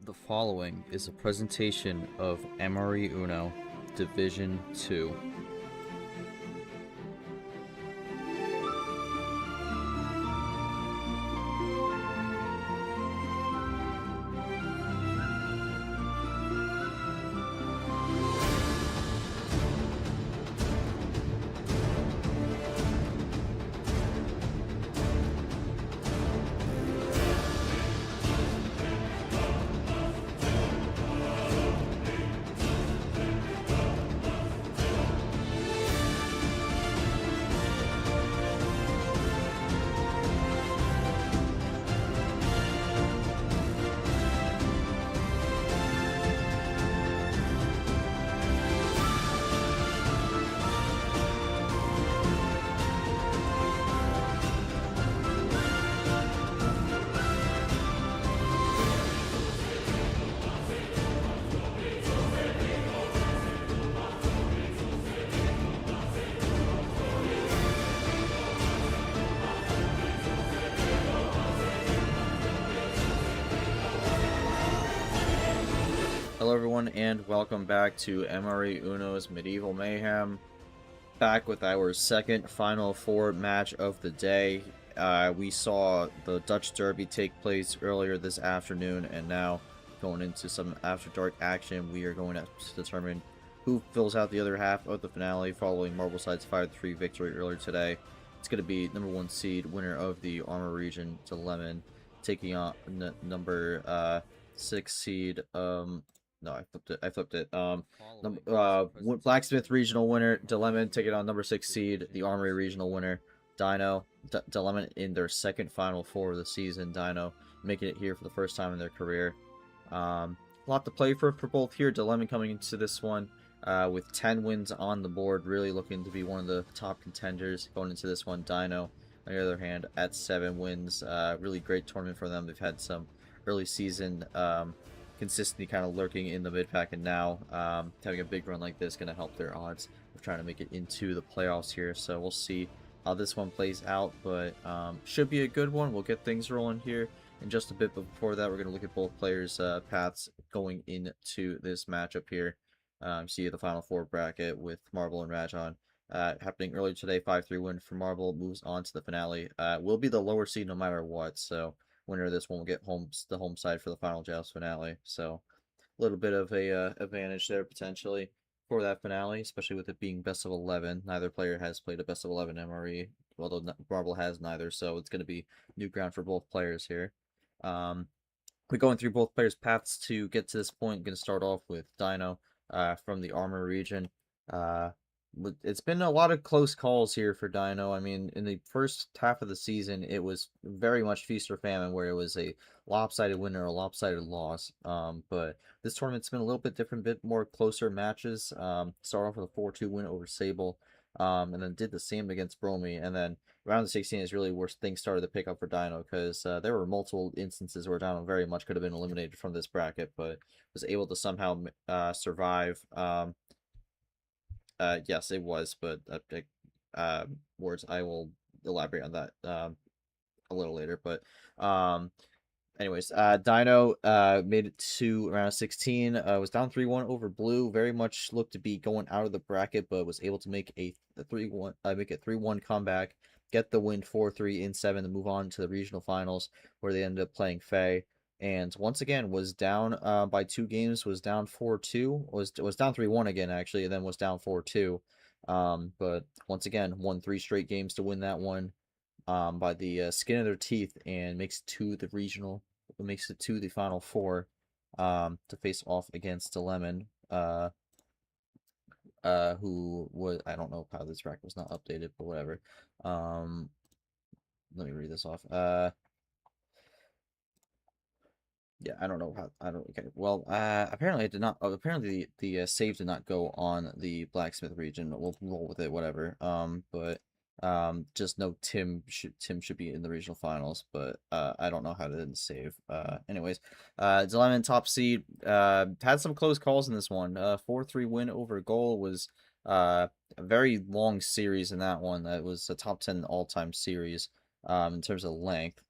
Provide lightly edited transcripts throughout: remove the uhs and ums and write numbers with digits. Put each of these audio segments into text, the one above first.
The following is a presentation of MRE UNO Division 2. Hello everyone and welcome back to MRE UNO's Medieval Mayhem. Back with our second Final Four match of the day. We saw the Dutch Derby take place earlier this afternoon, and now going into some After Dark action, we are going to determine who fills out the other half of the finale following Marbleside's 5-3 victory earlier today. It's going to be number 1 seed, winner of the Armor region, Dxno, taking on number 6 seed, no, I flipped it. Blacksmith regional winner, Dxno, taking on number 6 seed, the Armory regional winner, Dxno. Dxno in their second Final Four of the season. Dxno making it here for the first time in their career. A lot to play for both here. Dxno coming into this one with 10 wins on the board, really looking to be one of the top contenders going into this one. Dxno, on the other hand, at 7 wins. Really great tournament for them. They've had some early season consistency kind of lurking in the mid-pack, and now having a big run like this going to help their odds of trying to make it into the playoffs here. So we'll see how this one plays out, but should be a good one. We'll get things rolling here in just a bit, but before that we're going to look at both players' paths going into this matchup here. See the Final Four bracket with Marble and Rajon happening earlier today. 5-3 win for Marble, moves on to the finale. Will be the lower seed no matter what, so winner of this one will get the home side for the final joust finale. So a little bit of a advantage there potentially for that finale, especially with it being best of 11. Neither player has played a best of 11 MRE, although Marble has neither, so it's going to be new ground for both players here. We're going through both players' paths to get to this point. I'm going to start off with Dxno from the Armor region. It's been a lot of close calls here for Dxno. I mean, in the first half of the season, it was very much feast or famine, where it was a lopsided win or a lopsided loss. But this tournament's been a little bit different, bit more closer matches. Start off with a 4-2 win over Sable, and then did the same against Bromy. And then round of 16 is really where things started to pick up for Dxno, because there were multiple instances where Dxno very much could have been eliminated from this bracket, but was able to somehow survive. Yes, it was, but words, I will elaborate on that a little later. But anyways, Dxno made it to round of 16. Was down 3-1 over Blue. Very much looked to be going out of the bracket, but was able to make a 3-1 comeback, get the win 4-3 in 7 to move on to the regional finals, where they ended up playing Faye. And once again was down by 2 games, was down 4-2, was down 3-1 again actually, and then was down 4-2. But once again won 3 straight games to win that one by the skin of their teeth, and makes it to the regional, makes it to the Final Four to face off against Dxno, who was, I don't know how this bracket was not updated, but whatever. Let me read this off. Yeah, I don't know how. I don't. Okay. Well, apparently it did not. Apparently the save did not go on the Blacksmith region. We'll roll with it, whatever. But just know Tim should be in the regional finals, but I don't know how to save. Anyways, Dxno top seed. Had some close calls in this one. 4-3 win over Goal was a very long series in that one. That was a top 10 all-time series in terms of length.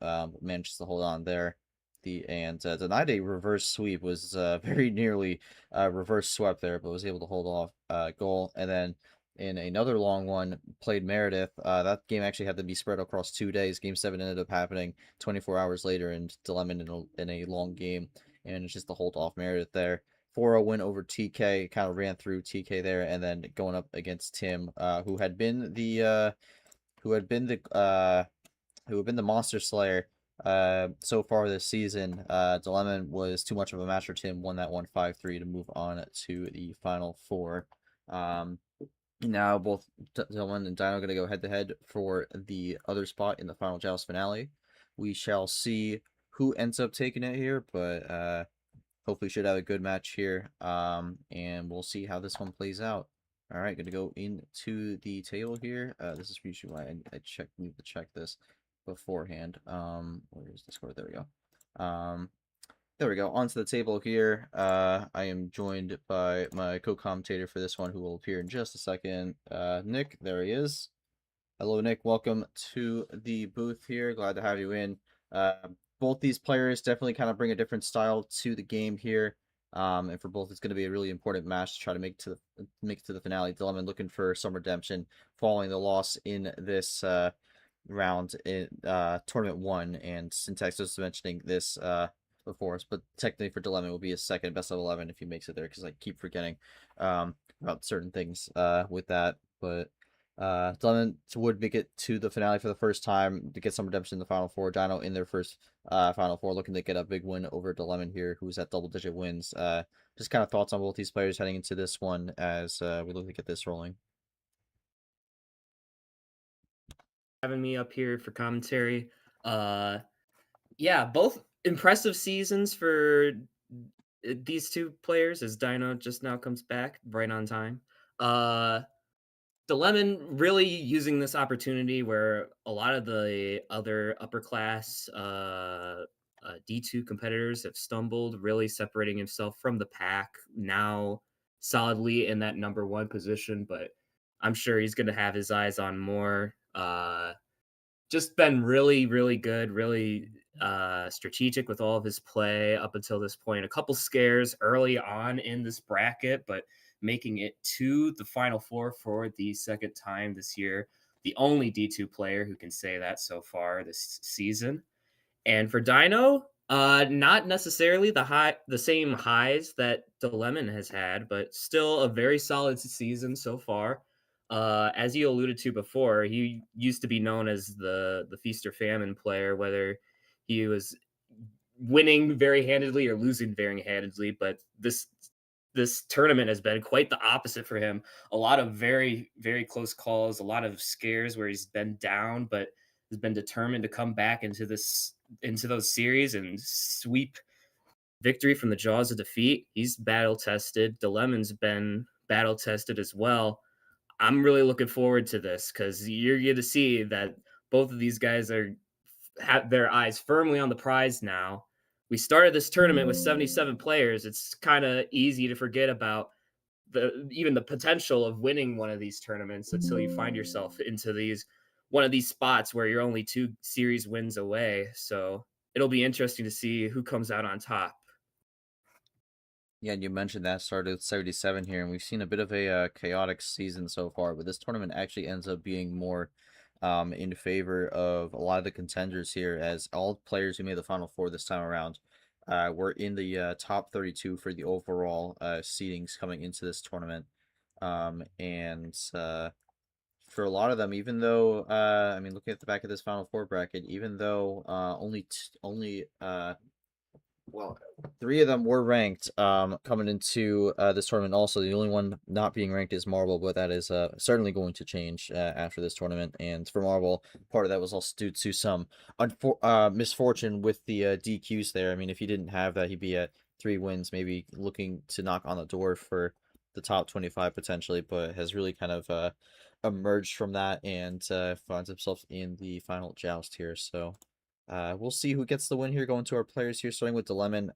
Manages to hold on there. denied a reverse sweep, was very nearly reverse swept there, but was able to hold off goal. And then in another long one, played Meredith. That game actually had to be spread across 2 days. Game 7 ended up happening 24 hours later, and Dilemma in a long game, and it's just the hold off Meredith there. 4-0 win over TK, kind of ran through TK there, and then going up against Tim, who had been the who had been the Monster Slayer so far this season. Dilemma was too much of a match for Tim, won that one 5-3 to move on to the final four. Now both Dylan and Dino are going to go head to head for the other spot in the final joust finale. We shall see who ends up taking it here, but hopefully should have a good match here. And we'll see how this one plays out. All right, going to go into the table here. This is usually why I need to check this beforehand. Where's the score? There we go. There we go. Onto the table here. I am joined by my co-commentator for this one, who will appear in just a second. Nick, there he is. Hello, Nick. Welcome to the booth here. Glad to have you in. Both these players definitely kind of bring a different style to the game here. And for both, it's going to be a really important match to try to make it to the finale. Dilemma looking for some redemption following the loss in this round in tournament 1, and Syntax was mentioning this before us, but technically for Dilemma it will be his second best of 11 if he makes it there, because I keep forgetting about certain things with that. But Dilemma would make it to the finale for the first time to get some redemption in the final four. Dino in their first final four, looking to get a big win over Dilemma here, who's at double-digit wins. Just kind of thoughts on both these players heading into this one as we look to get this rolling. Having me up here for commentary. Yeah, both impressive seasons for these two players, as Dino just now comes back right on time. Dilemma really using this opportunity where a lot of the other upper class D2 competitors have stumbled, really separating himself from the pack, now solidly in that number 1 position, but I'm sure he's going to have his eyes on more. Just been really, really good, really strategic with all of his play up until this point. A couple scares early on in this bracket, but making it to the final four for the second time this year. The only D2 player who can say that so far this season. And for Dino, not necessarily the same highs that Dilemon has had, but still a very solid season so far. As you alluded to before, he used to be known as the feast or famine player, whether he was winning very handedly or losing very handedly. But this tournament has been quite the opposite for him. A lot of very, very close calls, a lot of scares where he's been down, but has been determined to come back into those series and sweep victory from the jaws of defeat. He's battle tested. Dilemmon's been battle tested as well. I'm really looking forward to this because you're going to see that both of these guys have their eyes firmly on the prize now. We started this tournament with 77 players. It's kind of easy to forget about even the potential of winning one of these tournaments until you find yourself into one of these spots where you're only 2 series wins away. So it'll be interesting to see who comes out on top. Yeah, and you mentioned that started with 77 here, and we've seen a bit of a chaotic season so far, but this tournament actually ends up being more in favor of a lot of the contenders here, as all players who made the Final Four this time around were in the top 32 for the overall seedings coming into this tournament. And for a lot of them, even though, I mean, looking at the back of this Final Four bracket, even though well, 3 of them were ranked coming into this tournament. Also, the only one not being ranked is Marble, but that is certainly going to change after this tournament. And for Marble, part of that was also due to some misfortune with the DQs there. I mean, if he didn't have that, he'd be at 3 wins, maybe looking to knock on the door for the top 25 potentially, but has really kind of emerged from that and finds himself in the final joust here. So we'll see who gets the win here. Going to our players here, starting with Dilemon.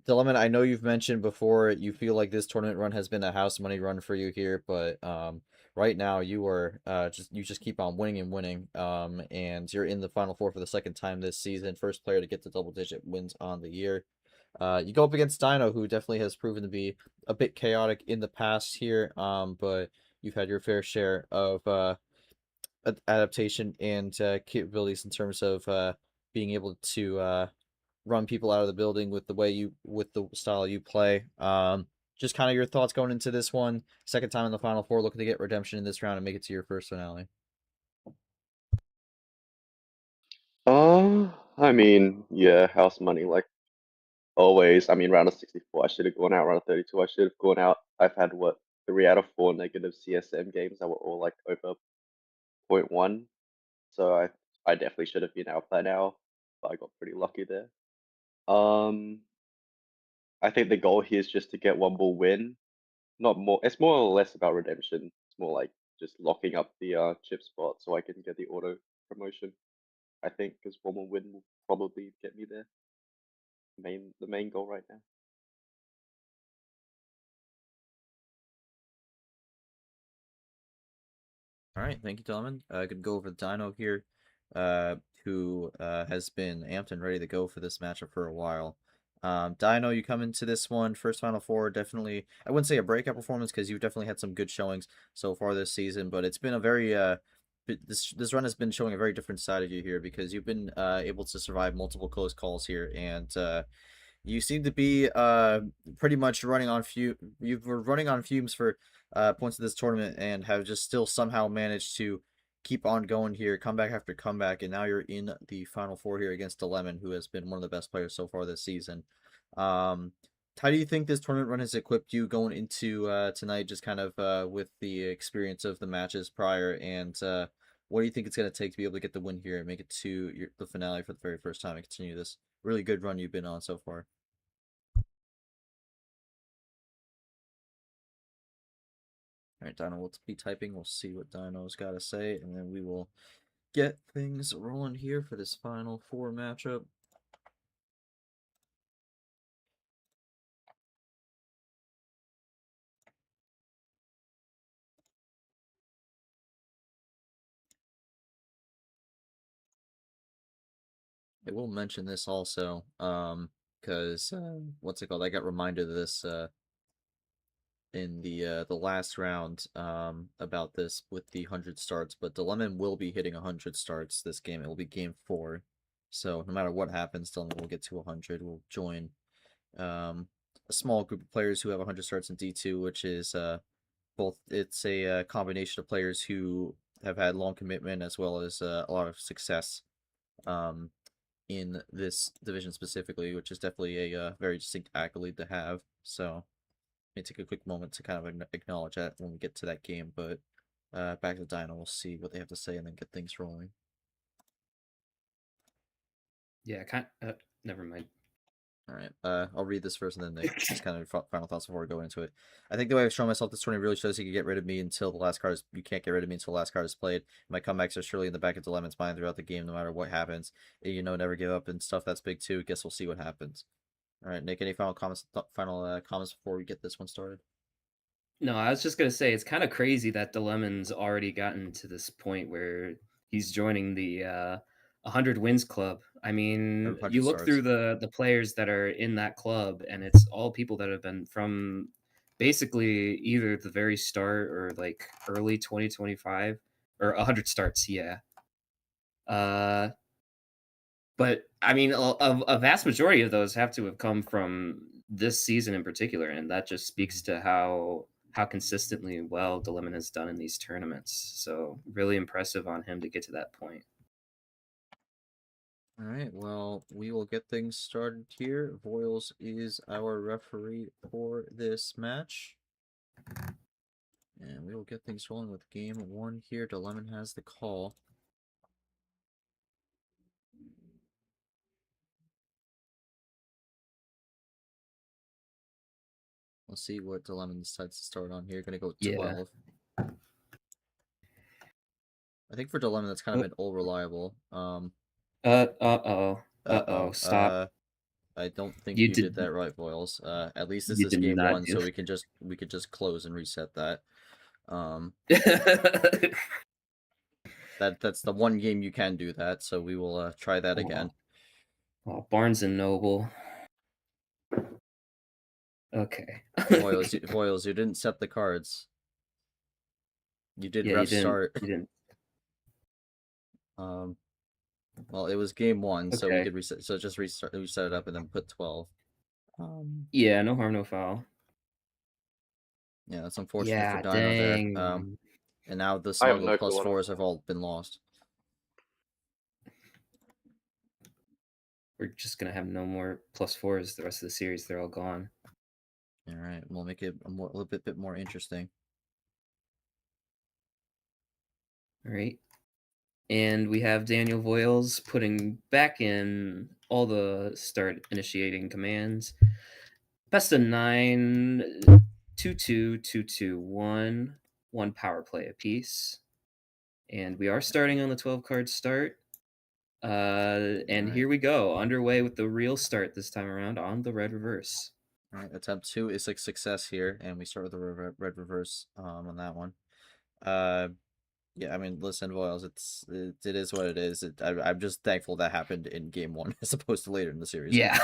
Dilemon, I know you've mentioned before you feel like this tournament run has been a house money run for you here, but right now you are you just keep on winning and winning. And you're in the final four for the second time this season. First player to get to double-digit wins on the year. You go up against Dino, who definitely has proven to be a bit chaotic in the past here. But you've had your fair share of adaptation and capabilities in terms of being able to run people out of the building with the style you play. Just kind of your thoughts going into this one. Second time in the final four, looking to get redemption in this round and make it to your first finale. I mean, yeah, house money, like always. I mean, round of 64, I should have gone out. Round of 32, I should have gone out. I've had what, 3 out of 4 negative CSM games that were all like over zero point 0.1. So I definitely should have been out by now, but I got pretty lucky there. Um, I think the goal here is just to get one more win. Not more. It's more or less about redemption. It's more like just locking up the chip spot so I can get the auto promotion. I think because one more win will probably get me there. The main goal right now. All right, thank you, Delman. Gonna go over Dino here, who has been amped and ready to go for this matchup for a while. Dino, you come into this one, first Final Four, definitely, I wouldn't say a breakout performance because you've definitely had some good showings so far this season, but it's been a very, this run has been showing a very different side of you here because you've been able to survive multiple close calls here, and you seem to be pretty much running on you were running on fumes for points of this tournament and have just still somehow managed to keep on going here, comeback after comeback, and now you're in the final four here against Lemon, who has been one of the best players so far this season. Um, how do you think this tournament run has equipped you going into tonight, just kind of with the experience of the matches prior, and what do you think it's going to take to be able to get the win here and make it to the finale for the very first time and continue this really good run you've been on so far? All right, Dino will be typing. We'll see what Dino's got to say, and then we will get things rolling here for this final four matchup. I will mention this also, because what's it called? I got reminded of this in the last round about this with the 100 starts, but Dilemma will be hitting 100 starts this game. It will be game 4, so no matter what happens, Dilemma will get to 100. We'll join a small group of players who have 100 starts in D2, which is both. It's a combination of players who have had long commitment as well as a lot of success um, in this division specifically, which is definitely a very distinct accolade to have. So may take a quick moment to kind of acknowledge that when we get to that game. But back to Dino, we'll see what they have to say and then get things rolling. Yeah, never mind. All right. I'll read this first and then Nick, just kind of final thoughts before we go into it. I think the way I've shown myself this tournament really shows you can get rid of me until the last card is. You can't get rid of me until the last card is played. My comebacks are surely in the back of Dilemma's mind throughout the game, no matter what happens. Never give up and stuff. That's big too. Guess we'll see what happens. All right, Nick. Any final comments? Final comments before we get this one started? No, I was just gonna say it's kind of crazy that Dilemmon's already gotten to this point where he's joining the 100 wins club. I mean, 100 you look through starts. the players that are in that club, and it's all people that have been from basically either the very start or like early 2025 or 100 starts. Yeah. Uh, but I mean, a vast majority of those have to have come from this season in particular, and that just speaks to how consistently well Delimon has done in these tournaments. So really impressive on him to get to that point. All right, well, we will get things started here. Voiles is our referee for this match. And we will get things rolling with game 1 here. Dilemon has the call. Let's see what Dilemon decides to start on here. Gonna go 12. Yeah. I think for Dilemon that's kind of been all reliable. Uh-oh. Stop. I don't think You you did did that right, Voiles. At least this you is did game not 1, do. so we can just close and reset that. That's the one game you can do that, so we will try that again. Oh, Barnes and Noble. Okay. Voiles, you didn't set the cards. You did Yeah, ref start. You didn't. Well, it was game 1, so we Okay. could reset. So just reset it up and then put 12. Yeah, no harm, no foul. Yeah, that's unfortunate Yeah, for Dino dang. there. And now the I have smuggled no plus clue what 4s have all been lost. We're just gonna have no more +4s the rest of the series. They're all gone. All right, we'll make it a little bit more interesting. All right. And we have Daniel Voiles putting back in all the start initiating commands. Best of 9, 2-2, 2-2, 1, 1 power play apiece. And we are starting on the 12 card start. And right. here we go, underway with the real start this time around on the red reverse. All right, attempt 2 is a success here, and we start with the red reverse on that one. Yeah, I mean, listen, Voiles, it is what it is. I'm just thankful that happened in game 1 as opposed to later in the series. Yeah.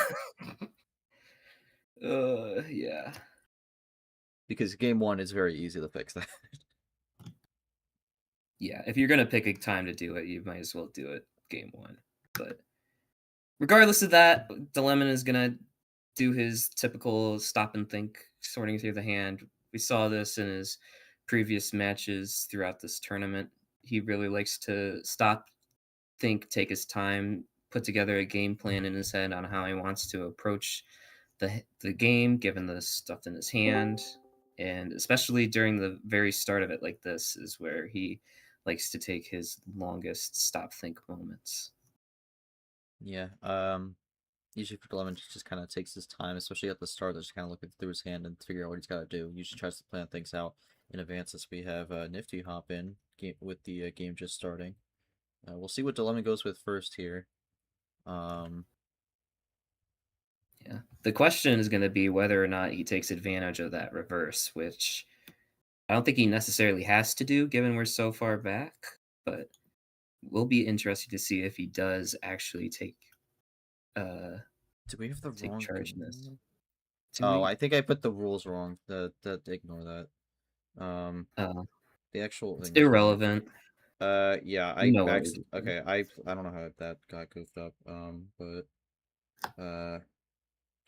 Yeah. Because game 1 is very easy to fix that. Yeah, if you're gonna pick a time to do it, you might as well do it game 1. But regardless of that, Dilemma is gonna do his typical stop and think, sorting through the hand. We saw this in his previous matches throughout this tournament. He really likes to stop, think, take his time, put together a game plan in his head on how he wants to approach the game, given the stuff in his hand. And especially during the very start of it, like this, is where he likes to take his longest stop think moments. Yeah, usually for Dilemma, just kind of takes his time, especially at the start, just kind of looking through his hand and figure out what he's got to do. Usually tries to plan things out in advance as we have Nifty hop in with the game just starting. We'll see what Dilemma goes with first here. Yeah. The question is going to be whether or not he takes advantage of that reverse, which I don't think he necessarily has to do, given we're so far back, but will be interesting to see if he does actually take Do we have the wrong charge in this? I think I put the rules wrong. Ignore that. The actual it's thing is wrong. irrelevant. Yeah, I actually okay. I don't know how that got goofed up. But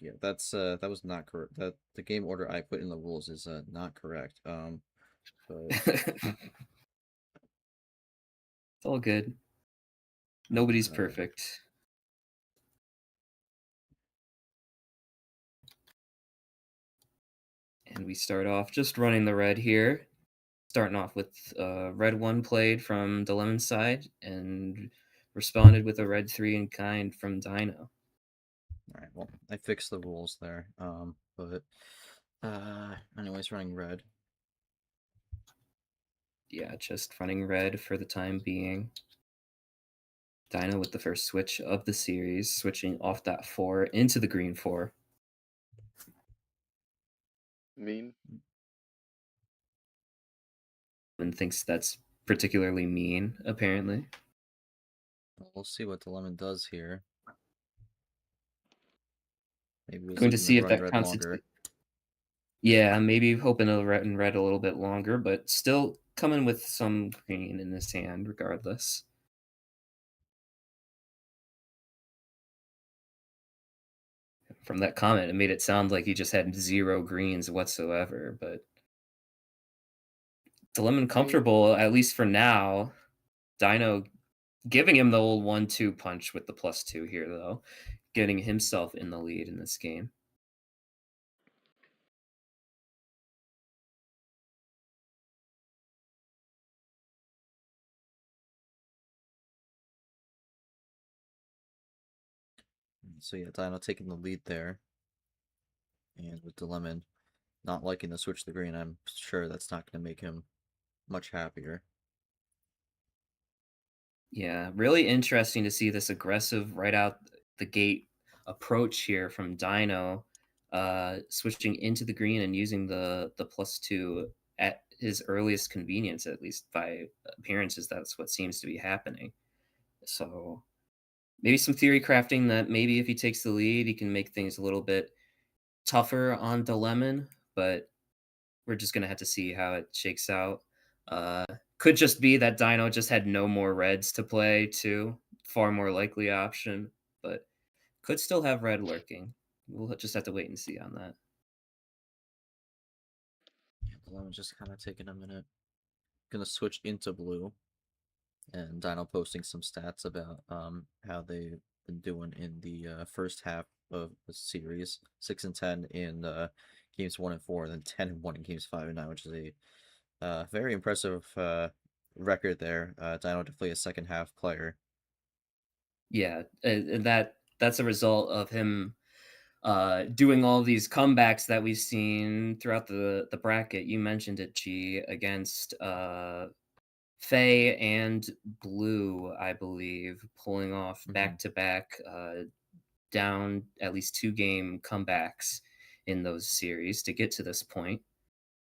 yeah, that was not correct. That the game order I put in the rules is not correct. But It's all good. Nobody's perfect. And we start off just running the red here. Starting off with red 1 played from Dilemma's side and responded with a red 3 in kind from Dino. Alright, well, I fixed the rules there. But anyways, running red. Yeah, just running red for the time being. Dino with the first switch of the series, switching off that 4 into the green 4. Mean. And thinks that's particularly mean, apparently. We'll see what the lemon does here. Maybe we're going to see if that red counts longer. Yeah, maybe hoping to red a little bit longer, but still coming with some green in his hand regardless. From that comment, it made it sound like he just had 0 greens whatsoever, but Dilemma comfortable, at least for now. Dino giving him the old 1-2 punch with the +2 here, though, getting himself in the lead in this game. So yeah, Dino taking the lead there. And with Dilemma not liking to switch the green, I'm sure that's not going to make him much happier. Yeah, really interesting to see this aggressive right out the gate approach here from Dino, switching into the green and using the +2 at his earliest convenience, at least by appearances. That's what seems to be happening. So maybe some theory crafting that maybe if he takes the lead, he can make things a little bit tougher on Dilemon, but we're just gonna have to see how it shakes out. Uh, could just be that Dino just had no more reds to play too. Far more likely option, but could still have red lurking. We'll just have to wait and see on that. Yeah, Dilemma's just kind of taking a minute. Gonna switch into blue, and Dino posting some stats about how they've been doing in the first half of the series, 6-10 in games 1 and 4, and then 10-1 in games 5 and 9, which is a very impressive record there. Dino definitely a second half player. Yeah, and that's a result of him doing all these comebacks that we've seen throughout the bracket. You mentioned it, G, against Faye and Blue, I believe, pulling off back to back down at least 2-game comebacks in those series to get to this point.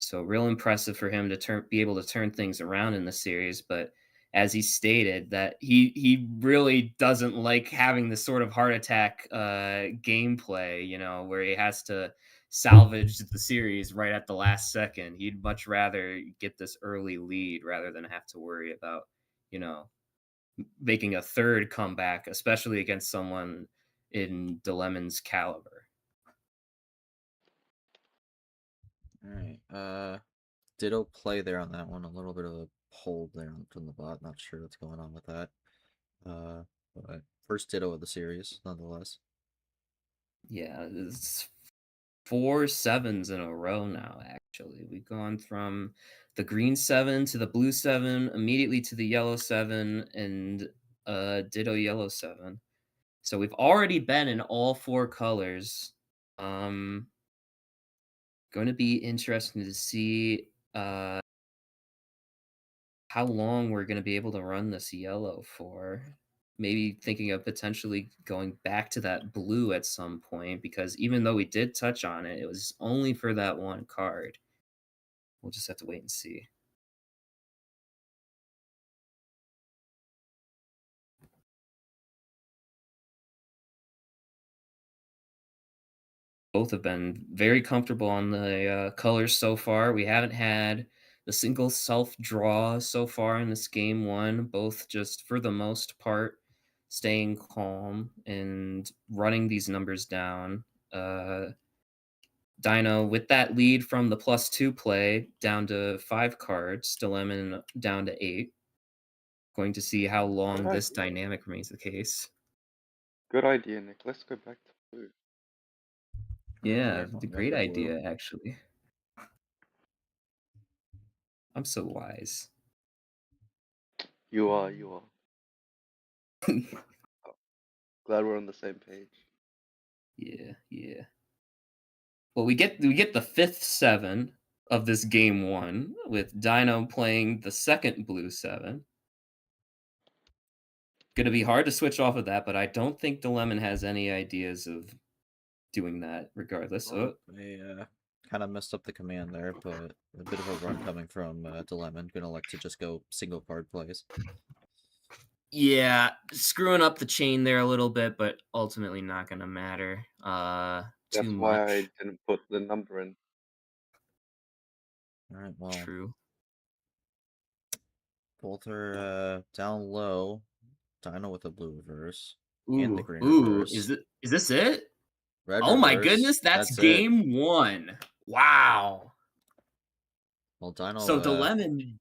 So real impressive for him to be able to turn things around in the series. But as he stated, that he really doesn't like having this sort of heart attack gameplay, where he has to salvage the series right at the last second. He'd much rather get this early lead rather than have to worry about, making a third comeback, especially against someone in Dilemon's caliber. All right. Ditto play there on that one. A little bit of a hold there from the bot. Not sure what's going on with that. But first Ditto of the series, nonetheless. Yeah, it's 4 sevens in a row now, actually. We've gone from the green 7 to the blue 7, immediately to the yellow 7, and ditto yellow 7. So we've already been in all 4 colors. Going to be interesting to see how long we're going to be able to run this yellow for. Maybe thinking of potentially going back to that blue at some point, because even though we did touch on it, it was only for that one card. We'll just have to wait and see. Both have been very comfortable on the colors so far. We haven't had the single self draw so far in this game 1, both just for the most part staying calm and running these numbers down. Dino with that lead from the +2 play down to 5 cards, Dilemon down to 8. Going to see how long this dynamic remains the case. Good idea, Nick. Let's go back to blue. Yeah, Alright, the back great to blue. idea, actually. I'm so wise. You are. Glad we're on the same page. Yeah. Well, we get the 5th 7 of this game 1 with Dino playing the second blue 7. Gonna be hard to switch off of that, but I don't think Dilemon has any ideas of doing that regardless. Oh, They kind of messed up the command there, but a bit of a run coming from Dilemon. Gonna like to just go single card plays. yeah, screwing up the chain there a little bit, but ultimately not gonna matter. That's Too why I much. didn't put the number in. Alright, well, True. both are down low. Dino with a blue reverse. And the green Ooh, reverse. is this it? Red Oh my reverse. goodness, that's it. game 1. Wow. Well, Dino. So Dilemon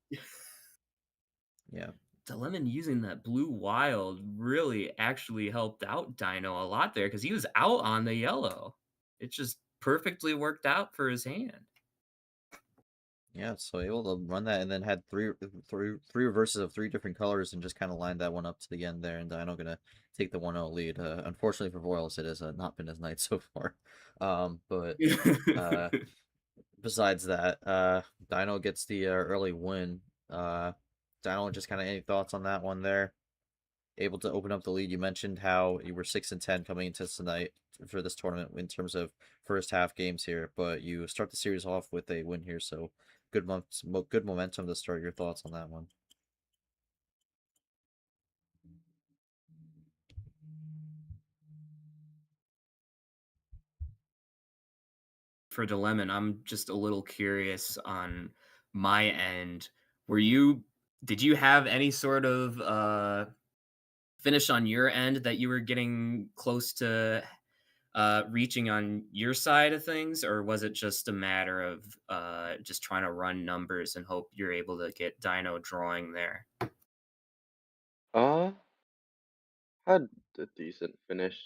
Yeah. Dilemon using that blue wild really actually helped out Dino a lot there because he was out on the yellow. It just perfectly worked out for his hand. Yeah, so able to run that and then had three reverses of 3 different colors and just kind of lined that one up to the end there. And Dino gonna take the 1-0 lead. Unfortunately for Royals, it has not been his night so far. But besides that, Dino gets the early win. Dino, just kind of any thoughts on that one there? Able to open up the lead. You mentioned how you were 6-10 coming into tonight for this tournament in terms of first half games here, but you start the series off with a win here. So good good momentum to start. Your thoughts on that one? For Dilemma, I'm just a little curious on my end. Did you have any sort of finish on your end that you were getting close to reaching on your side of things, or was it just a matter of just trying to run numbers and hope you're able to get Dino drawing there? Uh, had a decent finish.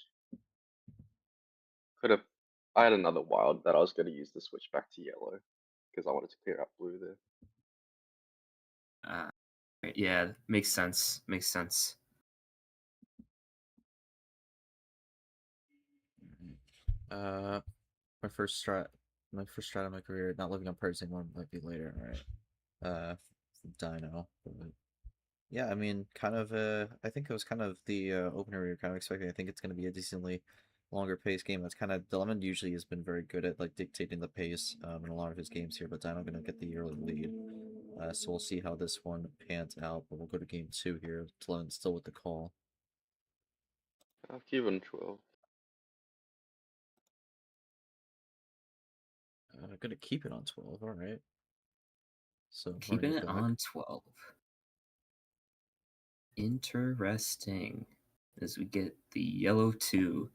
Could have. I had another wild that I was going to use to switch back to yellow because I wanted to clear out blue there. Uh, yeah, makes sense. Makes sense. Uh, my first strat, of my career. Not living on Pershing one might be later. All right. Dino. But yeah, I mean, kind of. I think it was kind of the opener we were kind of expecting. I think it's going to be a decently longer pace game. That's kind of Dilemma usually has been very good at like dictating the pace in a lot of his games here. But Dino going to get the early lead. So we'll see how this one pans out. But we'll go to game 2 here. Dilemma's still with the call. I'll keep on 12. Going to keep it on 12. All right. So Keeping running it back. on 12. Interesting. As we get the yellow 2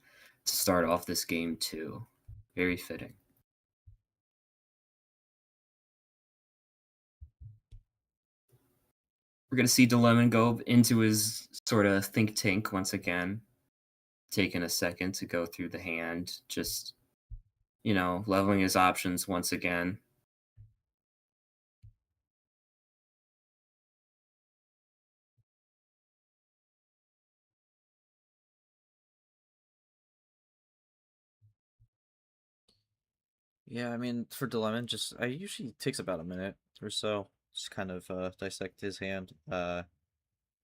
to start off this game 2. Very fitting. We're going to see DeLemon go into his sort of think tank once again, taking a second to go through the hand, just, leveling his options once again. Yeah, I mean, for Dilemma, I usually takes about a minute or so, just kind of dissect his hand.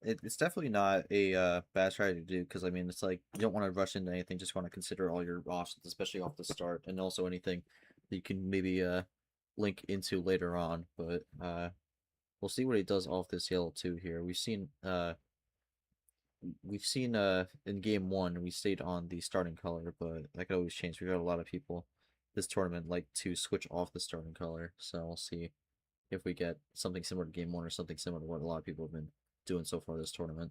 It's definitely not a bad strategy to do because I mean, it's like you don't want to rush into anything, just want to consider all your options, especially off the start, and also anything that you can maybe link into later on. But we'll see what he does off this yellow 2 here. We've seen in game 1 we stayed on the starting color, but that could always change. We've got a lot of people this tournament like to switch off the starting color, so we'll see if we get something similar to game 1 or something similar to what a lot of people have been doing so far this tournament.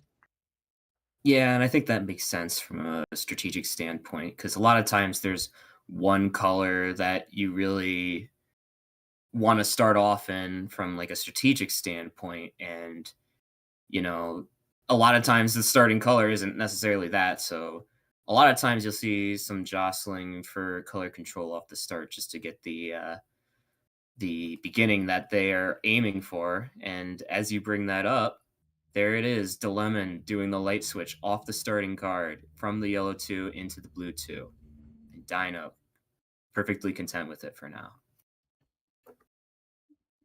Yeah, and I think that makes sense from a strategic standpoint because a lot of times there's one color that you really want to start off in from like a strategic standpoint, and a lot of times the starting color isn't necessarily that. So a lot of times you'll see some jostling for color control off the start just to get the beginning that they are aiming for. And as you bring that up, there it is, Dilemon doing the light switch off the starting card from the yellow 2 into the blue 2. And Dino perfectly content with it for now.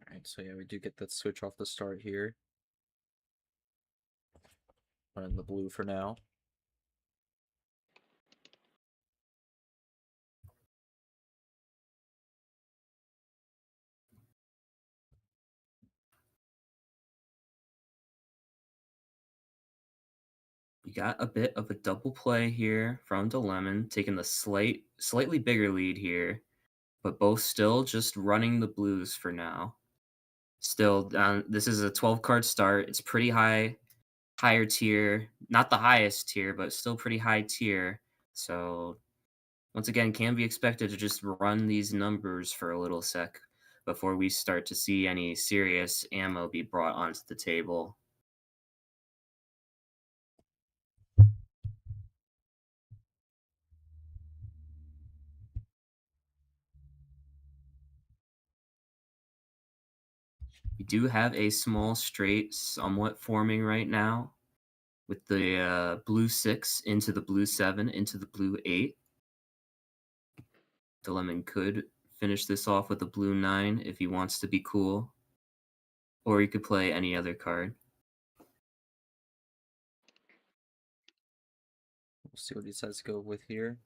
Alright, so yeah, we do get that switch off the start here. Running the blue for now. We got a bit of a double play here from Dilemon, taking the slightly bigger lead here, but both still just running the blues for now. Still, this is a 12-card start. It's pretty higher tier. Not the highest tier, but still pretty high tier. So, once again, can be expected to just run these numbers for a little sec before we start to see any serious ammo be brought onto the table. We do have a small straight somewhat forming right now with the blue 6 into the blue 7 into the blue 8. Dilemon could finish this off with a blue 9 if he wants to be cool, or he could play any other card. We'll see what he decides to go with here.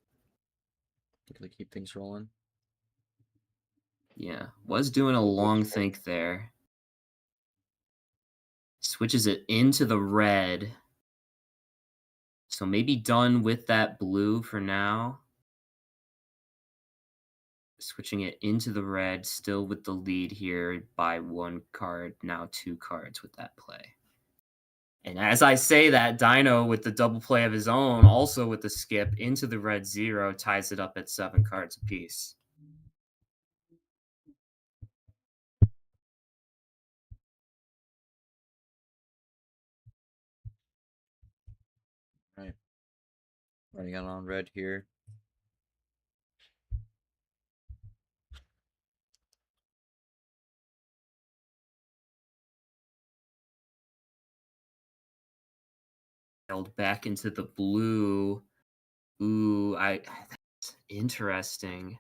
Looking to keep things rolling. Yeah, was doing a long think there. Switches it into the red. So maybe done with that blue for now. Switching it into the red, still with the lead here by 1 card, now 2 cards with that play. And as I say that, Dino with the double play of his own, also with the skip into the red 0, ties it up at 7 cards apiece. Right. Running out on red here. Held back into the blue. Ooh, that's interesting.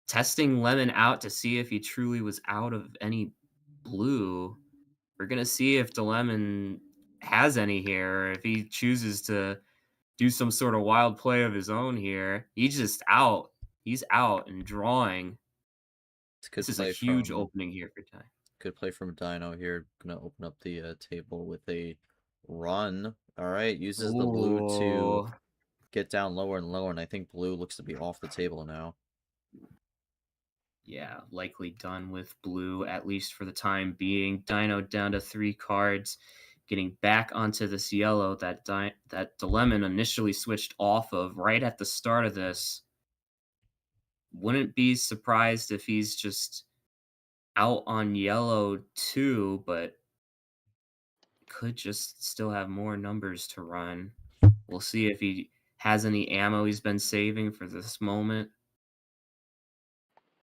Testing Lemon out to see if he truly was out of any blue. We're gonna see if DeLemon has any here, or if he chooses to do some sort of wild play of his own here. He's just out. He's out and drawing. This is a huge opening here for Ty. Good play from Dino here. Gonna open up the table with a run. All right, uses the blue to Ooh. get down lower and lower, and I think blue looks to be off the table now. Yeah, likely done with blue, at least for the time being. Dino down to 3 cards, getting back onto this yellow that DeLemon initially switched off of right at the start of this. Wouldn't be surprised if he's just out on yellow too, but could just still have more numbers to run. We'll see if he has any ammo he's been saving for this moment.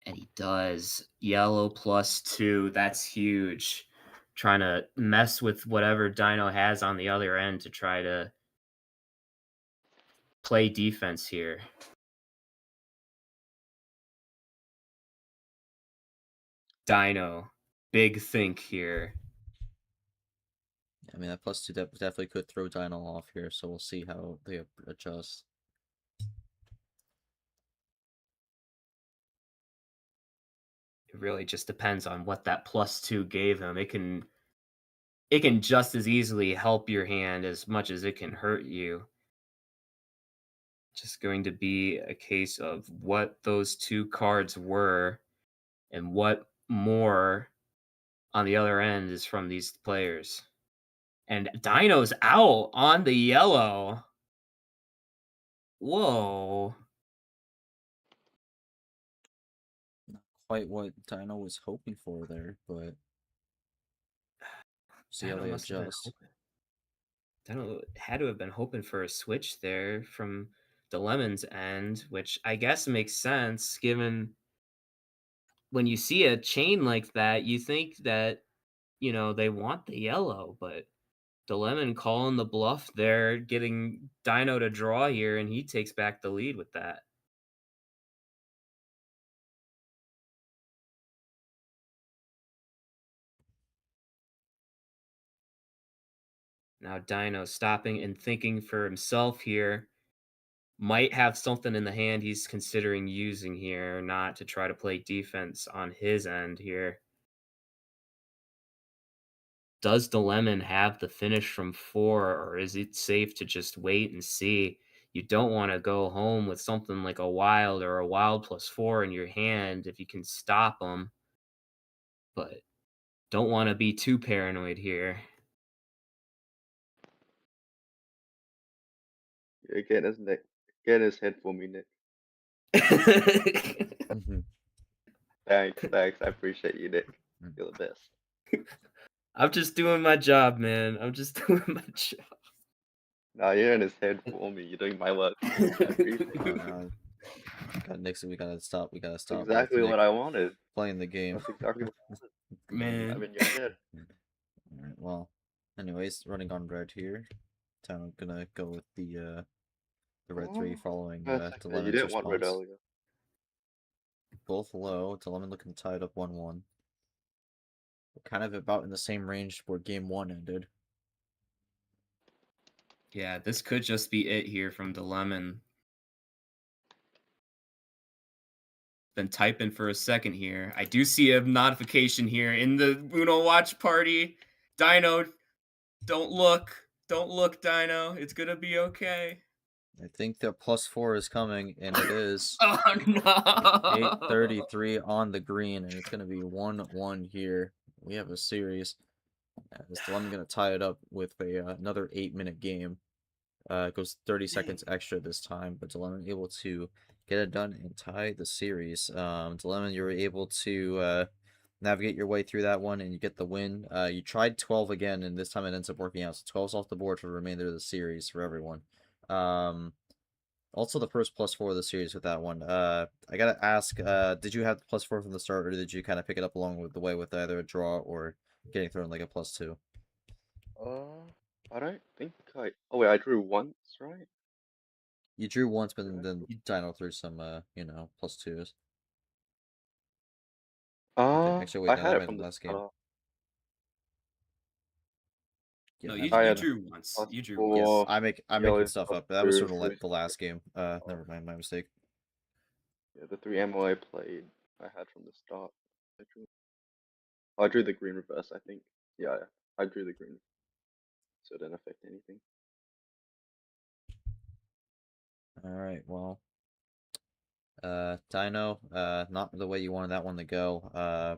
And he does. Yellow +2. That's huge. Trying to mess with whatever Dino has on the other end to try to play defense here. Dino. Big think here. I mean, that +2 definitely could throw Dino off here, so we'll see how they adjust. It really just depends on what that +2 gave him. It can just as easily help your hand as much as it can hurt you. Just going to be a case of what those 2 cards were and what more on the other end is from these players. And Dino's out on the yellow. Whoa. Not quite what Dino was hoping for there, but see how they adjust. Dino had to have been hoping for a switch there from DeLemon's end, which I guess makes sense given when you see a chain like that, you think that, they want the yellow, but DeLemon calling the bluff there, getting Dino to draw here, and he takes back the lead with that. Now Dino stopping and thinking for himself here. Might have something in the hand he's considering using here, not to try to play defense on his end here. Does DeLemon have the finish from 4, or is it safe to just wait and see? You don't want to go home with something like a wild or a wild +4 in your hand if you can stop them, but don't want to be too paranoid here. Yeah, get his head for me, Nick. Thanks, I appreciate you, Nick. You're the best. I'm just doing my job, man. I'm just doing my job. Nah, you're in his head for me. You're doing my work. I appreciate it. God, Nixon, we gotta stop. That's exactly what I wanted. Playing the game. That's exactly what I wanted. Man. I'm in your head. Alright, well, anyways, running on red here. I'm gonna go with the red 3 following That's okay. You DeLemon's didn't want red response. earlier. Both low. DeLemon looking tied up 1-1. We're kind of about in the same range where game 1 ended. Yeah, this could just be it here from DeLemon. been typing for a second here. I do see a notification here in the Uno watch party. Dino, don't look. Don't look, Dino. It's gonna be okay. I think the +4 is coming, and it is. Oh no! 8:33 on the green, and it's going to be 1-1 here. We have a series. I'm going to tie it up with another 8-minute game. It goes 30 seconds extra this time, but Dilemma able to get it done and tie the series. Dilemma, you were able to navigate your way through that one, and you get the win. You tried 12 again, and this time it ends up working out. So 12's off the board for the remainder of the series for everyone. Also the first +4 of the series with that one. I gotta ask, did you have the +4 from the start, or did you kind of pick it up along with the way with either a draw or getting thrown like a +2? I don't think I. Oh wait, I drew once, right? You drew once, but Did I? then Dino threw some, +2s. Actually, wait, I no, had that it might have from been the last game. start. Yeah, No, that you might you have I had been. drew once. You drew Yes, once. +4, I'm making yellow stuff up, but that was +2, from blue the last game. +4. Never mind, my mistake. Yeah, the 3 ammo I played, I had from the start. I drew the green reverse, I think. Yeah, I drew the green, so it didn't affect anything. All right, well, Dino, not the way you wanted that one to go,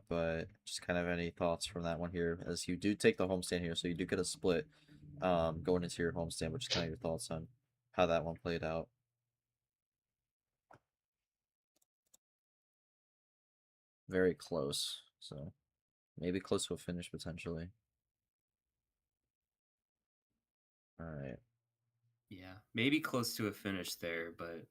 but just kind of any thoughts from that one here, as you do take the homestand here, so you do get a split, going into your homestand, which is kind of your thoughts on how that one played out. Very close, so maybe close to a finish potentially. All right. Yeah, maybe close to a finish there, but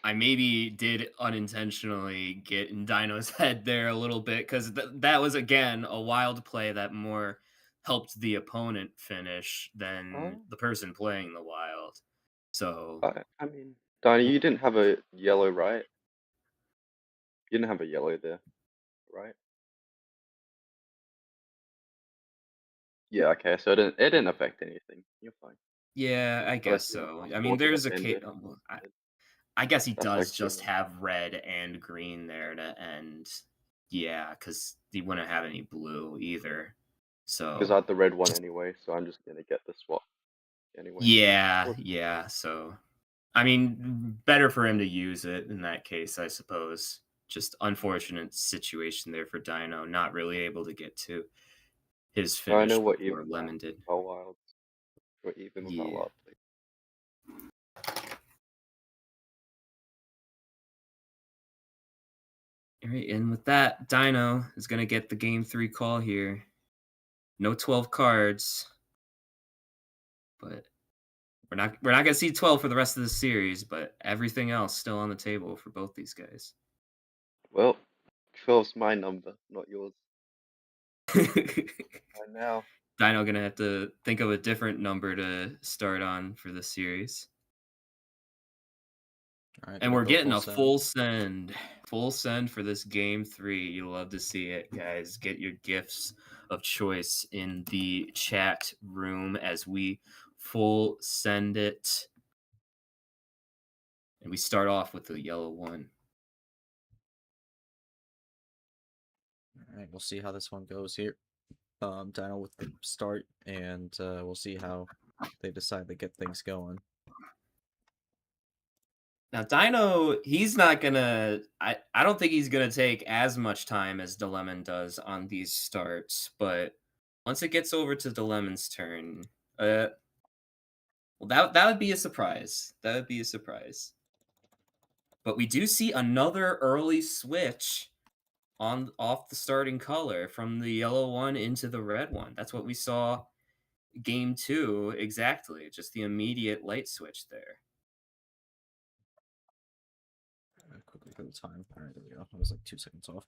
I maybe did unintentionally get in Dino's head there a little bit because that was again a wild play that more helped the opponent finish than Oh, the person playing the wild. So I mean, Donnie, you didn't have a yellow, right? You didn't have a yellow there, right? Yeah, okay, so it didn't affect anything. You're fine. yeah, I Unless guess you went so. I mean, +4 to there's a defend case. it instead. I guess he That's does actually just have red and green there to end. Yeah, because he wouldn't have any blue either. because So I had the red one anyway, so I'm just gonna get the swap anyway. yeah, Cool. yeah. So I mean, better for him to use it in that case, I suppose. Just unfortunate situation there for Dino, not really able to get to his I know finish what before even Lemon did. our wilds. We're even with our Yeah. wild. All right, and with that, Dino is gonna get the game 3 call here. No 12 cards, but we're not gonna see 12 for the rest of the series, but everything else still on the table for both these guys. Well, 12's my number, not yours. And now, Dino gonna have to think of a different number to start on for the series. All right, And gonna we're go getting full a send. full send for this game 3. You love to see it, guys. Get your gifts of choice in the chat room as we full send it. And we start off with the yellow one. All right, we'll see how this one goes here. Dino with the start, and we'll see how they decide to get things going. Now, Dino, he's not gonna. I don't think he's gonna take as much time as Dilemon does on these starts, but once it gets over to Dilemon's turn, well, that would be a surprise. That would be a surprise. But we do see another early switch on off the starting color from the yellow one into the red one. That's what we saw game 2 exactly. Just the immediate light switch there. Quickly for the time. All right, there we go. I was like 2 seconds off.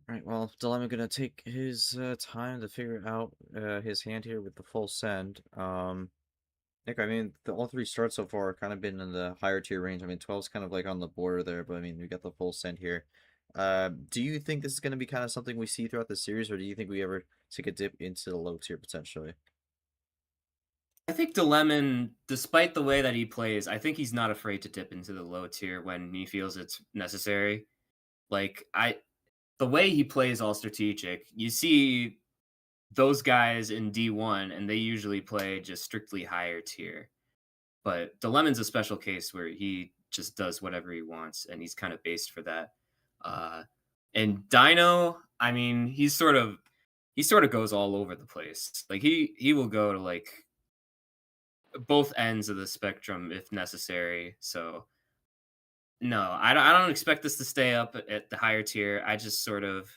All right, well, Dilemma gonna take his time to figure out his hand here with the full send. Nick, I mean, all 3 starts so far kind of been in the higher tier range. I mean, 12's kind of like on the border there, but I mean, we got the full send here. Do you think this is going to be kind of something we see throughout the series, or do you think we ever take a dip into the low tier potentially? I think DeLemon, despite the way that he plays, I think he's not afraid to dip into the low tier when he feels it's necessary. Like the way he plays all strategic, you see those guys in D1 and they usually play just strictly higher tier. But DeLemon's a special case where he just does whatever he wants and he's kind of based for that. And Dxno, I mean, he sort of goes all over the place. Like he will go to like both ends of the spectrum if necessary. So no, I don't expect this to stay up at the higher tier. I sort of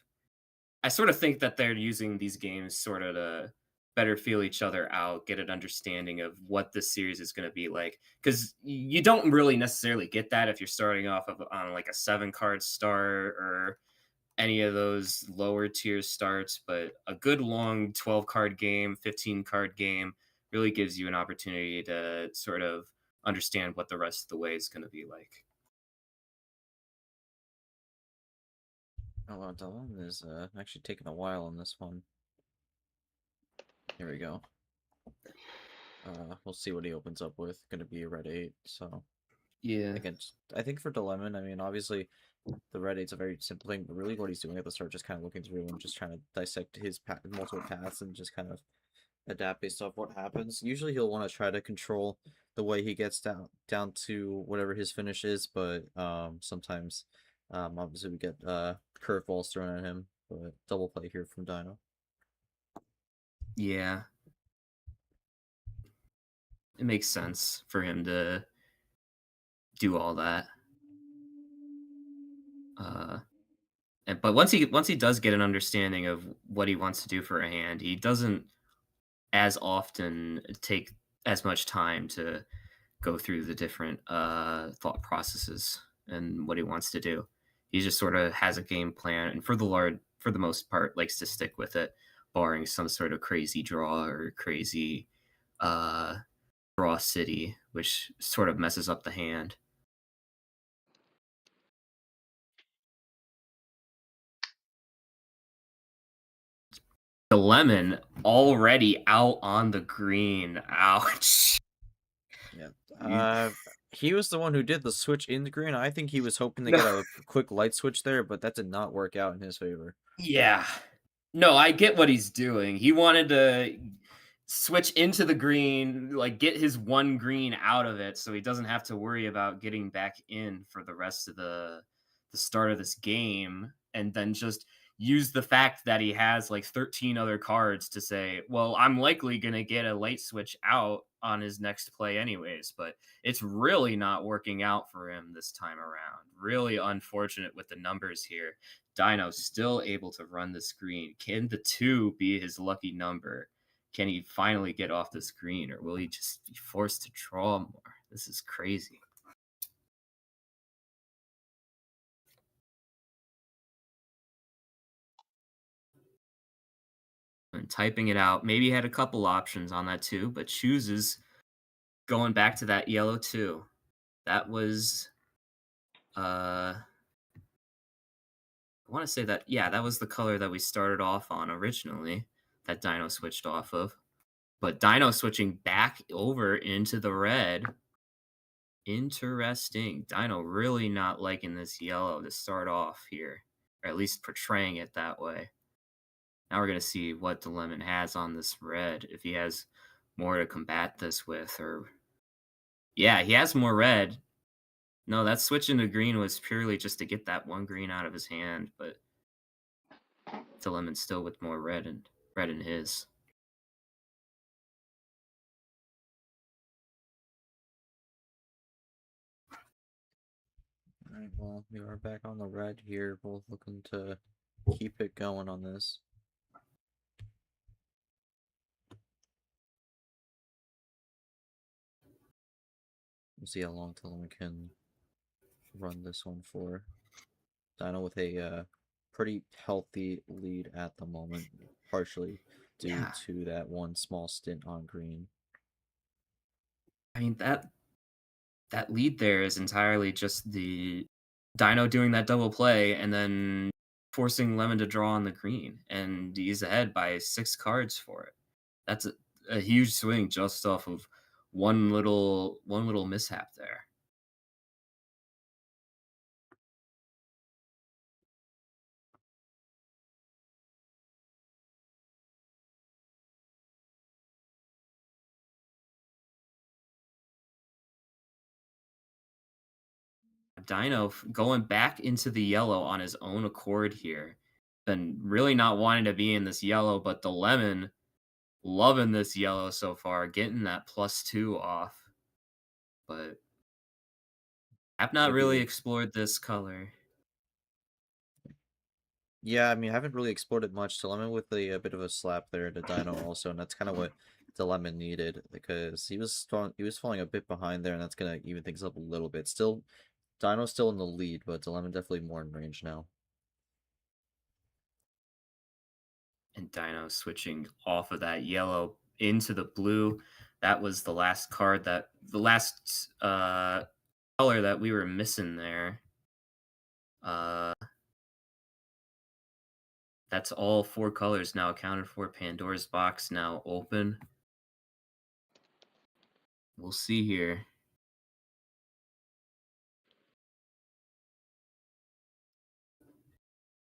think that they're using these games sort of to better feel each other out, get an understanding of what this series is going to be like. Because you don't really necessarily get that if you're starting off on like a 7-card start or any of those lower tier starts. But a good long 12-card game, 15-card game really gives you an opportunity to sort of understand what the rest of the way is going to be like. Oh, Dylan is actually taking a while on this one. Here we go. We'll see what he opens up with. Gonna be a red 8, so Yeah. again, I think for Dilemon, I mean, obviously the red 8's a very simple thing, but really what he's doing at the start, just kind of looking through and just trying to dissect his multiple paths and just kind of adapt based off what happens. Usually he'll want to try to control the way he gets down to whatever his finish is, but sometimes obviously we get curveballs thrown at him. But double play here from Dxno. Yeah. It makes sense for him to do all that. But once he does get an understanding of what he wants to do for a hand, he doesn't as often take as much time to go through the different thought processes and what he wants to do. He just sort of has a game plan, and for the most part, likes to stick with it, barring some sort of crazy draw or crazy draw city, which sort of messes up the hand. The lemon already out on the green. Ouch. Yeah. He was the one who did the switch in the green. I think he was hoping to get a quick light switch there, but that did not work out in his favor. Yeah. No, I get what he's doing. He wanted to switch into the green, like get his one green out of it so he doesn't have to worry about getting back in for the rest of the start of this game, and then just use the fact that he has like 13 other cards to say, well, I'm likely going to get a light switch out on his next play anyways, but it's really not working out for him this time around. Really unfortunate with the numbers here. Dxno still able to run the screen. Can the 2 be his lucky number? Can he finally get off the screen, or will he just be forced to draw more? This is crazy. And typing it out, maybe he had a couple options on that too, but chooses going back to that yellow 2. That was I want to say that, yeah, that was the color that we started off on originally, that Dxno switched off of. But Dxno switching back over into the red. Interesting. Dxno really not liking this yellow to start off here, or at least portraying it that way. Now we're going to see what the lemon has on this red, if he has more to combat this with, or... Yeah, he has more red. No, that switch into green was purely just to get that one green out of his hand, but the lemon still with more red in his. Alright, well, we are back on the red here, both looking to keep it going on this. We'll see how long Tillman can run this one for. Dxno with a pretty healthy lead at the moment, partially due to that one small stint on green. I mean, that lead there is entirely just the Dxno doing that double play and then forcing Lemon to draw on the green, and he's ahead by 6 cards for it. a huge swing just off of one little mishap there. Dino going back into the yellow on his own accord here. Been really not wanting to be in this yellow, but the lemon loving this yellow so far, getting that +2 off. But I've not really Maybe. explored this color. Yeah, I mean, I haven't really explored it much. Dilemma with a bit of a slap there to Dino also, and that's kind of what Dilemma needed because he was falling a bit behind there, and that's gonna even things up a little bit. Still, Dino's still in the lead, but Dilemma definitely more in range now. And Dino switching off of that yellow into the blue. That was the last card that the last color that we were missing there. That's all 4 colors now accounted for. Pandora's box now open. We'll see here.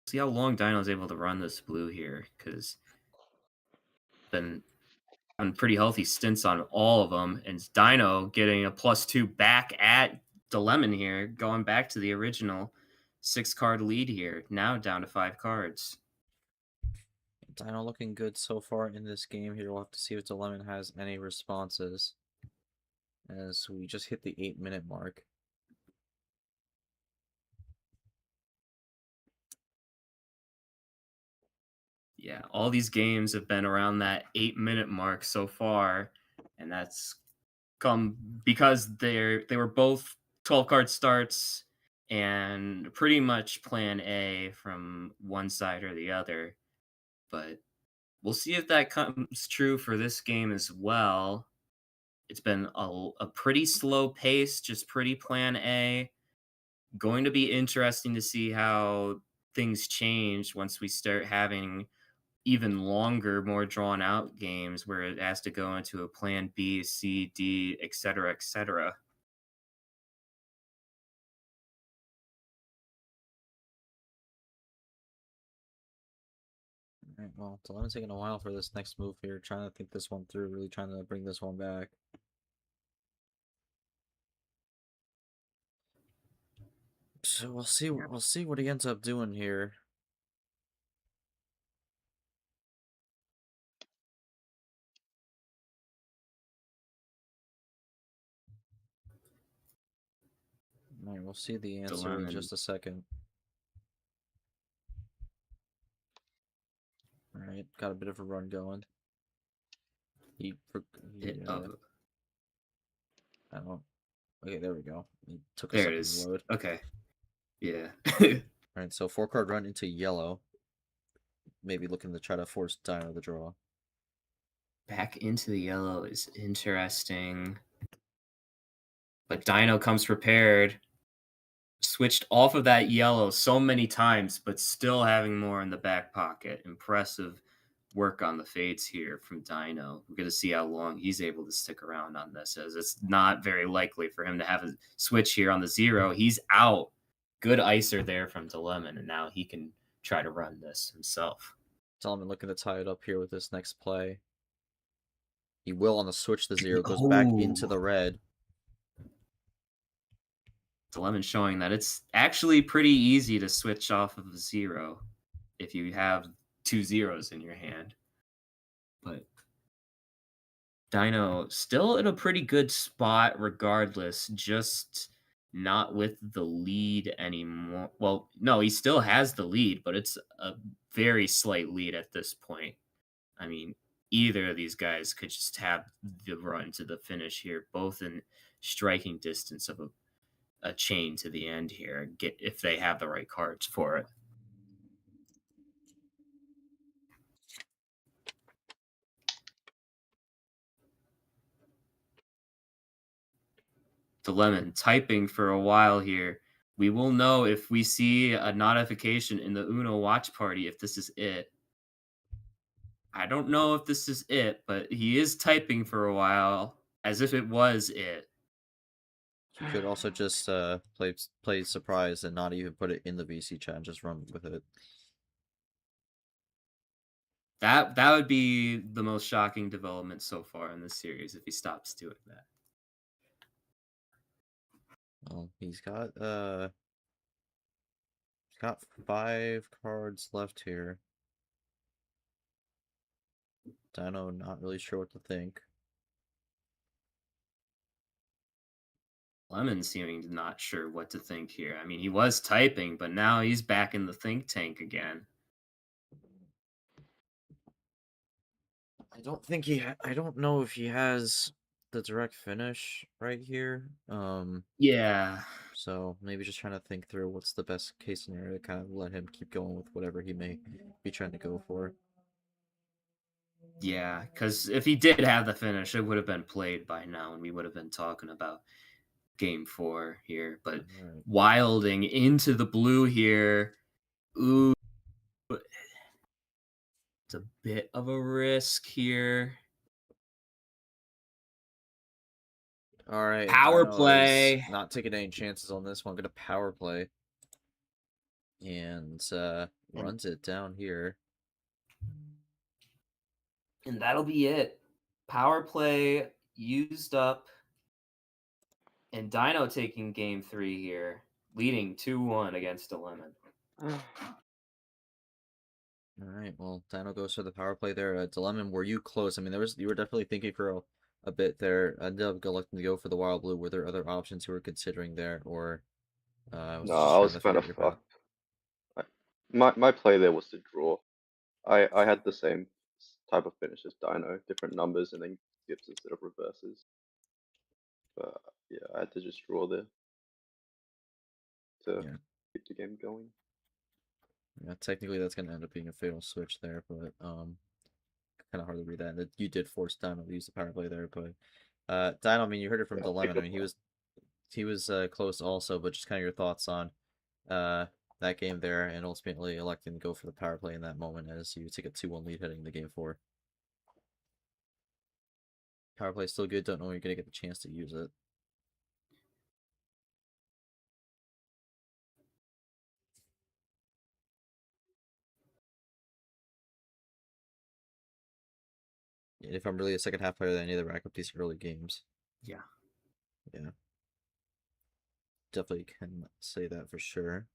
See how long Dino's able to run this blue here, because been having pretty healthy stints on all of them, and Dino getting a +2 back at the lemon here, going back to the original 6-card lead here, now down to 5 cards. Dino looking good so far in this game here. We'll have to see if Dilemma has any responses. As we just hit the 8-minute mark. Yeah, all these games have been around that 8-minute mark so far, and that's come because they were both 12-card starts and pretty much plan A from one side or the other. But we'll see if that comes true for this game as well. It's been a pretty slow pace, just pretty plan A. Going to be interesting to see how things change once we start having even longer, more drawn out games where it has to go into a plan B, C, D, etc., etc. Alright, well, Dilemma's taking a while for this next move here, trying to think this one through, really trying to bring this one back. So we'll see what he ends up doing here. Alright, we'll see the answer in just a second. Alright, got a bit of a run going. I don't. Okay, there we go. He took a There second it to is. load. Okay. Yeah. Alright, so 4-card run into yellow. Maybe looking to try to force Dino the draw. Back into the yellow is interesting. But Dino comes prepared. Switched off of that yellow so many times, but still having more in the back pocket. Impressive work on the fades here from Dino. We're going to see how long he's able to stick around on this, as it's not very likely for him to have a switch here on the 0. He's out. Good icer there from DeLemon, and now he can try to run this himself. Solomon looking to tie it up here with this next play. He will on the switch to 0, goes back into the red. DeLemon showing that it's actually pretty easy to switch off of a 0 if you have 2 zeros in your hand. But Dino still in a pretty good spot regardless, just not with the lead anymore. Well, no, he still has the lead, but it's a very slight lead at this point. I mean, either of these guys could just have the run to the finish here, both in striking distance of a chain to the end here, get if they have the right cards for it. Dilemon typing for a while here. We will know if we see a notification in the Uno watch party if this is it. I don't know if this is it, but he is typing for a while as if it was it. You could also just play surprise and not even put it in the VC chat and just run with it. That would be the most shocking development so far in this series if he stops doing that. Well, he's got 5 cards left here. Dino not really sure what to think. Lemon seeming not sure what to think here. I mean, he was typing, but now he's back in the think tank again. I don't think I don't know if he has the direct finish right here. Yeah. So maybe just trying to think through what's the best case scenario to kind of let him keep going with whatever he may be trying to go for. Yeah, because if he did have the finish, it would have been played by now, and we would have been talking about game 4 here. But Right. wilding into the blue here. Ooh. It's a bit of a risk here. All right, Power Dino is play. not taking any chances on this one. Gonna power play and runs it down here. And that'll be it. Power play used up. And Dino taking game 3 here, leading 2-1 against Dilemma. All right, well, Dino goes for the power play there. Dilemma, were you close? I mean, you were definitely thinking for a bit there. I ended up electing to go for the wild blue. Were there other options you were considering there, or was No, it just I trying was to kind figure of out your path? fucked. My play there was to draw. I had the same type of finish as Dino, different numbers and then skips instead of reverses. But yeah, I had to just draw there to Yeah, keep the game going. yeah. Technically, that's gonna end up being a fatal switch there, but kind of hard to read that. That you did force Dino to use the power play there, but Dino, I mean, you heard it from Yeah, pick Dilemma. I a mean, play. he was close also, but just kind of your thoughts on that game there, and ultimately electing to go for the power play in that moment as you take a 2-1 lead heading into game 4. Power play still good. Don't know when you're gonna get the chance to use it. If I'm really a second half player, then I need to rack up these early games. Yeah. Yeah, definitely can say that for sure.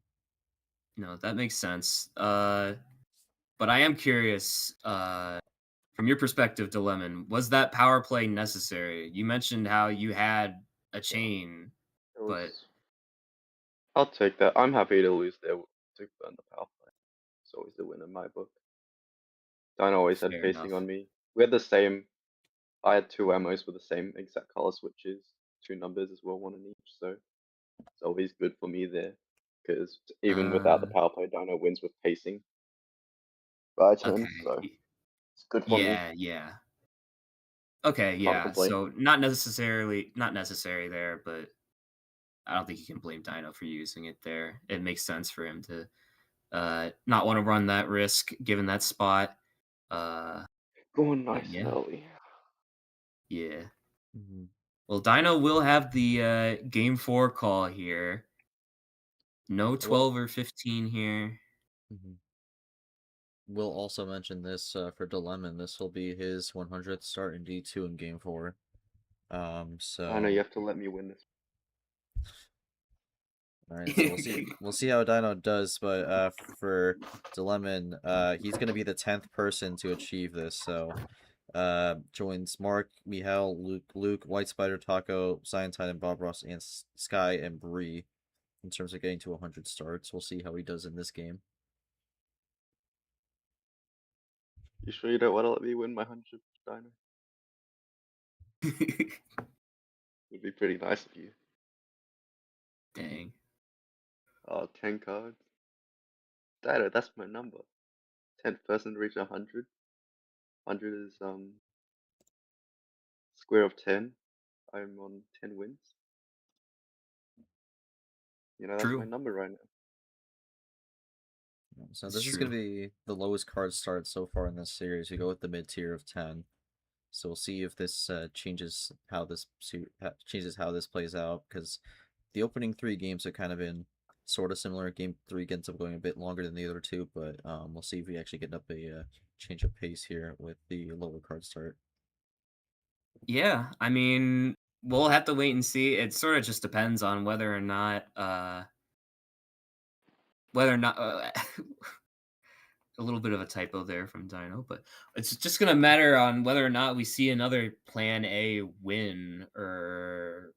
No, that makes sense. But I am curious, from your perspective, Dilemon, was that power play necessary? You mentioned how you had a Yeah, chain, it but was. I'll take that. I'm happy to lose there to burn the power play. It's always the win in my book. Dino always had fair pacing enough. on me. We had the same. I had 2 ammos with the same exact color switches, 2 numbers as well, one in each. So it's always good for me there. Because even without the Uh, power play, Dino wins with pacing by okay. turn. So it's good for me. Yeah, yeah. Okay, Can't yeah. complain. So not necessary there, but I don't think you can blame Dino for using it there. It makes sense for him to not want to run that risk given that spot. Uh, Going but nice and yeah, early. yeah. Mm-hmm. Well, Dino will have the game 4 call here. No Well, 12 or 15 here. mm-hmm. We'll also mention this for Dilemma. This will be his 100th start in D2 in Game 4. Dino, you So have to let me win this. all right, so we'll see how Dino does, but for Dilemma, he's gonna be the 10th person to achieve this. So joins Mark, Mihail, Luke, White Spider, Taco, Scientine, and Bob Ross, and Sky and Bree in terms of getting to 100 starts. We'll see how he does in this game. You sure you don't want to let me win my 100th, Dino? Would be pretty nice of you. Dang. Oh, 10 cards. Dino, that's my number. 10th person to reach 100. 100 is square of 10. I'm on 10 wins. You know, that's my True. number right now. So That's this is going to be the lowest card start so far in this series. We go with the mid tier of 10. So we'll see if this changes how this plays out, because the opening 3 games have kind of been sort of similar. Game 3 ends up going a bit longer than the other 2, but we'll see if we actually get up a change of pace here with the lower card start. Yeah, I mean, we'll have to wait and see. It sort of just depends on whether or not a little bit of a typo there from Dino, but it's just gonna matter on whether or not we see another Plan A win or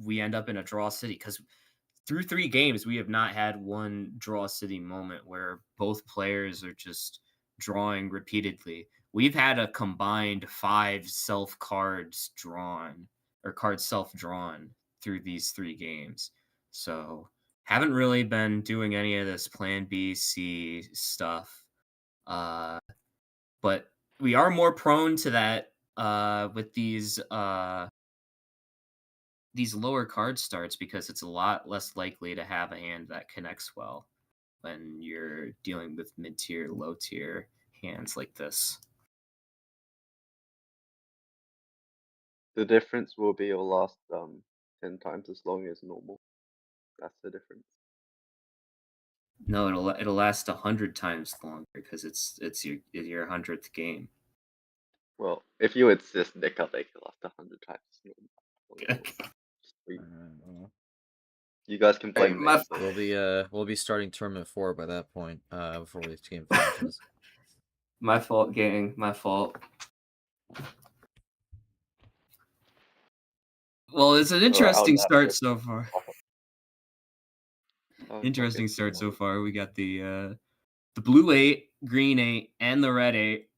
we end up in a draw city. Because through 3 games, we have not had one draw city moment where both players are just drawing repeatedly. We've had a combined 5 self cards drawn or cards self drawn through these 3 games. So haven't really been doing any of this Plan B, C stuff. But we are more prone to that with these lower card starts, because it's a lot less likely to have a hand that connects well when you're dealing with mid-tier, low-tier hands like this. The difference will be it'll last 10 times as long as normal. That's the difference. No, it'll last 100 times longer because it's your 100th game. Well, if you insist, Nick, I'll make it last 100 times as normal. Sweet. You guys can play my- man. We'll be starting tournament 4 by that point. Before this game finishes. My fault, gang. My fault. Well, it's an interesting start so far. Interesting start so far. We got the blue 8, green 8, and the red 8.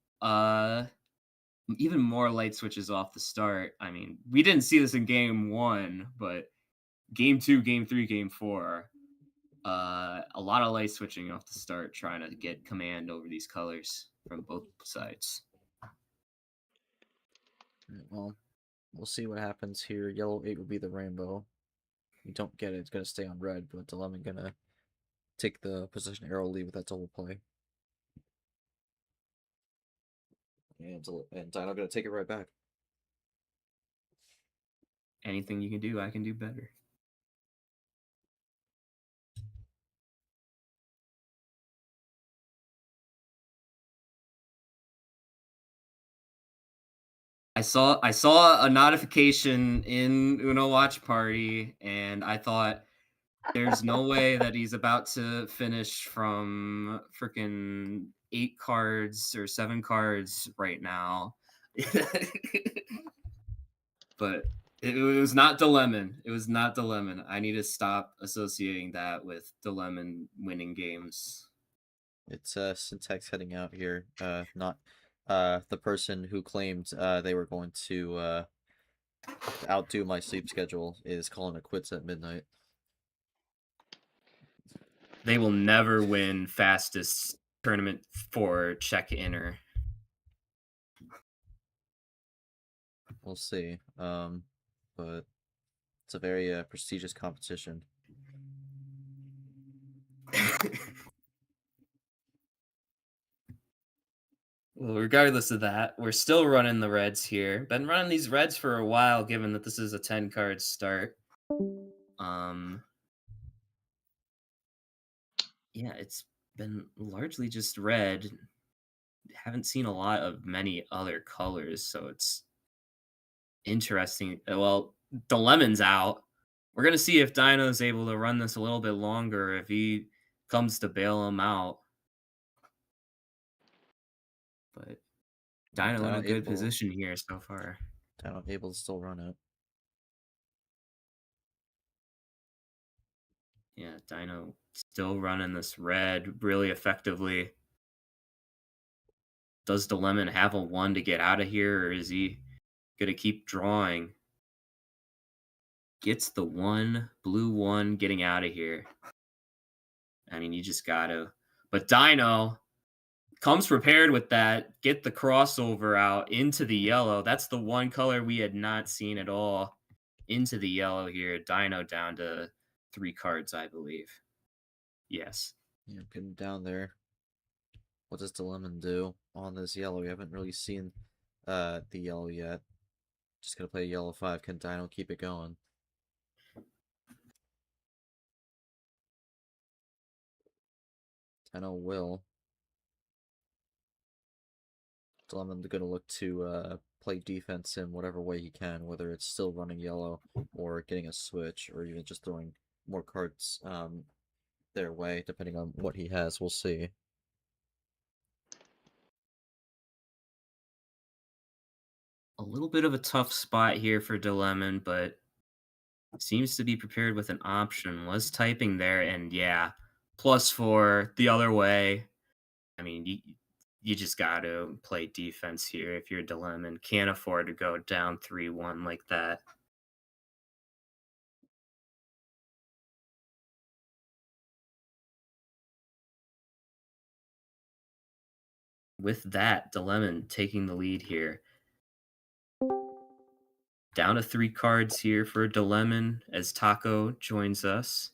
Even more light switches off the start. I mean, we didn't see this in game 1, but game 2, game 3, game 4, a lot of light switching off the start, trying to get command over these colors from both sides. Well, we'll see what happens here. Yellow 8 will be the rainbow. You don't get it, it's going to stay on red, but Dilemma going to take the position arrow lead with that double play. And Dino going to take it right back. Anything you can do, I can do better. I saw a notification in Uno Watch Party, and I thought, there's no way that he's about to finish from freaking 8 cards or 7 cards right now. But it was not Delemon. It was not Delemon. I need to stop associating that with Delemon winning games. It's Syntax heading out here. Not the person who claimed they were going to outdo my sleep schedule is calling it quits at midnight. They will never win fastest tournament for check inner. We'll see. But it's a very prestigious competition. Well, regardless of that, we're still running the reds here. Been running these reds for a while, given that this is a 10 card start. Yeah, it's been largely just red. Haven't seen a lot of many other colors, so it's interesting. Well, the lemon's out. We're gonna see if Dino's able to run this a little bit longer, if he comes to bail him out. But Dino in a good position here so far. Dino able to still run it. Yeah, Dino still running this red really effectively. Does the lemon have a 1 to get out of here, or is he gonna keep drawing? Gets the 1, blue 1, getting out of here. I mean, you just gotta. But Dino comes prepared with that. Get the crossover out into the yellow. That's the one color we had not seen at all. Into the yellow here. Dino down to 3 cards, I believe. Yes. Yeah, getting down there. What does the lemon do on this yellow? We haven't really seen the yellow yet. Just gonna play yellow 5. Can Dino keep it going? Dino will. Dilemma's gonna look to play defense in whatever way he can, whether it's still running yellow or getting a switch, or even just throwing more cards their way, depending on what he has. We'll see. A little bit of a tough spot here for Dilemon, but seems to be prepared with an option. Was typing there, and yeah, +4 the other way. I mean, you just got to play defense here if you're Dilemon. Can't afford to go down 3-1 like that. With that, Dilemon taking the lead here. Down to 3 cards here for Dilemon as Taco joins us.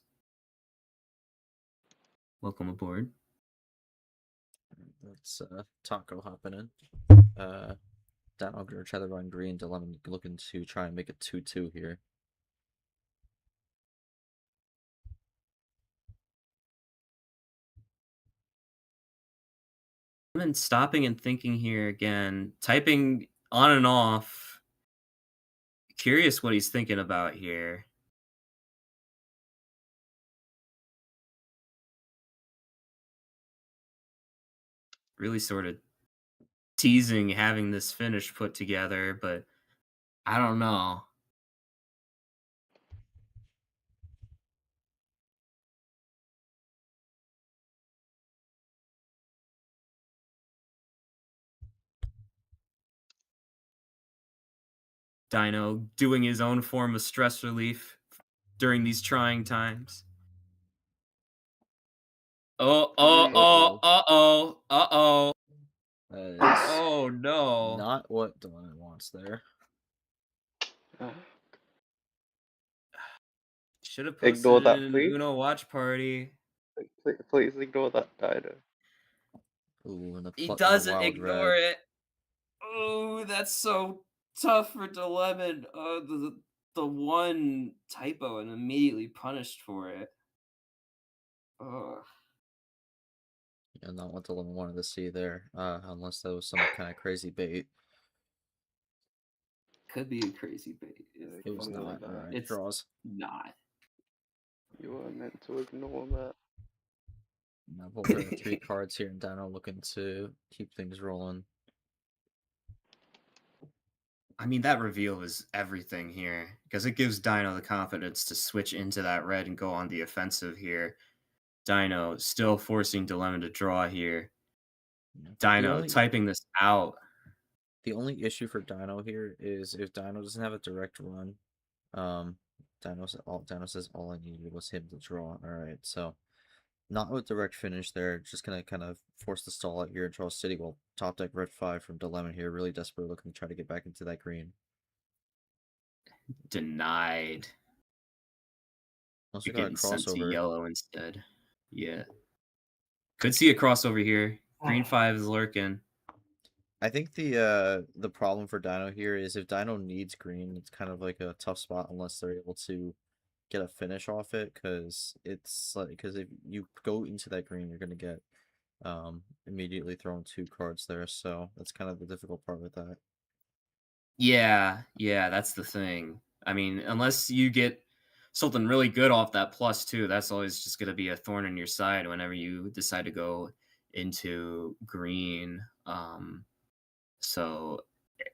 Welcome aboard. That's Taco hopping in. Dino gonna try to run green. Dilemma looking to try and make it 2-2 here. Dilemon stopping and thinking here again, typing on and off. Curious what he's thinking about here. Really sort of teasing having this finish put together, but I don't know. Dino doing his own form of stress relief during these trying times. Oh, uh-oh. That is Oh, no. not what Dilemma wants there. Should have Ignore posted it that, in an please. Uno watch party. Please ignore that, Dino. Ooh, and He the doesn't wild ignore red. it. Oh, that's so tough for Dilemon. The one typo and immediately punished for it. Ugh. Yeah, not what Dilemma wanted to see there, unless that was some kind of crazy bait. Could be a crazy bait. It was Ignore not. that. Alright, It's draws. not. You were meant to ignore that. Now both are 3 cards here, and Dino looking to keep things rolling. I mean, that reveal is everything here because it gives Dino the confidence to switch into that red and go on the offensive here. Dino still forcing Dilemma to draw here. Yeah. Dino typing this out. The only issue for Dino here is if Dino doesn't have a direct run, Dino says all I needed was him to draw. Alright, so not with direct finish there, just gonna kind of force the stall out here and draw City. Well, top deck red 5 from Dilemma here, really desperately looking to try to get back into that green. Denied. Also You're got a getting sent to crossover. yellow instead. Yeah. Could see a crossover here. Green 5 is lurking. I think the problem for Dino here is if Dino needs green, it's kind of like a tough spot unless they're able to get a finish off it, because it's like, because if you go into that green, you're gonna get immediately thrown 2 cards there, so that's kind of the difficult part with that. Yeah, that's the thing. I mean, unless you get something really good off that +2, that's always just going to be a thorn in your side whenever you decide to go into green. So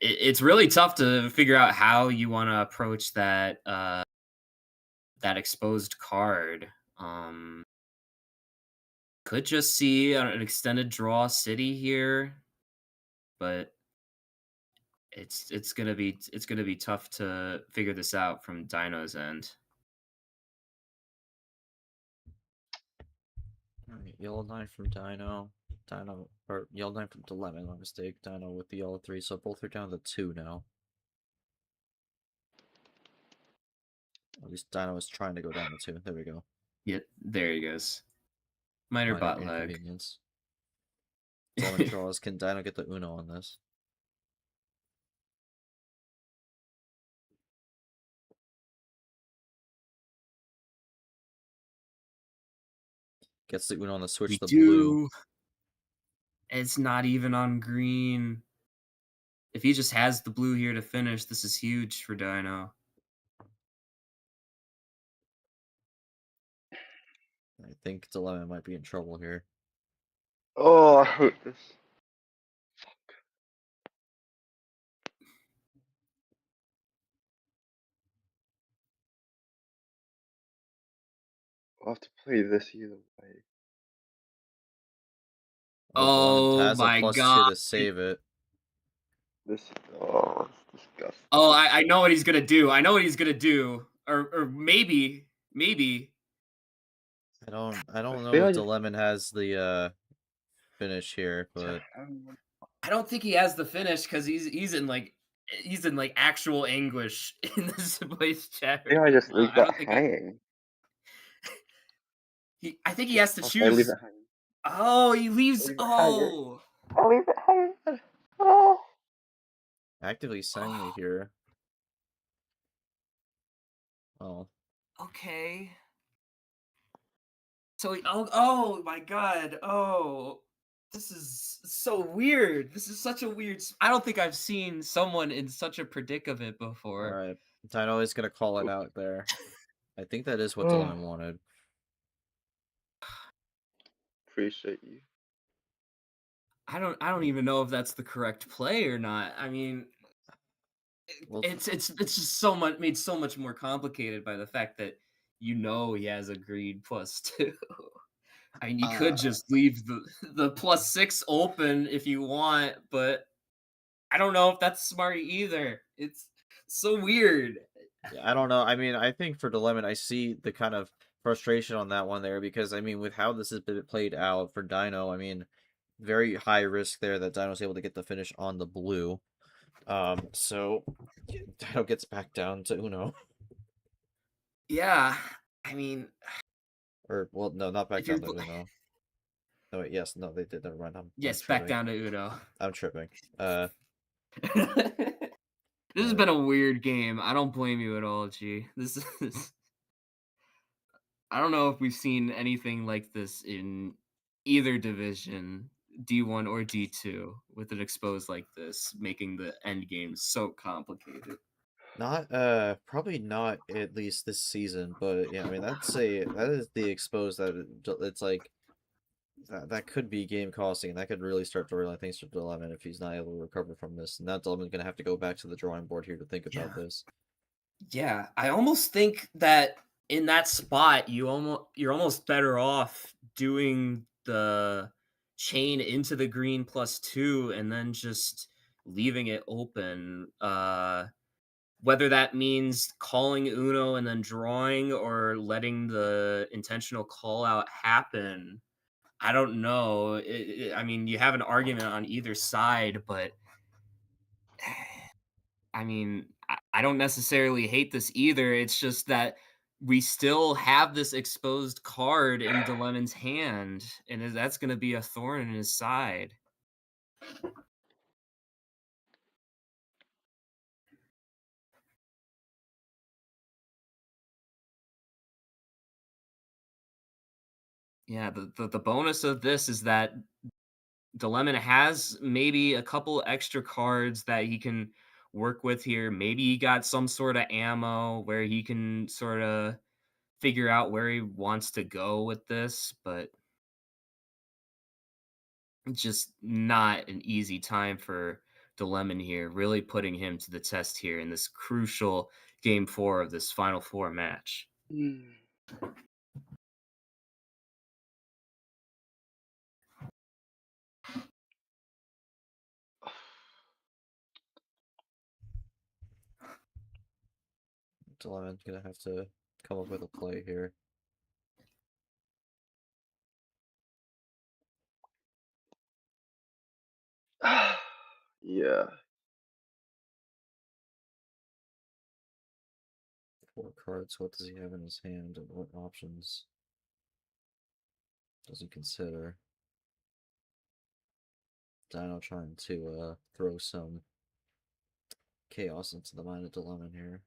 it's really tough to figure out how you want to approach that that exposed card. Could just see an extended draw City here, but it's gonna be tough to figure this out from Dino's end. Alright, yellow 9 from Dino. Or yellow 9 from Dilemma, my mistake. Dino with the yellow 3, so both are down to 2 now. At least Dino is trying to go down to 2. There we go. Yeah, there he goes. Minor bot lag. inconvenience. Dilemma draws. Can Dino get the Uno on this? Gets the Uno on the switch, We the do. blue. It's not even on green. If he just has the blue here to finish, this is huge for Dino. I think Dilemma might be in trouble here. Oh, I hate this. I'll have to play this either way. Oh Dilemma has a my +2 god. to save it. This, oh, it's disgusting. Oh, I know what he's gonna do. I know what he's gonna do. Or maybe. I don't know feel if like Dilemma has the finish here, but I don't think he has the finish because he's in like actual anguish in this voice chat. I feel I just Right now. leave I that don't think hanging. I think he has to I'll say leave choose. it hanging. Oh, he leaves. Leave it hanging. Oh, I'll leave it hanging. Oh. actively saying it here. Oh, okay. So oh my god. Oh, this is so weird. This is such a weird. I don't think I've seen someone in such a predicament before. alright. Dino is gonna call it out there. I think that is what Oh. Dilemma wanted. Appreciate you. I don't even know if that's the correct play or not. I mean, Well, it's just so much made so much more complicated by the fact that he has a greed +2. I mean, you could just leave the +6 open if you want, but I don't know if that's smart either. It's so weird. yeah, I don't know. I mean, I think for Dilemma, I see the kind of frustration on that one there because I mean, with how this has been played out for Dino, I mean, very high risk there that Dino's able to get the finish on the blue. So Dino gets back down to Uno. Yeah, I mean, Or well, no, not back if you're down to Uno. No, wait, yes, no, they did. Never mind. I'm yes, back tripping. down to Uno. I'm tripping. This has been a weird game. I don't blame you at all, G. This is I don't know if we've seen anything like this in either division, D1 or D2, with an exposed like this, making the end game so complicated. Not probably not at least this season, but yeah, I mean that is the expose that it's like that could be game costing, and that could really start to ruin things for Dilemma if he's not able to recover from this. And now Dilemma's gonna have to go back to the drawing board here to think about this. Yeah, I almost think that in that spot you're almost better off doing the chain into the green +2 and then just leaving it open. Whether that means calling Uno and then drawing or letting the intentional call out happen, I don't know. I mean, you have an argument on either side, but I mean, I don't necessarily hate this either. It's just that we still have this exposed card in Dilemmon's hand, and that's going to be a thorn in his side. Yeah, the bonus of this is that Dilemma has maybe a couple extra cards that he can work with here. Maybe he got some sort of ammo where he can sort of figure out where he wants to go with this, but it's just not an easy time for Dilemma here, really putting him to the test here in this crucial game 4 of this Final Four match. Dilemma's gonna have to come up with a play here. Yeah. 4 cards. What does he have in his hand, and what options? Doesn't consider. Dino trying to throw some chaos into the mind of Dilemma here.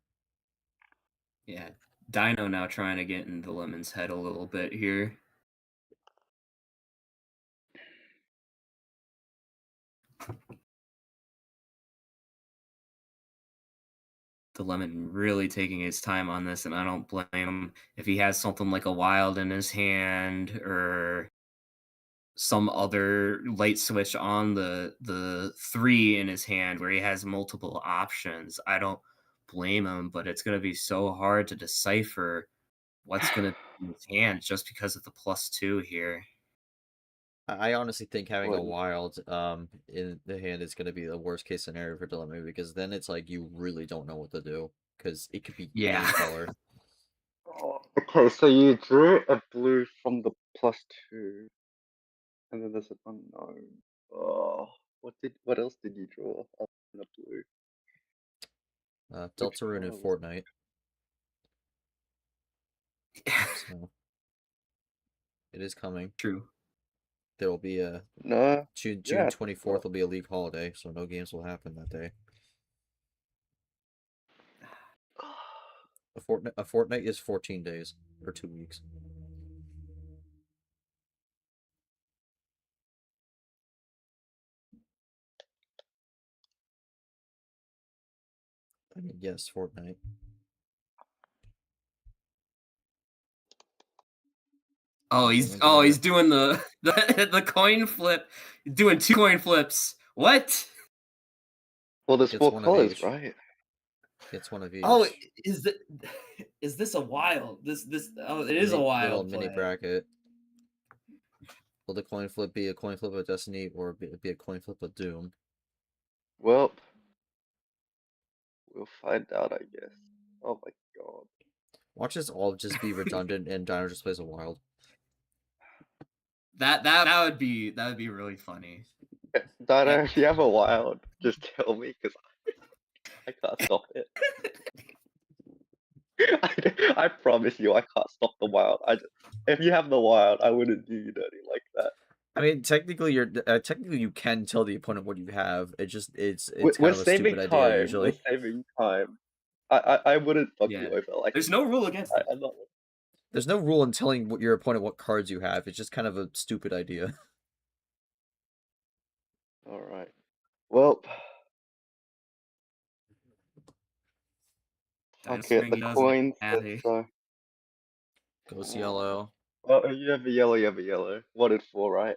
Yeah, Dino now trying to get into Lemon's head a little bit here. The Lemon really taking his time on this, and I don't blame him. If he has something like a wild in his hand or some other light switch on the 3 in his hand where he has multiple options, I don't blame him, but it's going to be so hard to decipher what's going to be in his hand just because of the +2 here. I honestly think having a Well, wild in the hand is going to be the worst case scenario for Dilemma, because then it's like you really don't know what to do, because it could be any Yeah. color. okay, so you drew a blue from the +2, and then there's an unknown. Oh, what else did you draw other than a blue? Which Deltarune in color was Fortnite. So it is coming. True. There will be a no? June Yeah, 24th will be a league holiday, so no games will happen that day. A fortnight is 14 days or 2 weeks. I mean, yes, Fortnite. Oh, he's doing the coin flip, doing 2 coin flips. What? Well, there's Gets 4 one of colors, each. right? Gets one of Oh, each. is this a wild? It is a Little wild mini play. bracket. Will the coin flip be a coin flip of Destiny or be a coin flip of Doom? Well, we'll find out, I guess. Oh my god. Watch this all just be redundant and Dino just plays a wild. That would be really funny. Dino, if you have a wild, just tell me, because I can't stop it. I promise you, I can't stop the wild. If you have the wild, I wouldn't do you dirty like that. I mean, technically, technically you can tell the opponent what you have. It's We're kind of a saving stupid idea time. We're usually. saving time. I wouldn't fuck you Yeah. over like There's no rule against it. I'm not. There's no rule in telling your opponent what cards you have. It's just kind of a stupid idea. All right. Well, Dino's okay. saying The he doesn't coins. have Let's a. Goes yellow. Oh, you have a yellow. You have a yellow. What did 4, right?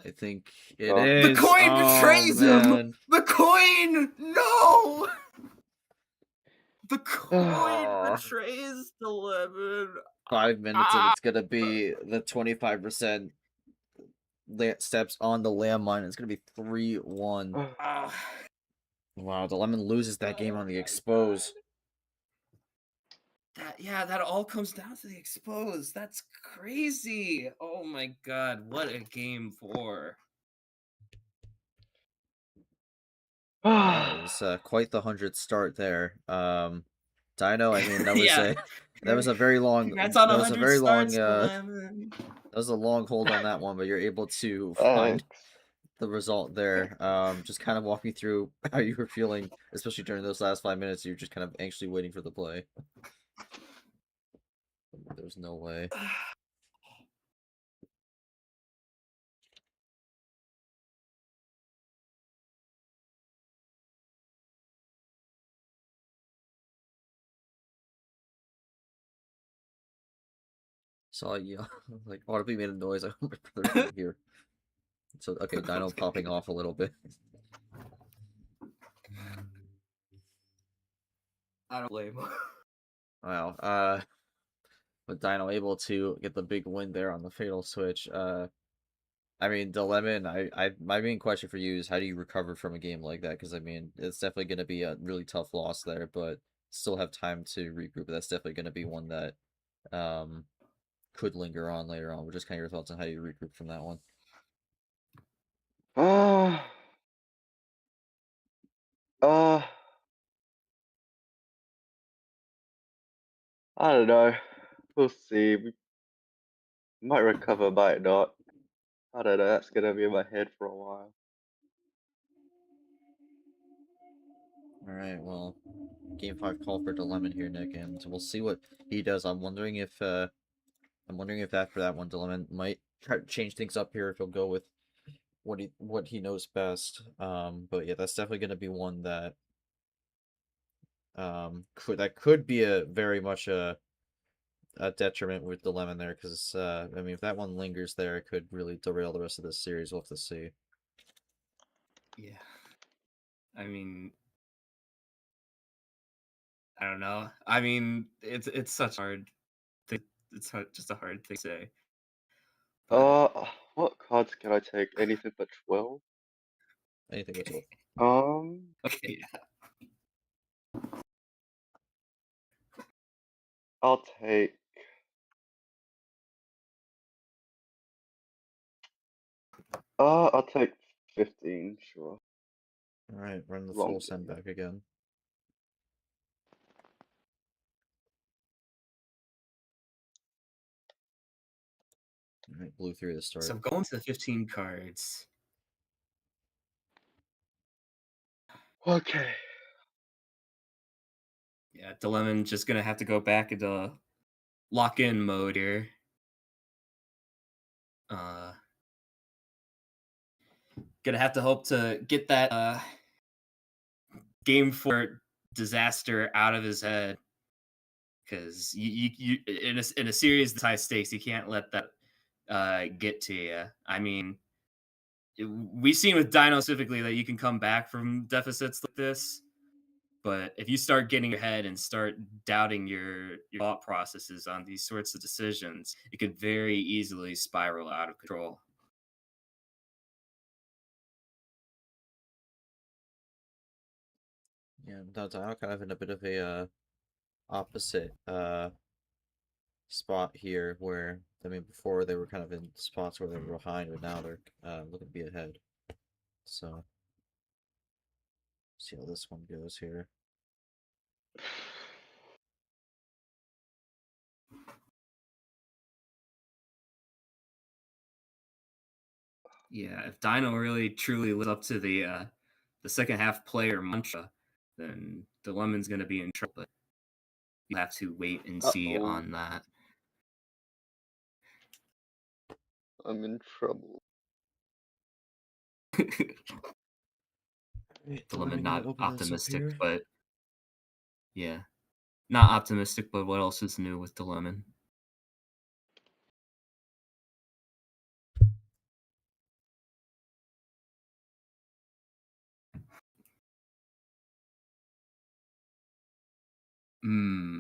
I think it Oh. The is. coin Oh, betrays him. man. The coin. No. The coin Oh. betrays the lemon. 5 minutes and it's gonna be the 25% steps on the landmine. It's gonna be 3-1. Ah. Wow, the lemon loses that game on the expose. That all comes down to the expose. That's crazy. Oh my god, what a game 4. That was quite the 100th start there. Dino, I mean, that was Yeah. that was a very long Congrats on that was a 100 very long starts, Lemon. that was a long hold on that one, but you're able to find Thanks. the result there. Just kind of walk me through how you were feeling, especially during those last 5 minutes. You're just kind of anxiously waiting for the play. There's no way. Saw you like audibly made a noise. I hope my brother didn't hear. So okay, Dino popping off a little bit. I don't blame him. Wow. But Dino able to get the big win there on the fatal switch. I mean, Dilemon, my main question for you is how do you recover from a game like that? Because I mean, it's definitely going to be a really tough loss there, but still have time to regroup. That's definitely going to be one that could linger on later on. Just kind of your thoughts on how you regroup from that one. Uh, uh, I don't know. We'll see. Might recover, might not. I don't know. That's gonna be in my head for a while. All right, well, game 5 call for Dilemma here, Nick, and we'll see what he does. I'm wondering if after that one, Dilemma might try to change things up here. If he'll go with what he knows best. But yeah, that's definitely going to be one that could be a very much a detriment with Dilemma there, because I mean, if that one lingers there, it could really derail the rest of this series. We'll have to see. Yeah. I mean, I don't know. I mean, it's such hard thing. It's just a hard thing to say. What cards can I take? Anything but 12? Anything with 12. Okay. I'll take. I'll take 15, sure. All right, run the Long full send back again. All right, blue 3 to start. So going to the 15 cards. Okay. Yeah, Dilemma just gonna have to go back into lock-in mode here. Gonna have to hope to get that game 4 disaster out of his head, because you in a series this high stakes, you can't let that get to you. I mean, we've seen with Dino specifically that you can come back from deficits like this, but if you start getting your head and start doubting your thought processes on these sorts of decisions, it could very easily spiral out of control. Yeah, Dino kind of in a bit of a opposite spot here, where I mean, before they were kind of in spots where they were behind, but now they're looking to be ahead. So, see how this one goes here. Yeah, if Dino really truly lives up to the second half player mantra, then Dilemma's going to be in trouble. But you have to wait and see on that. I'm in trouble. Dilemma not optimistic, but yeah, not optimistic. But what else is new with Dilemma? Hmm.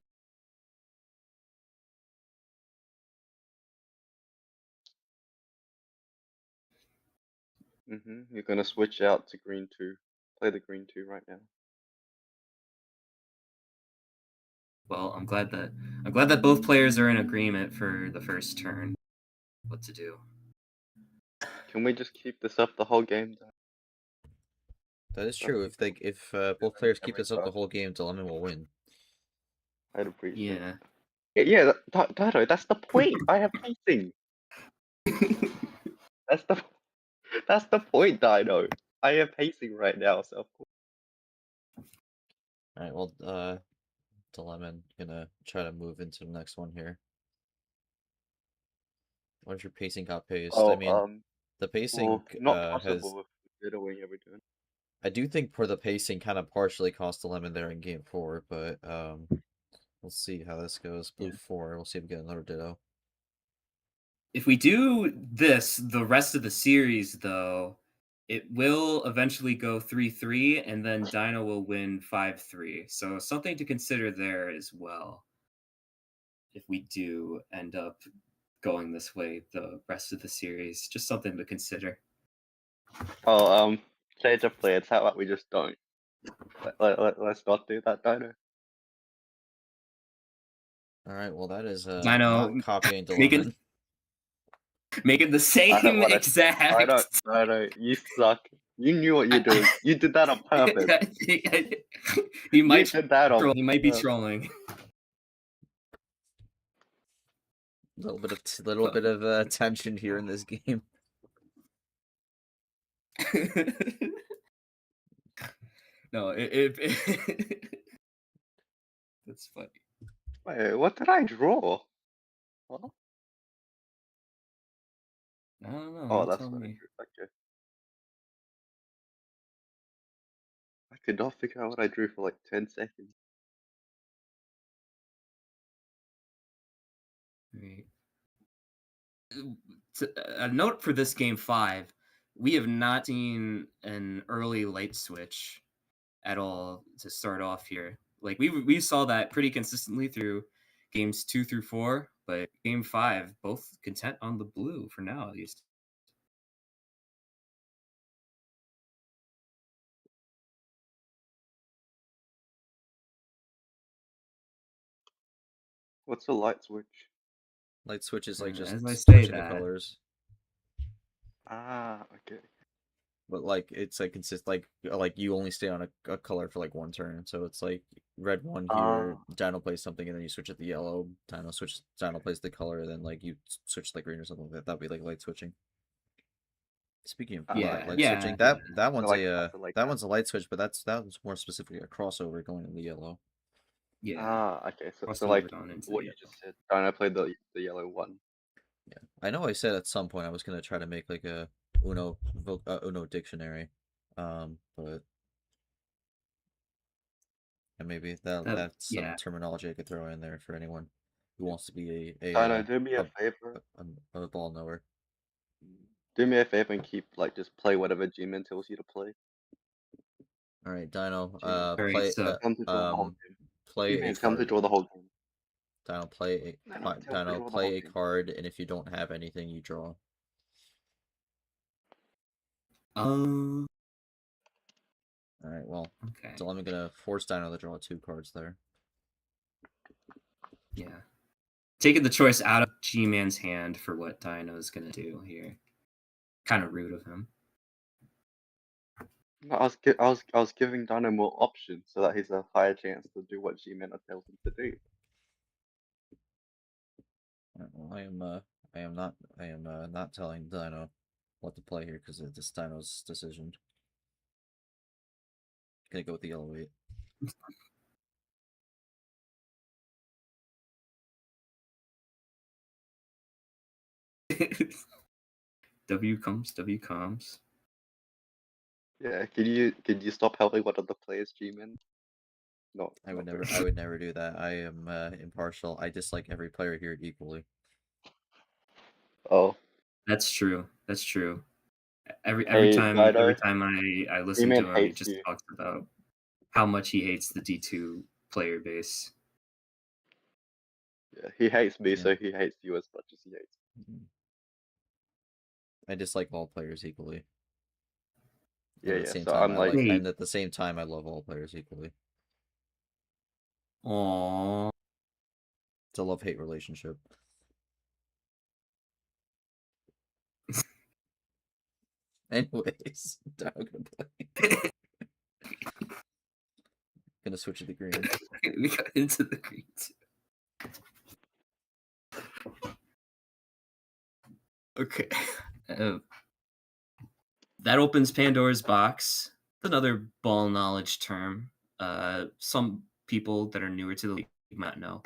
You're gonna switch out to green 2. Play the green 2 right now. Well, I'm glad that both players are in agreement for the first turn. What to do? Can we just keep this up the whole game? That is true. If both players keep this up the whole game, Dilemma will win. I'd appreciate Yeah. it. Yeah, Dado, that's the point. I have pacing. That's the point, Dino. I have pacing right now, so of course. All right, well, Dilemma gonna try to move into the next one here. What's your pacing got paced? I mean, the pacing not has. possible if we're doing everything. I do think the pacing kind of partially cost Dilemma there in game 4, but we'll see how this goes. Blue 4. We'll see if we get another ditto. If we do this the rest of the series, though, it will eventually go 3-3, and then Dino will win 5-3. So something to consider there as well. If we do end up going this way the rest of the series, just something to consider. Oh, change of plans. How about we just don't? Let's not do that, Dino. All right, well, that is Dino, not copying Dilemma. Make it the same exact. I don't. You suck. You knew what you're doing. You did that on purpose. He might be trolling. little bit of tension here in this game. No, that's funny. Wait, what did I draw? What? I don't know. Oh, You that's tell what I me. drew. Okay. I could not figure out what I drew for like 10 seconds. Right. A note for this game 5, we have not seen an early light switch at all to start off here. Like we saw that pretty consistently through games 2 through 4, but game 5 both content on the blue for now at least. What's a light switch? Light switch is like just As I say switching the that, colors, Ah, okay. but like it's like like you only stay on a color for like one turn. So it's like red one here, Ah, Dino plays something, and then you switch it to yellow. Dino plays the color, then like you switch to like green or something like that. That'd be like light switching. Speaking of ah, yeah, light okay. switching, yeah. that So one's like a after like that that. one's a light switch, but that was more specifically a crossover going in the yellow. Yeah, Ah, okay. So crossing over like on into the what you yellow. just said, Dino played the yellow one. Yeah, I know. I said at some point I was gonna try to make like a Uno dictionary, but and maybe that's some Yeah, terminology I could throw in there for anyone who wants to be Dino, do me a favor. a ball knower. Do me a favor and keep like just play whatever G-Man tells you to play. All right, Dino. G-Man, all right. So come to draw the whole game. Play a G-Man, come to card. draw the whole game. No, tell him to Dino, draw the whole play a game. card, and if you don't have anything, you draw. um, All right, well, okay, so I'm gonna force Dino to draw 2 cards there. yeah. Taking the choice out of G-Man's hand for what Dino's gonna do here. Kind of rude of him. No, I was giving Dino more options so that he's a higher chance to do what G-Man tells him to do. Well, I am not telling Dino what to play here because it's Dino's decision. Gonna go with the yellow 8. W comes. Yeah, could you stop helping one of the players, G-Man? No, I would not never very. I would never do that. I am impartial. I dislike every player here equally. Oh, That's true. That's true. Every hey, time Dino, I listen G-Man to him, he hates just you. talks about how much he hates the D2 player base. Yeah, he hates me, Yeah. so he hates you as much as he hates. I dislike all players equally. Yeah, And at the yeah. same So time I'm like, Wait. and at the same time I love all players equally. Aww. It's a love-hate relationship. Anyways, I'm gonna play. Gonna switch to the green. We got into the green too. Okay. That opens Pandora's box. Another ball knowledge term. Some people that are newer to the league might know.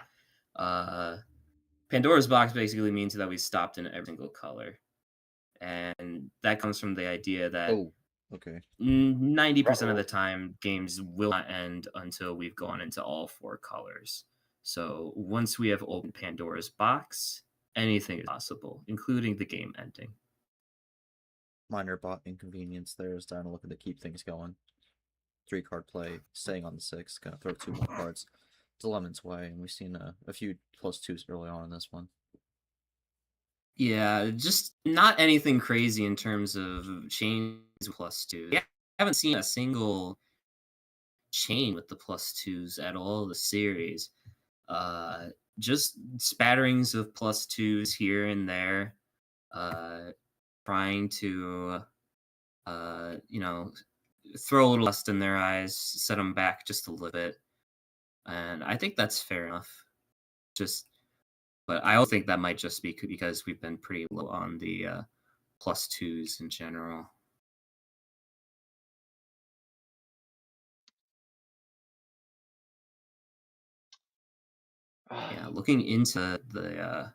Pandora's box basically means that we stopped in every single color. And that comes from the idea that Oh, okay. 90% of the time games will not end until we've gone into all 4 colors. So once we have opened Pandora's box, anything is possible, including the game ending. Minor bot inconvenience there is Dino looking to keep things going. 3-card play, staying on the 6, gonna throw 2 more cards. It's Lemon's way, and we've seen a few +2s early on in this one. Yeah, just not anything crazy in terms of chains +2. Yeah, I haven't seen a single chain with the +2s at all the series. Just spatterings of +2s here and there, trying to, throw a little lust in their eyes, set them back just a little bit. And I think that's fair enough. Just But I also think that might just be because we've been pretty low on the +2s in general. Yeah, looking into the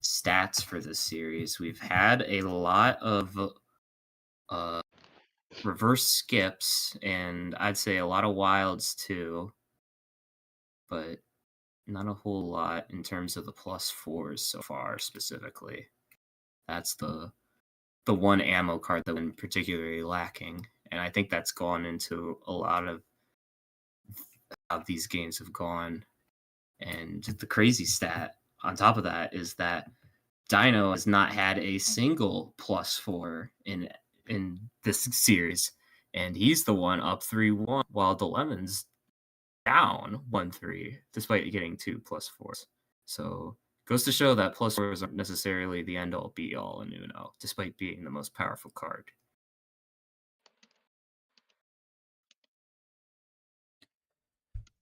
stats for this series, we've had a lot of reverse skips, and I'd say a lot of wilds too, but not a whole lot in terms of the +4s so far specifically. That's the one ammo card that been particularly lacking, and I think that's gone into a lot of how these games have gone. And the crazy stat on top of that is that Dxno has not had a single +4 in this series, and he's the one up 3-1, while Dilemma's down 1-3, despite getting 2 +4s. So goes to show that +4s aren't necessarily the end all be all in Uno, despite being the most powerful card.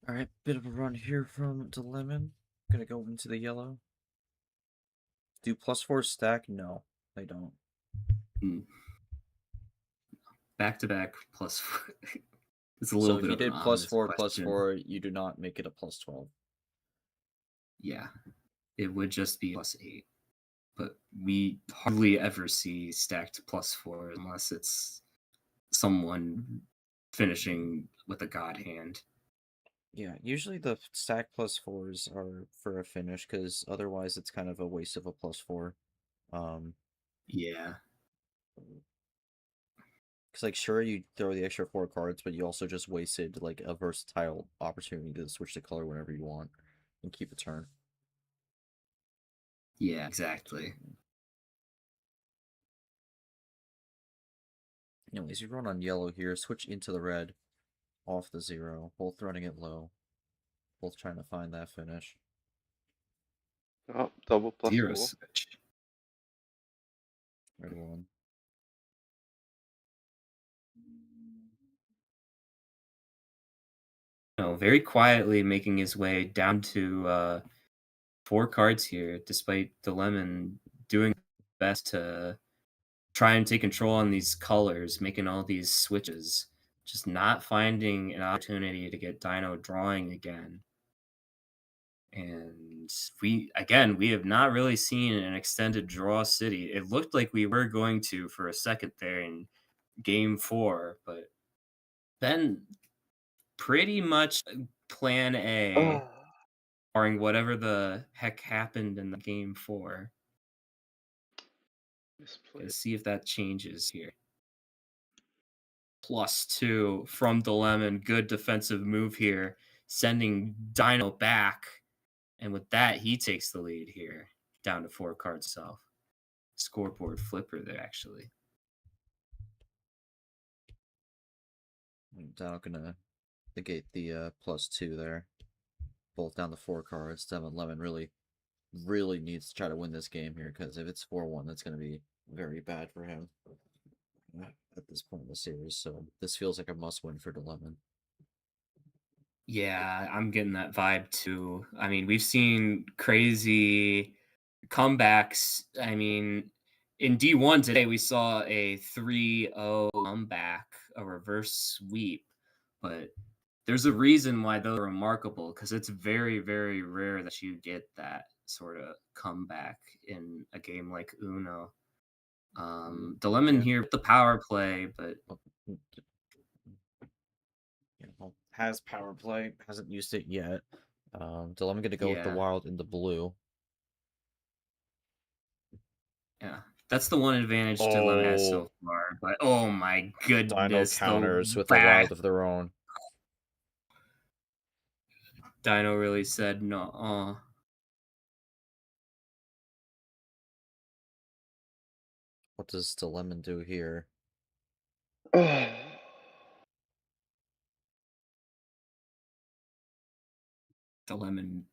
All right, bit of a run here from Dilemon. Gonna go into the yellow. Do +4 stack? No, they don't. Back to back +4. It's a So little if bit you of an did ominous +4 question. +4, you do not make it a +12. Yeah, it would just be +8. But we hardly ever see stacked +4 unless it's someone finishing with a god hand. Yeah, usually the stack +4s are for a finish, because otherwise it's kind of a waste of a +4. Yeah. Because, like, sure, you throw the extra 4 cards, but you also just wasted, like, a versatile opportunity to switch the color whenever you want and keep a turn. Yeah, exactly. Anyways, you run on yellow here, switch into the red, off the 0, both running it low, both trying to find that finish. Oh, double Zero +4. switch. Red 1. No, very quietly making his way down to 4 cards here, despite the lemon doing best to try and take control on these colors, making all these switches, just not finding an opportunity to get Dxno drawing again. And we have not really seen an extended draw city. It looked like we were going to for a second there in game 4, but then pretty much plan A, barring whatever the heck happened in the game 4. Let's see if that changes here. +2 from the lemon. Good defensive move here, sending Dxno back. And with that, he takes the lead here, down to 4 cards self. Scoreboard flipper there, actually. Down gonna negate the +2 there. Both down to 4 cards. Devin Lemon really needs to try to win this game here, because if it's 4-1, that's going to be very bad for him at this point in the series. So this feels like a must-win for Lemon. Yeah, I'm getting that vibe too. I mean, we've seen crazy comebacks. I mean, in D1 today, we saw a 3-0 comeback, a reverse sweep, but there's a reason why those are remarkable, because it's very, very rare that you get that sort of comeback in a game like Uno. The lemon here with the power play, but Has power play, hasn't used it yet. Lemon gonna go with the yeah, wild in the blue. yeah. That's the one advantage to lemon has so far. But oh my Dxno goodness, counters the with a wild of their own. Dxno really said no. What does the lemon do here? The lemon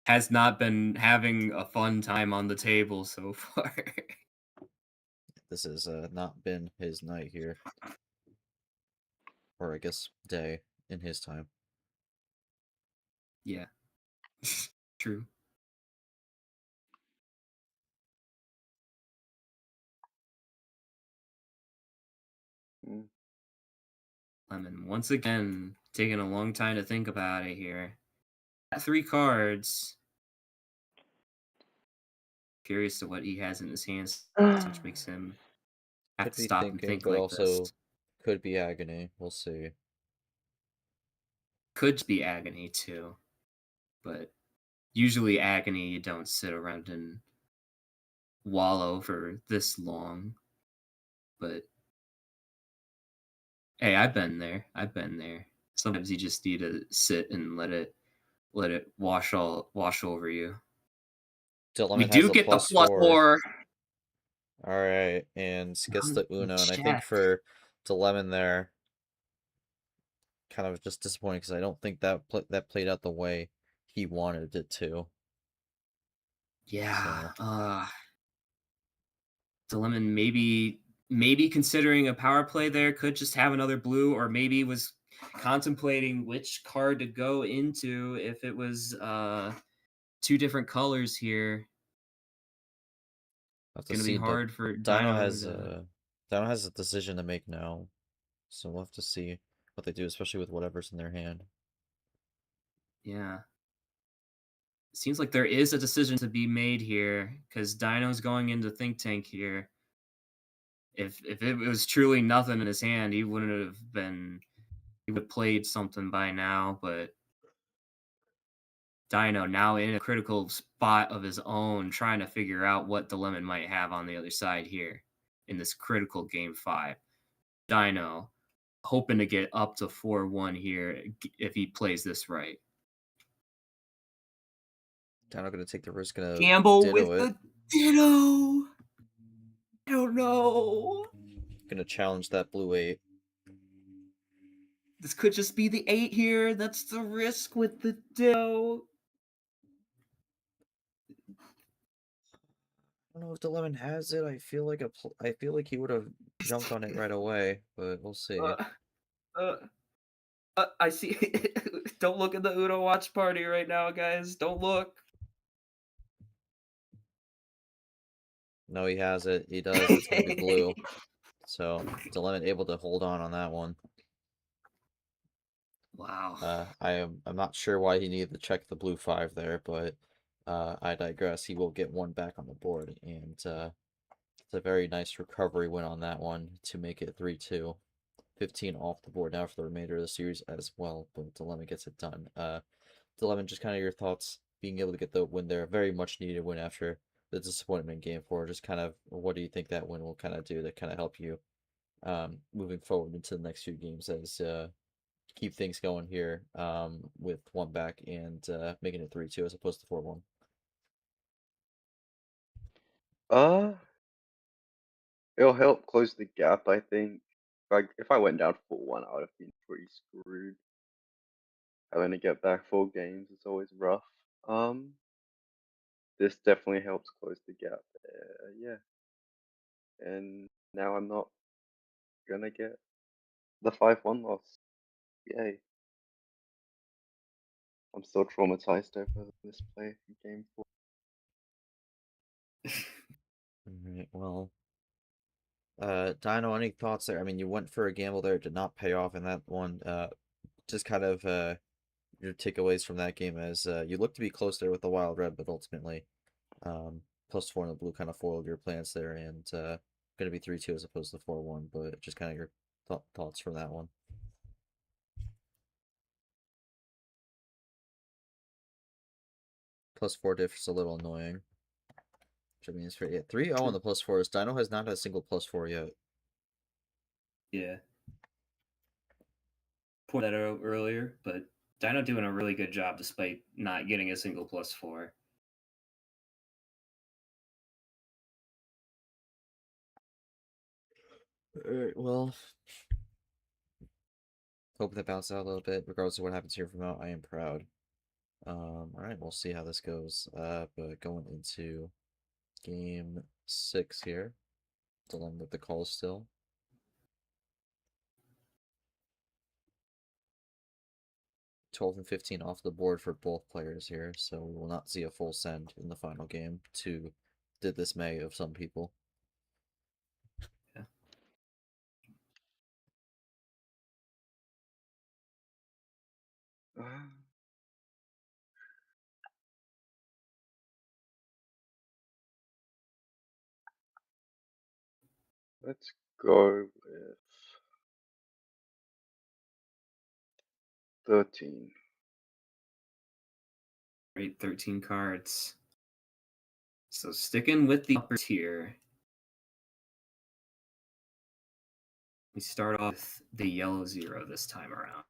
has not been having a fun time on the table so far. This has not been his night here. Or I guess day in his time. Yeah. True. Lemon once again taking a long time to think about it here. Got 3 cards. Curious to what he has in his hands, which makes him have Could to be stop and thinking, think but like also this. could be agony. We'll see. Could just be agony too, but usually agony you don't sit around and wallow for this long. But hey, I've been there. I've been there. Sometimes you just need to sit and let it wash over you. We Dilemma has do a get the +4. +4. All right, and gets the Uno, and I think Check. for Dilemma there, kind of just disappointing because I don't think that played out the way he wanted it to. Yeah. So. Dilemma maybe considering a power play there, could just have another blue, or maybe was contemplating which card to go into if it was 2 different colors here. Have It's to gonna be see, but hard for Dino Dino has to. a decision to make now, so we'll have to see what they do, especially with whatever's in their hand. Yeah. Seems like there is a decision to be made here because Dino's going into Think Tank here. If it was truly nothing in his hand, he wouldn't have been. He would have played something by now, but Dino now in a critical spot of his own, trying to figure out what the lemon might have on the other side here in this critical game 5. Dino hoping to get up to 4-1 here if he plays this right. Dino gonna take the risk, gonna Gamble with ditto it. the Ditto. I don't know. Gonna challenge that blue 8. This could just be the 8 here. That's the risk with the Ditto. I don't know if the lemon has it. I feel like he would have jumped on it right away, but we'll see. Uh, I see. Don't look at the Uno watch party right now, guys. Don't look. No, he has it. He does. It's gonna be blue. So Dilemma able to hold on that one. Wow. I'm not sure why he needed to check the blue 5 there, but I digress. He will get 1 back on the board, and it's a very nice recovery win on that one to make it 3-2. 15 off the board now for the remainder of the series as well, but Dilemma gets it done. Dilemma, just kind of your thoughts being able to get the win there. Very much needed win after the disappointment in game 4. Just kind of what do you think that win will kind of do to kind of help you moving forward into the next few games as keep things going here with 1 back and making it 3-2 as opposed to 4-1. Uh, it'll help close the gap, I think. Like if I went down 4-1, I would have been pretty screwed. Having to get back 4 games is always rough. This definitely helps close the gap. Yeah, and now I'm not gonna get the 5-1 loss. Yay! I'm still traumatized over this play in game 4. Alright, well, Dino, any thoughts there? I mean, you went for a gamble there, did not pay off in that one. Just kind of your takeaways from that game as you look to be close there with the wild red, but ultimately +4 in the blue kind of foiled your plans there, and going to be 3-2 as opposed to 4-1. But just kind of your thoughts from that one. +4 diff is a little annoying. Which means for 3-0 on the +4s. Dino has not had a single +4 yet. Yeah. Pointed that out earlier, but Dino doing a really good job despite not getting a single +4. Alright, well, hope that bounces out a little bit. Regardless of what happens here from out, I am proud. Alright, we'll see how this goes. But going into game 6 here. Dilemma with the call still. 12 and 15 off the board for both players here, so we will not see a full send in the final game to the dismay of some people. Yeah. Let's go with 13. Right, 13 cards. So sticking with the upper tier, we start off with the yellow 0 this time around.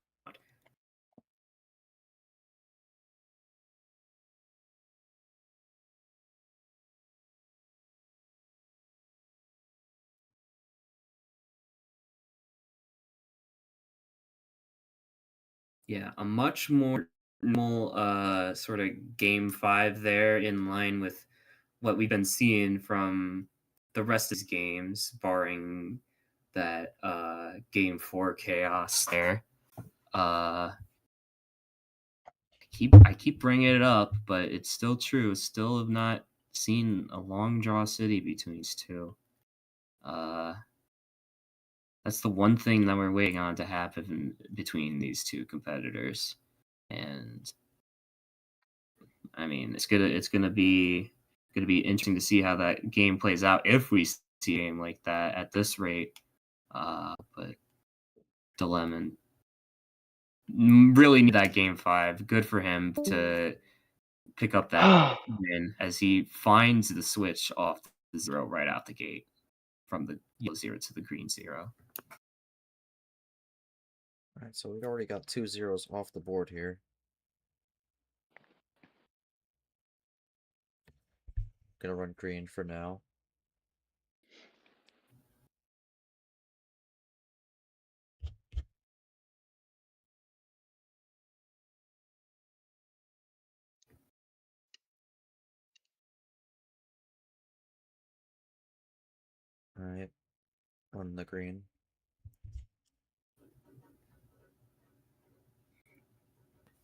Yeah, a much more normal sort of game 5 there, in line with what we've been seeing from the rest of his games, barring that game 4 chaos there. I keep bringing it up, but it's still true. Still have not seen a long draw city between these two. That's the one thing that we're waiting on to happen between these two competitors, and I mean it's gonna be interesting to see how that game plays out if we see a game like that at this rate. But Dilemma really need that game 5. Good for him to pick up that win as he finds the switch off the 0 right out the gate from the yellow 0 to the green 0. Alright, so we've already got 2 zeros off the board here. Gonna run green for now. Alright, run the green.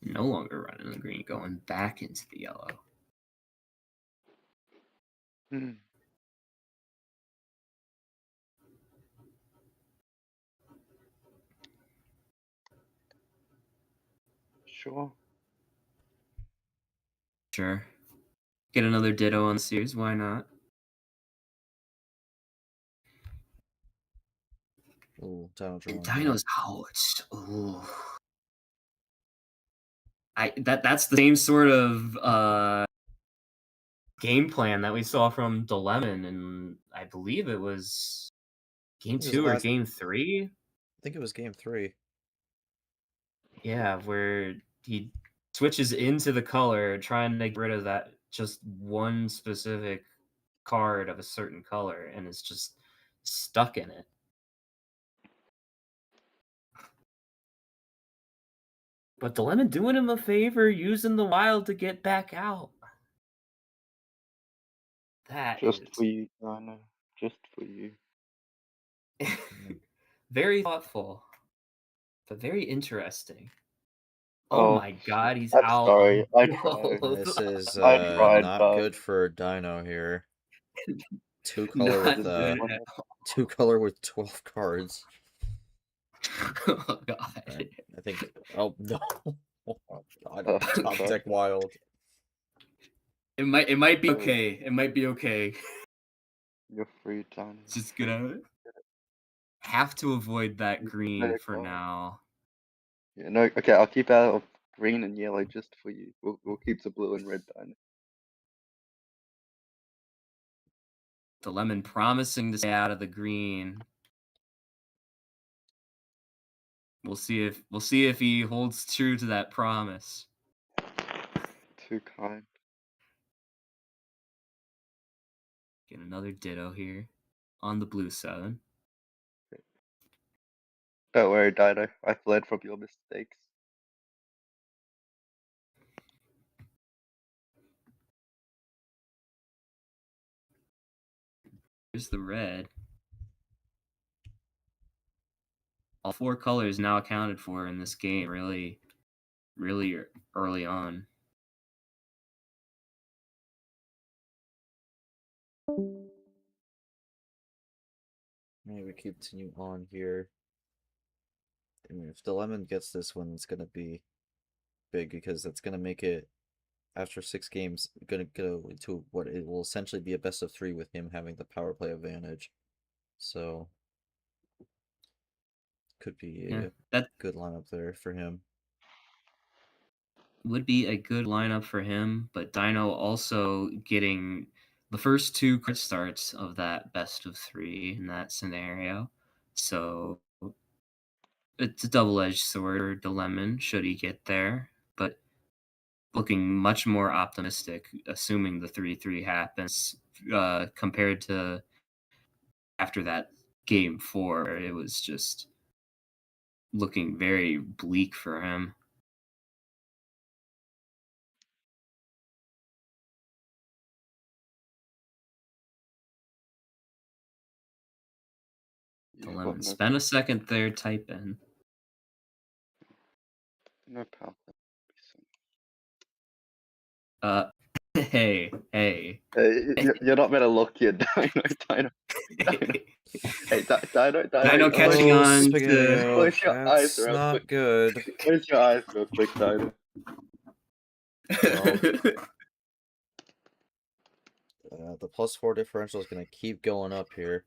No longer running the green, going back into the yellow. Hmm. Sure. Sure. Get another ditto on the series, why not? Ooh, Dino drawing. Dino's out. Ooh. That's the same sort of game plan that we saw from Dilemma, and I believe it was game 2 or game 3. I think it was game 3. Yeah, where he switches into the color, trying to get rid of that just one specific card of a certain color, and is just stuck in it. But Dilemma doing him a favor, using the wild to get back out. That Just is for you, Dino. Just for you. very thoughtful, but very interesting. Oh, Oh my god, he's I'm out sorry. on I both. tried. This is I tried, not but good for Dino here. Two color Not with good. 2 color with 12 cards. Oh god. I think. Oh no! Oh god! Oh, Top God. deck wild. It might be okay. It might be okay. You're free, Dino. It's just gonna have to avoid that You green play a for card. now. Yeah, no, okay, I'll keep out of green and yellow just for you. We'll keep the blue and red, Dino. The lemon promising to stay out of the green. We'll see if he holds true to that promise. Too kind. Get another ditto here on the blue 7. Don't worry, Dino. I've learned from your mistakes. Here's the red. All 4 colors now accounted for in this game, really early on. Maybe we continue on here. I mean, if the lemon gets this one, it's gonna be big because that's gonna make it, after 6 games, gonna go to what it will essentially be a best of 3 with him having the power play advantage. So could be Yeah, a that good lineup there for him. would be a good lineup for him, but Dino also getting the first two crit starts of that best of 3 in that scenario. So it's a double-edged sword for Dilemon should he get there, but looking much more optimistic, assuming the 3-3 happens, compared to after that game 4. It was just looking very bleak for him. Yeah, Dilemon, but no, spend a second there, type in. no power. Hey. Hey, you're not gonna look here, Dino, Dino, Dino. Hey, Dino close, catching on to close your eyes That's real not quick. good. Close your eyes real quick, Dino. Well, the +4 differential is going to keep going up here.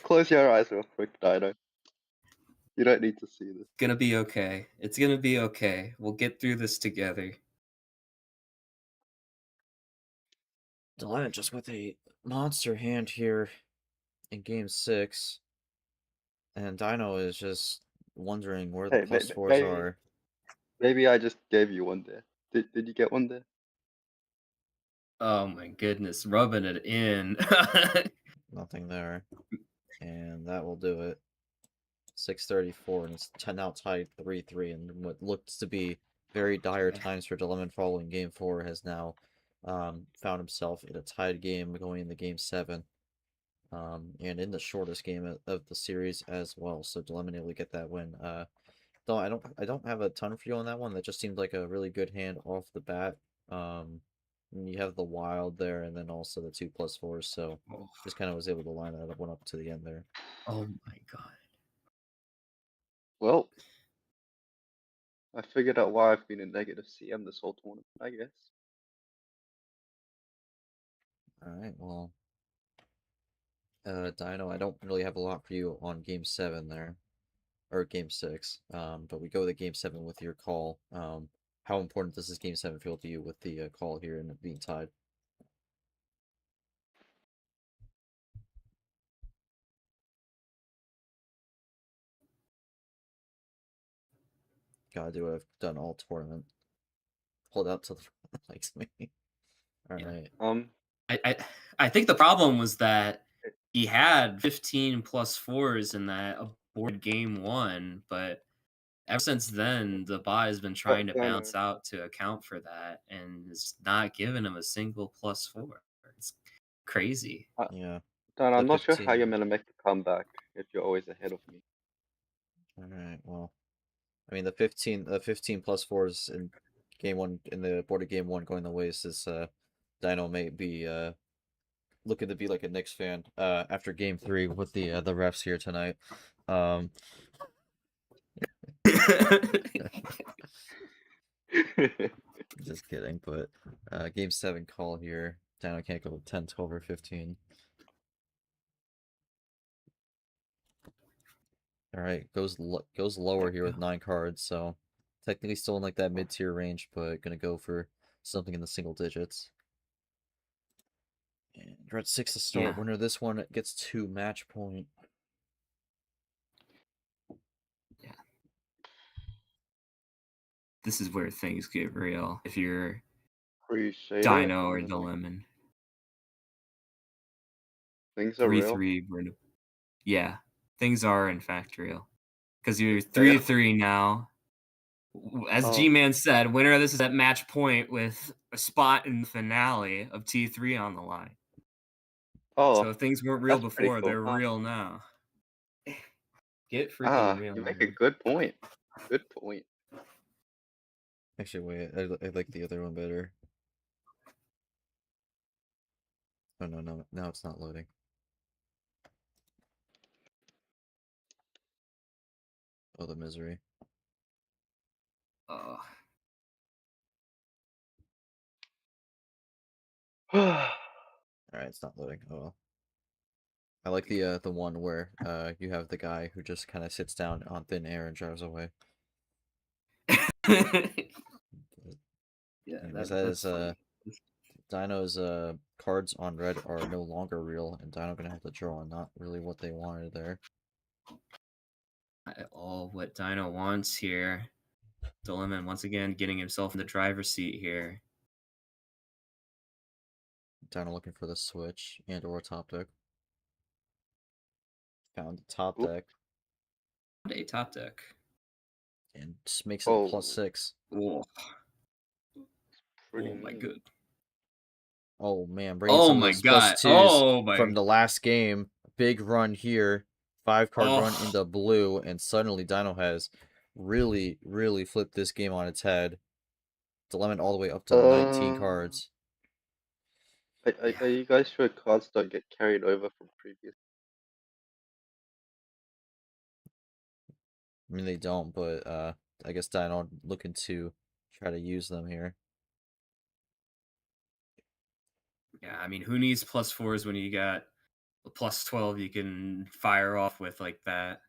Close your eyes real quick, Dino. You don't need to see this. Gonna be okay. It's gonna be okay. We'll get through this together. Dilemma just with a monster hand here in game 6. And Dino is just wondering where the Hey, +4s are. maybe I just gave you one there. Did you get one there? Oh my goodness, rubbing it in. Nothing there. And that will do it. 6:34, and it's now tied 3-3, and what looks to be very dire times for Dilemma following game 4 has now found himself in a tied game going into game 7. And in the shortest game of the series as well. So Dilemma able to get that win. Though I don't have a ton for you on that one. That just seemed like a really good hand off the bat. And you have the wild there, and then also the 2+4s. So Oh, just kind of was able to line that one up to the end there. oh my god. Well, I figured out why I've been in negative CM this whole tournament, I guess. All right, well, Dino, I don't really have a lot for you on game 7 there, or game 6. But we go to game 7 with your call. How important does this game 7 feel to you with the call here and it being tied? Gotta do what I've done all tournament. Hold out till the front likes me. All Yeah. right. I think the problem was that he had 15 plus 4s in that aborted game 1, but ever since then the bot has been trying to Dino, bounce out to account for that and it's not giving him a single +4. It's crazy. Yeah. Dino, The I'm not sure how you're 15. gonna make a comeback if you're always ahead of me. All right. Well, I mean the 15 +4s in game 1 in the aborted game 1 going the waste is Dino may be looking to be like a Knicks fan after game 3 with the refs here tonight. Just kidding, but game 7 call here. Dino can't go 10, 12, or 15. All right, goes lower here with 9 cards, so technically still in like that mid-tier range, but gonna go for something in the single digits. And you're at 6 to start. Yeah. Winner of this one gets 2 match point. Yeah. This is where things get real. If you're Appreciate it. Dino or the Lemon. Things are real. 3-3. Yeah, things are in fact real. Because you're Yeah. 3-3 now. As Oh. G-Man said, winner of this is at match point with a spot in the finale of T3 on the line. Oh, So if things weren't real that's pretty before, cool. they're real now. Get freaking real. You make a man. good point. Good point. Actually, wait, I like the other one better. Oh, no, now it's not loading. Oh, the misery. Oh. Alright, it's not loading. Oh well. I like the one where you have the guy who just kind of sits down on thin air and drives away. Yeah, Anyways, that's funny. Dino's cards on red are no longer real, and Dino gonna have to draw not really what they wanted there. All what Dino wants here. Dilemma once again getting himself in the driver's seat here. Dino looking for the switch and or top deck. Found the top Oop. deck A top deck. and just makes it a Oh, +6. Oh, pretty oh my mean. good. Oh man, bringing Oh some of my those god. +2s Oh my. from the last game. Big run here. 5-card run Oh. in the blue, and suddenly Dino has really, really flipped this game on its head. Dilemma all the way up to 19 cards. Are you guys sure cards don't get carried over from previous? I mean, they don't, but I guess Dino looking to try to use them here. Yeah, I mean, who needs +4s when you got a +12 you can fire off with like that?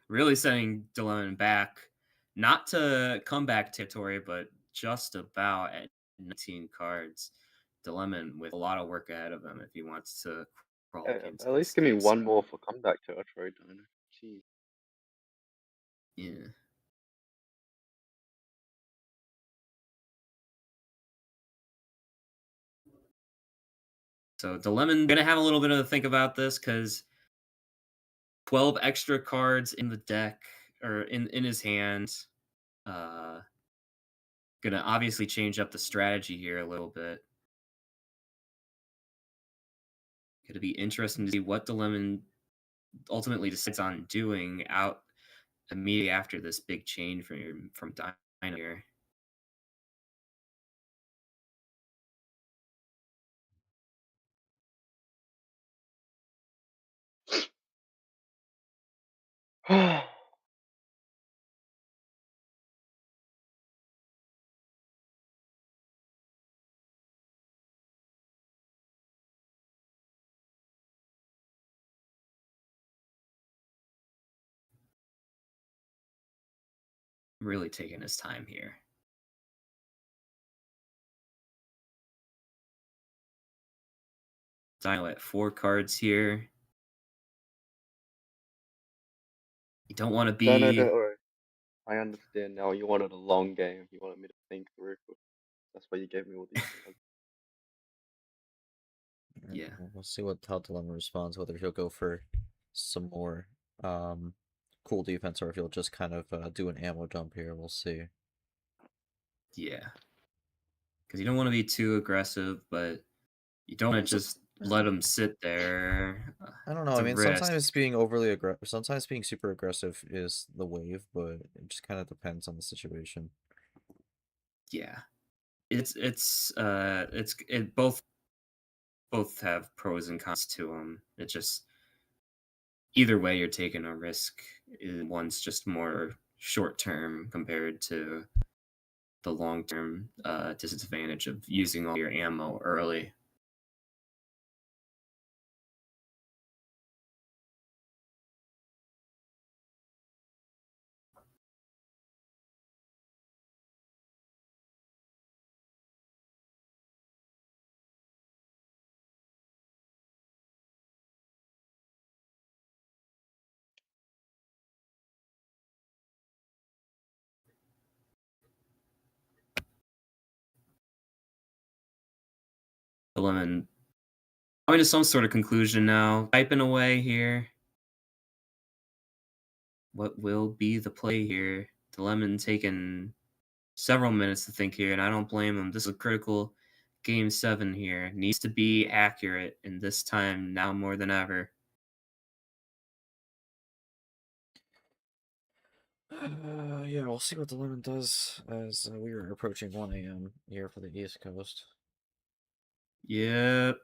Really sending Dilemma back, not to comeback territory, but just about at 19 cards. Dilemma with a lot of work ahead of him if he wants to crawl into At the least give me stakes. one more for comeback territory, Dino. Jeez. Yeah. So Dilemma gonna have a little bit of a think about this because 12 extra cards in the deck or in his hand. Gonna obviously change up the strategy here a little bit. Gonna be interesting to see what Dilemma ultimately decides on doing out immediately after this big change from Dino here. Really taking his time here. Dino at 4 cards here. You don't want to Dino, be. don't worry. I understand now. You wanted a long game. You wanted me to think through. That's why you gave me all these cards. Alright, Yeah. we'll see how Dilemma responds, whether he'll go for some more cool defense or if he'll just kind of do an ammo dump here. We'll see. Yeah. Because you don't want to be too aggressive, but you don't want to just let him sit there. I don't know. It's I a mean, risk. sometimes being overly aggressive, sometimes being super aggressive is the wave, but it just kind of depends on the situation. Yeah. It both have pros and cons to them. It just either way you're taking a risk. One's just more short term compared to the long term disadvantage of using all your ammo early. The lemon coming to some sort of conclusion now. Typing away here. What will be the play here? The lemon taking several minutes to think here, and I don't blame him. This is a critical game 7 here. Needs to be accurate in this time now more than ever. Yeah, we'll see what Dilemma does as we are approaching 1 a.m. here for the East Coast. Yep.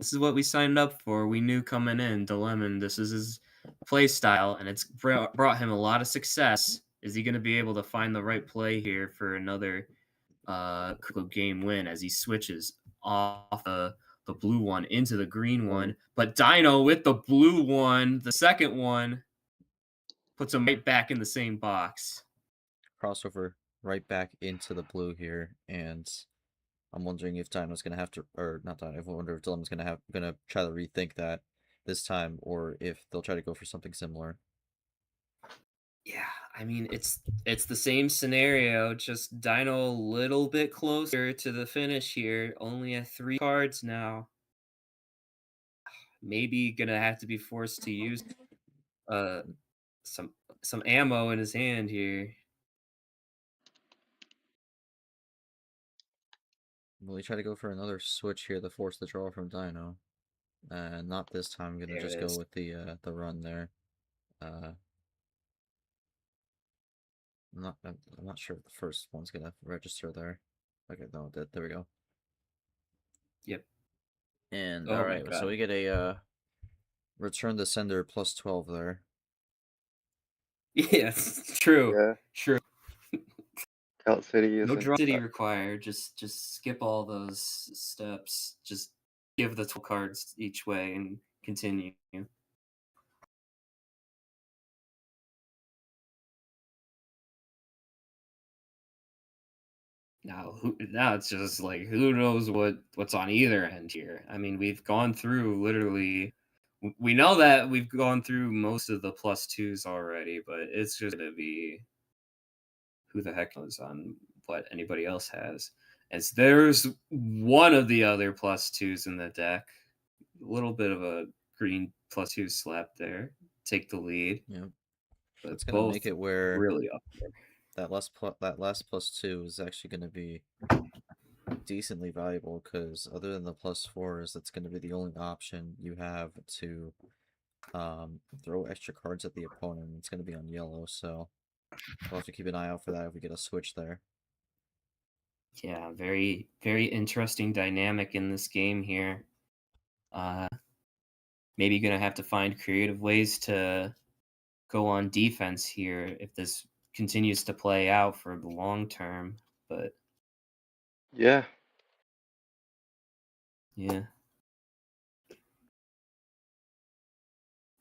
This is what we signed up for. We knew coming in, Dilemma, this is his play style, and it's brought him a lot of success. Is he going to be able to find the right play here for another critical game win as he switches off the blue one into the green one. But Dxno with the blue one, the second one, puts him right back in the same box. Crossover right back into the blue here, and I'm wondering if Dino's gonna have to, or not Dino. I wonder if Dilemma's gonna try to rethink that this time, or if they'll try to go for something similar. Yeah, I mean it's the same scenario, just Dino a little bit closer to the finish here. Only at 3 cards now. Maybe gonna have to be forced to use uh some ammo in his hand here. Will he try to go for another switch here to force the draw from Dino? Not this time. I'm gonna There just it go is. with the run there. I'm not sure if the first one's gonna register there. Okay, no, there we go. Yep. And Oh all my right, so god. we get a return the sender plus 12 there. Yes, true. Yeah, True. Cult City No isn't. draw city required. Just skip all those steps. Just give the 12 cards each way and continue. Now it's just like who knows what's on either end here. I mean, we've gone through literally we know that we've gone through most of the plus twos already, but it's just gonna be who the heck knows on what anybody else has. As there's one of the other plus twos in the deck. A little bit of a green plus two slap there. Take the lead. Yep. But That's gonna both make it where really up there. that last plus 2 is actually gonna be decently valuable, because other than the plus 4s, that's gonna be the only option you have to throw extra cards at the opponent. It's gonna be on yellow, so we'll have to keep an eye out for that if we get a switch there. Yeah, very, very interesting dynamic in this game here. Maybe gonna have to find creative ways to go on defense here if this continues to play out for the long term. But Yeah, yeah,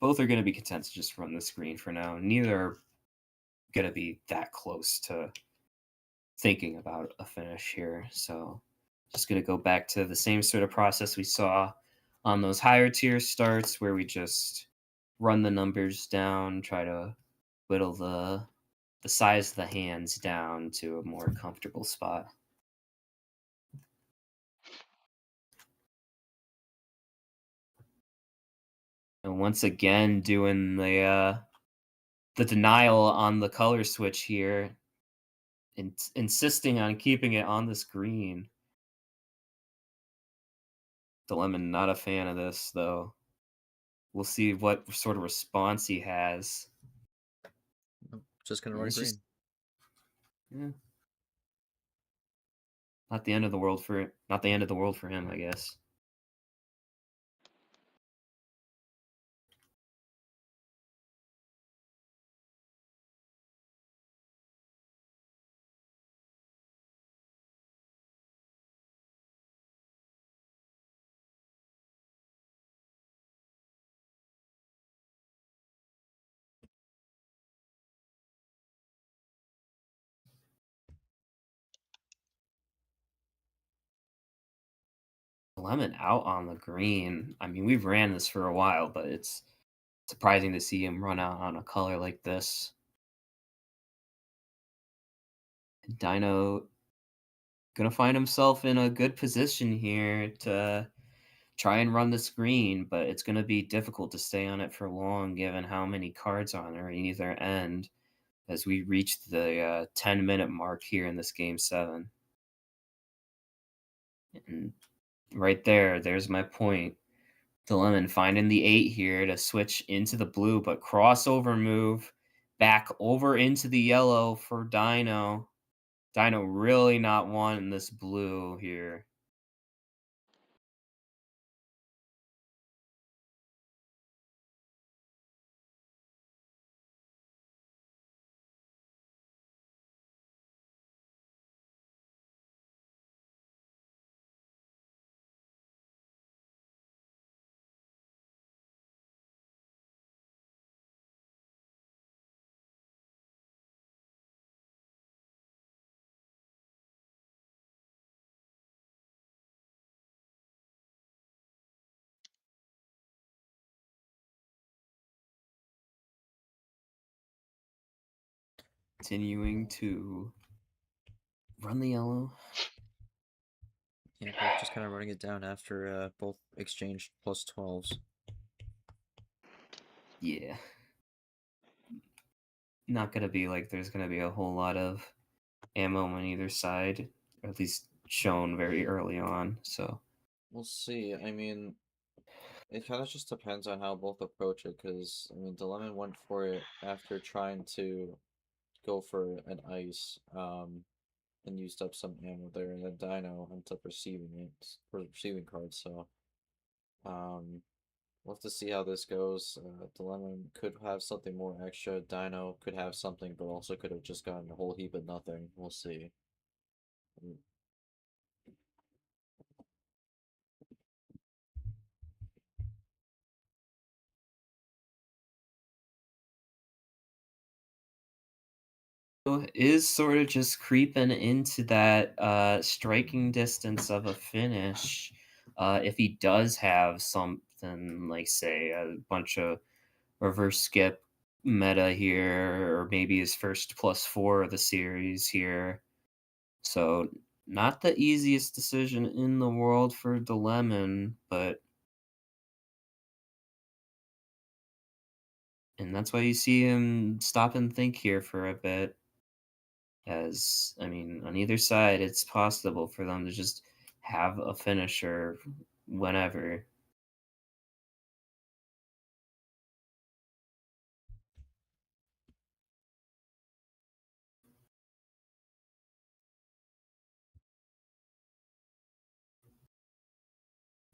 both are gonna be content to just run the screen for now. Neither are gonna be that close to thinking about a finish here. So just gonna go back to the same sort of process we saw on those higher tier starts where we just run the numbers down, try to whittle the size of the hands down to a more comfortable spot. And once again, doing the denial on the color switch here, insisting on keeping it on the screen. Dilemma not a fan of this though. We'll see what sort of response he has. Just gonna Yeah, run it's green. just yeah. Not the end of the world for him, I guess. Lemon out on the green. I mean, we've ran this for a while, but it's surprising to see him run out on a color like this. Dino gonna find himself in a good position here to try and run the screen, but it's gonna be difficult to stay on it for long given how many cards are on either end as we reach the 10-minute mark here in this game 7. And right there's my point. Dilemma finding the 8 here to switch into the blue, but crossover move back over into the yellow for Dino. Dino really not wanting this blue here. continuing to run the yellow. Yeah, both just kind of running it down after both exchanged plus 12s. Yeah. Not gonna be like there's gonna be a whole lot of ammo on either side, or at least shown very early on. So We'll see. I mean, it kind of just depends on how both approach it, because, I mean, Dilemma went for it after trying to go for an ice, and used up some ammo there, and then Dino ended up receiving it, for the receiving card, so, we'll have to see how this goes. Dilemma could have something more extra, Dino could have something, but also could have just gotten a whole heap of nothing. We'll see. is sort of just creeping into that striking distance of a finish. If he does have something like, say, a bunch of reverse skip meta here, or maybe his first +4 of the series here. So, not the easiest decision in the world for Dilemon, but. And that's why you see him stop and think here for a bit. As, I mean, on either side, it's possible for them to just have a finisher whenever.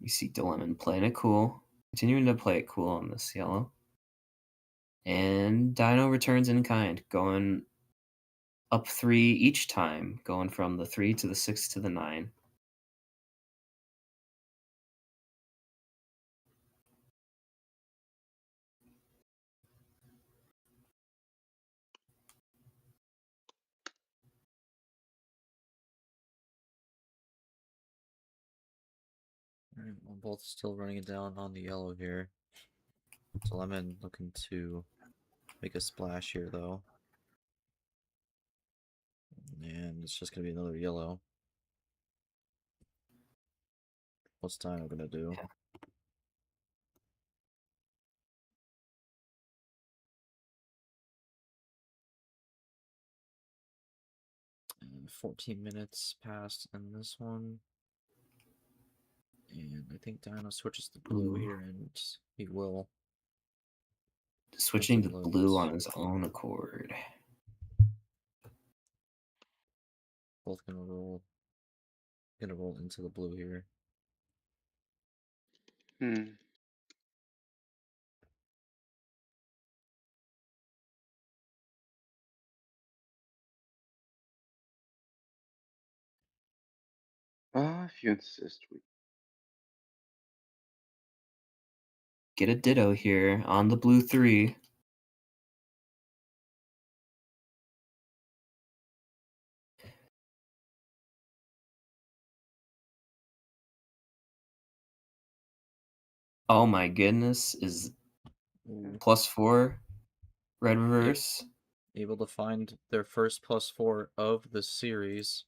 You see Dilemon playing it cool, continuing to play it cool on this yellow. And Dino returns in kind, going up 3 each time, going from the 3 to the 6 to the 9. Alright, well, both still running it down on the yellow here. Dilemma looking to make a splash here, though. And it's just gonna be another yellow. What's Dino gonna do? Yeah. 14 minutes passed in this one. And I think Dino switches to blue Ooh. here, and he will. Switching to Once it blue loads. on his own accord. Both gonna roll. Gonna roll into the blue here. Hmm. If you insist, we. Get a ditto here on the blue 3. Oh my goodness, is Ooh. +4 red reverse. Able to find their first +4 of the series.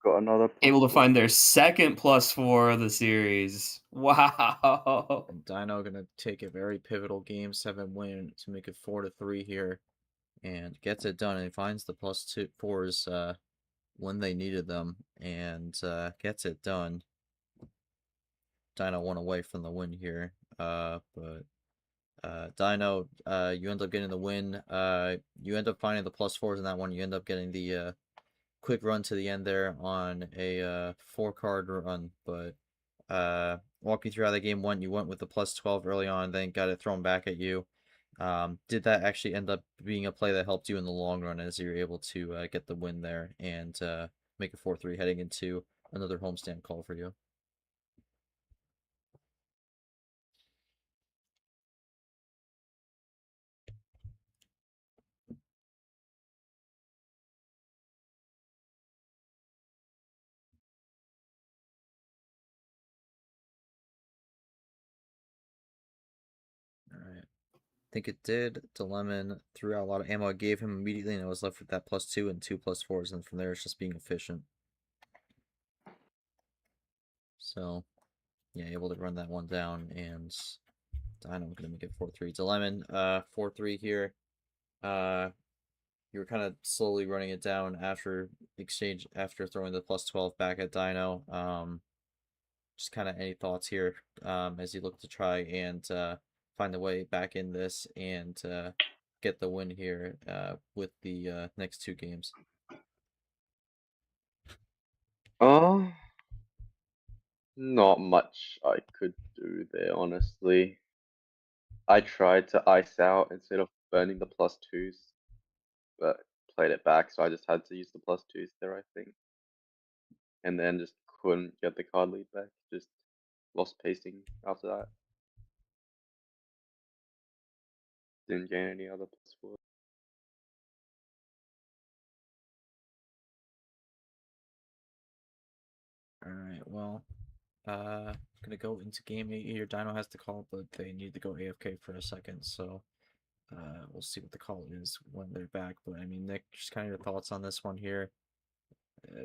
Got another. Able to find their second +4 of the series. Wow. And Dino gonna take a very pivotal game 7 win to make it 4-3 here. And gets it done, and he finds the +4s when they needed them, and gets it done. Dino won away from the win here, but Dino, you end up getting the win. You end up finding the +4s in that one. You end up getting the quick run to the end there on a 4-card run. But walking through how the game went, you went with the +12 early on, then got it thrown back at you. Did that actually end up being a play that helped you in the long run, as you're able to get the win there and make a 4-3 heading into another homestand call for you? All right. think it did. DeLemon threw out a lot of ammo. I gave him immediately, and I was left with that +2 and 2 +4s, and from there it's just being efficient. So, yeah, able to run that one down, and Dino gonna make it 4-3. DeLemon, 4-3 here. You were kind of slowly running it down after throwing the +12 back at Dino. Just kind of any thoughts here as you look to try and find a way back in this and get the win here with the next two games. Not much I could do there, honestly. I tried to ice out instead of burning the +2s, but played it back, so I just had to use the +2s there, I think. And then just couldn't get the card lead back, just lost pacing after that. Didn't gain any other +4s. Alright, well, gonna go into game 8 here. Dino has to call, but they need to go AFK for a second, so we'll see what the call is when they're back. But I mean, Nick, just kind of your thoughts on this one here.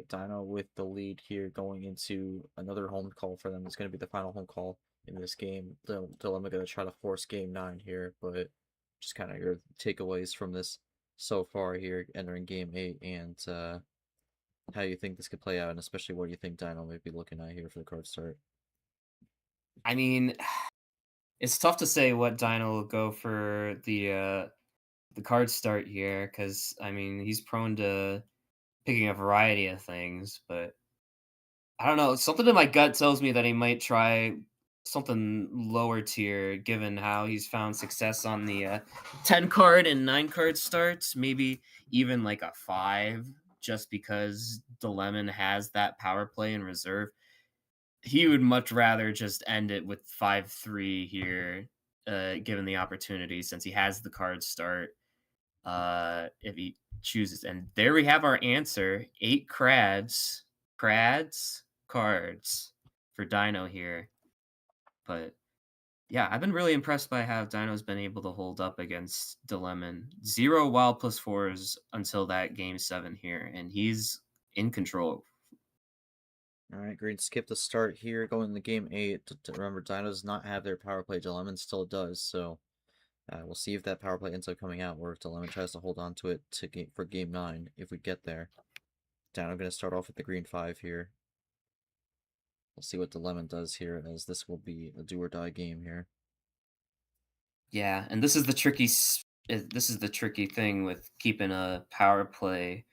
Dino with the lead here going into another home call for them. It's going to be the final home call in this game. Dilemma going to try to force game 9 here, but just kind of your takeaways from this so far here entering game 8 and how you think this could play out, and especially what you think Dino might be looking at here for the card start. I mean, it's tough to say what Dino will go for the card start here, because I mean he's prone to picking a variety of things, but I don't know. Something in my gut tells me that he might try something lower tier, given how he's found success on the 10 card and 9 card starts. Maybe even like a 5, just because DeLemon has that power play in reserve. He would much rather just end it with 5-3 here, given the opportunity, since he has the card start. If he chooses, and there we have our answer: 8 cards for Dino here. But yeah, I've been really impressed by how Dino's been able to hold up against DeLemon. 0 wild +4s until that game 7 here, and he's in control. All right, Green, skip the start here, going into game 8. Remember, Dino does not have their power play. DeLemon still does, so we'll see if that power play ends up coming out, or if DeLemon tries to hold on to it for game 9 if we get there. Dino going to start off with the green 5 here. We'll see what DeLemon does here, as this will be a do or die game here. Yeah, and this is the tricky thing with keeping a power play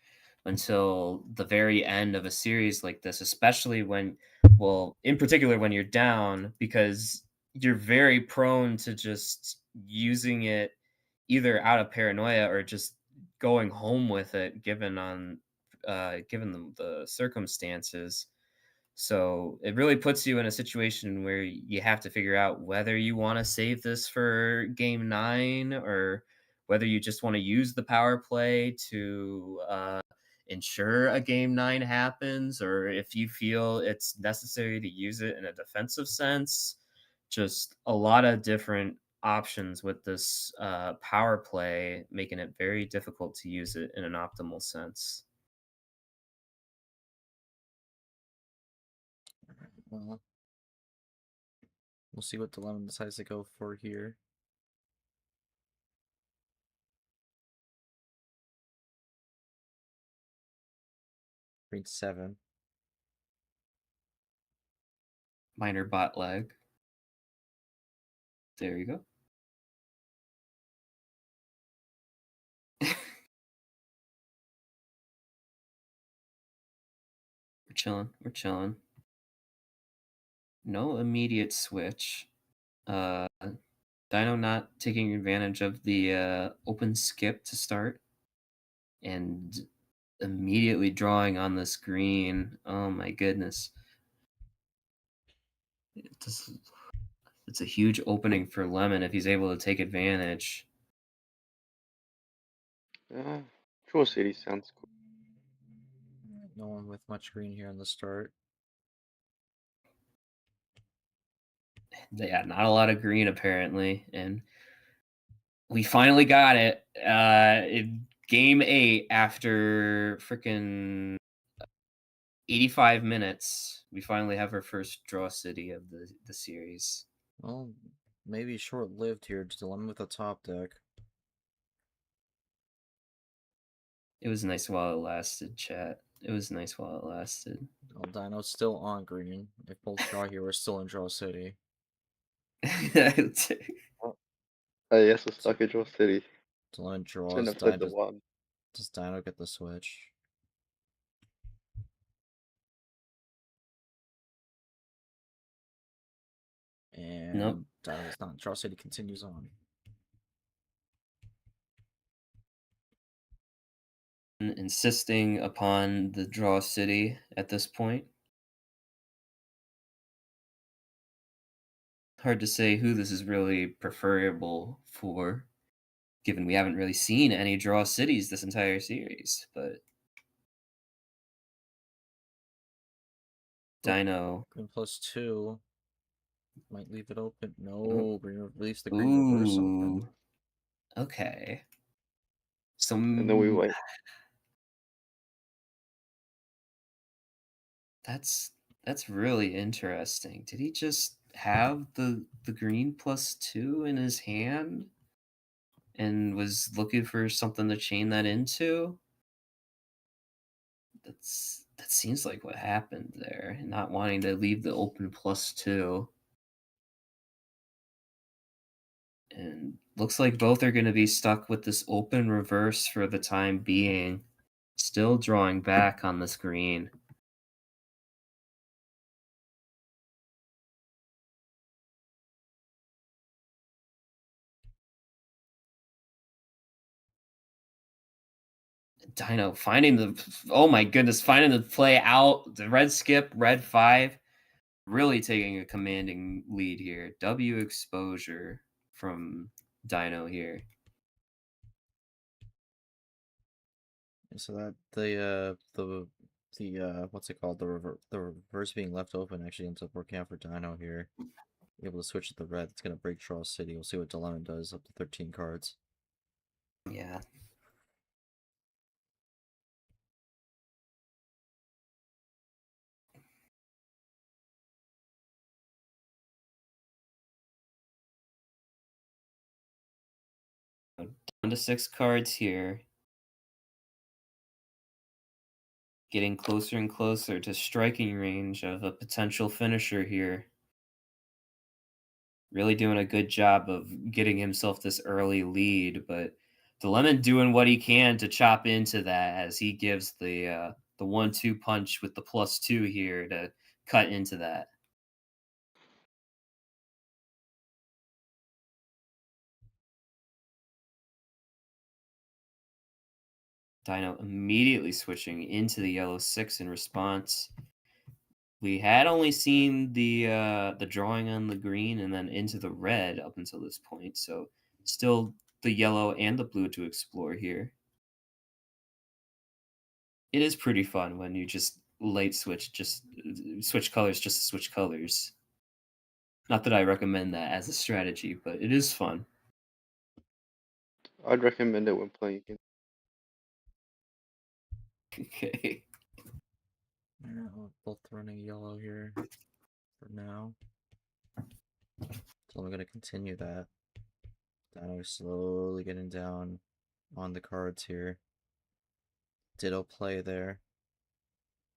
until the very end of a series like this, especially when, well, in particular when you're down, because you're very prone to just using it either out of paranoia or just going home with it, given the circumstances. So it really puts you in a situation where you have to figure out whether you want to save this for game 9, or whether you just want to use the power play to ensure a game 9 happens, or if you feel it's necessary to use it in a defensive sense. Just a lot of different options with this power play, making it very difficult to use it in an optimal sense. Well, we'll see what DeLemon decides to go for here. Green 7. Minor bot lag. There you go. We're chilling. No immediate switch. Dino not taking advantage of the open skip to start, and immediately drawing on the screen. Oh my goodness. It's a huge opening for Lemon if he's able to take advantage. Troll City sounds cool. No one with much green here on the start. Yeah, not a lot of green apparently, and We finally got it. In game 8, after freaking 85 minutes, we finally have our first draw city of the series. Well, maybe short-lived here. Dilemma with the top deck. It was nice while it lasted, chat. It was nice while it lasted. Well, Dino's still on green. If both draw here, we're still in draw city. Yes, we're stuck in Draw City. Dilemma Shouldn't draws. have played the one. Does Dino get the switch? And Nope. Dino does not. Draw city continues on. Insisting upon the draw city at this point. Hard to say who this is really preferable for, given we haven't really seen any draw cities this entire series, but Dino. Green +2. Might leave it open. No, green leaves the green Ooh. reverse open. Okay. So And then we wait. That's really interesting. Did he just have the green +2 in his hand and was looking for something to chain that into? That seems like what happened there, not wanting to leave the open +2. And looks like both are going to be stuck with this open reverse for the time being. Still drawing back on this green. Dino finding oh my goodness, finding the play out. The red skip, red 5. Really taking a commanding lead here. W exposure from Dino here. So that the what's it called? The reverse being left open actually ends up working out for Dino here. Able to switch to the red. It's gonna break draw city. We'll see what Dilemma does up to 13 cards. Yeah. Down to 6 cards here. Getting closer and closer to striking range of a potential finisher here. Really doing a good job of getting himself this early lead, but Dilemma doing what he can to chop into that as he gives the 1-2 punch with the +2 here to cut into that. Dino immediately switching into the yellow 6 in response. We had only seen the drawing on the green and then into the red up until this point, so still the yellow and the blue to explore here. It is pretty fun when you just late switch, just switch colors just to switch colors. Not that I recommend that as a strategy, but it is fun. I'd recommend it when playing against. Okay. Yeah, we're both running yellow here for now. So I'm gonna continue that. Dino slowly getting down on the cards here. Ditto play there.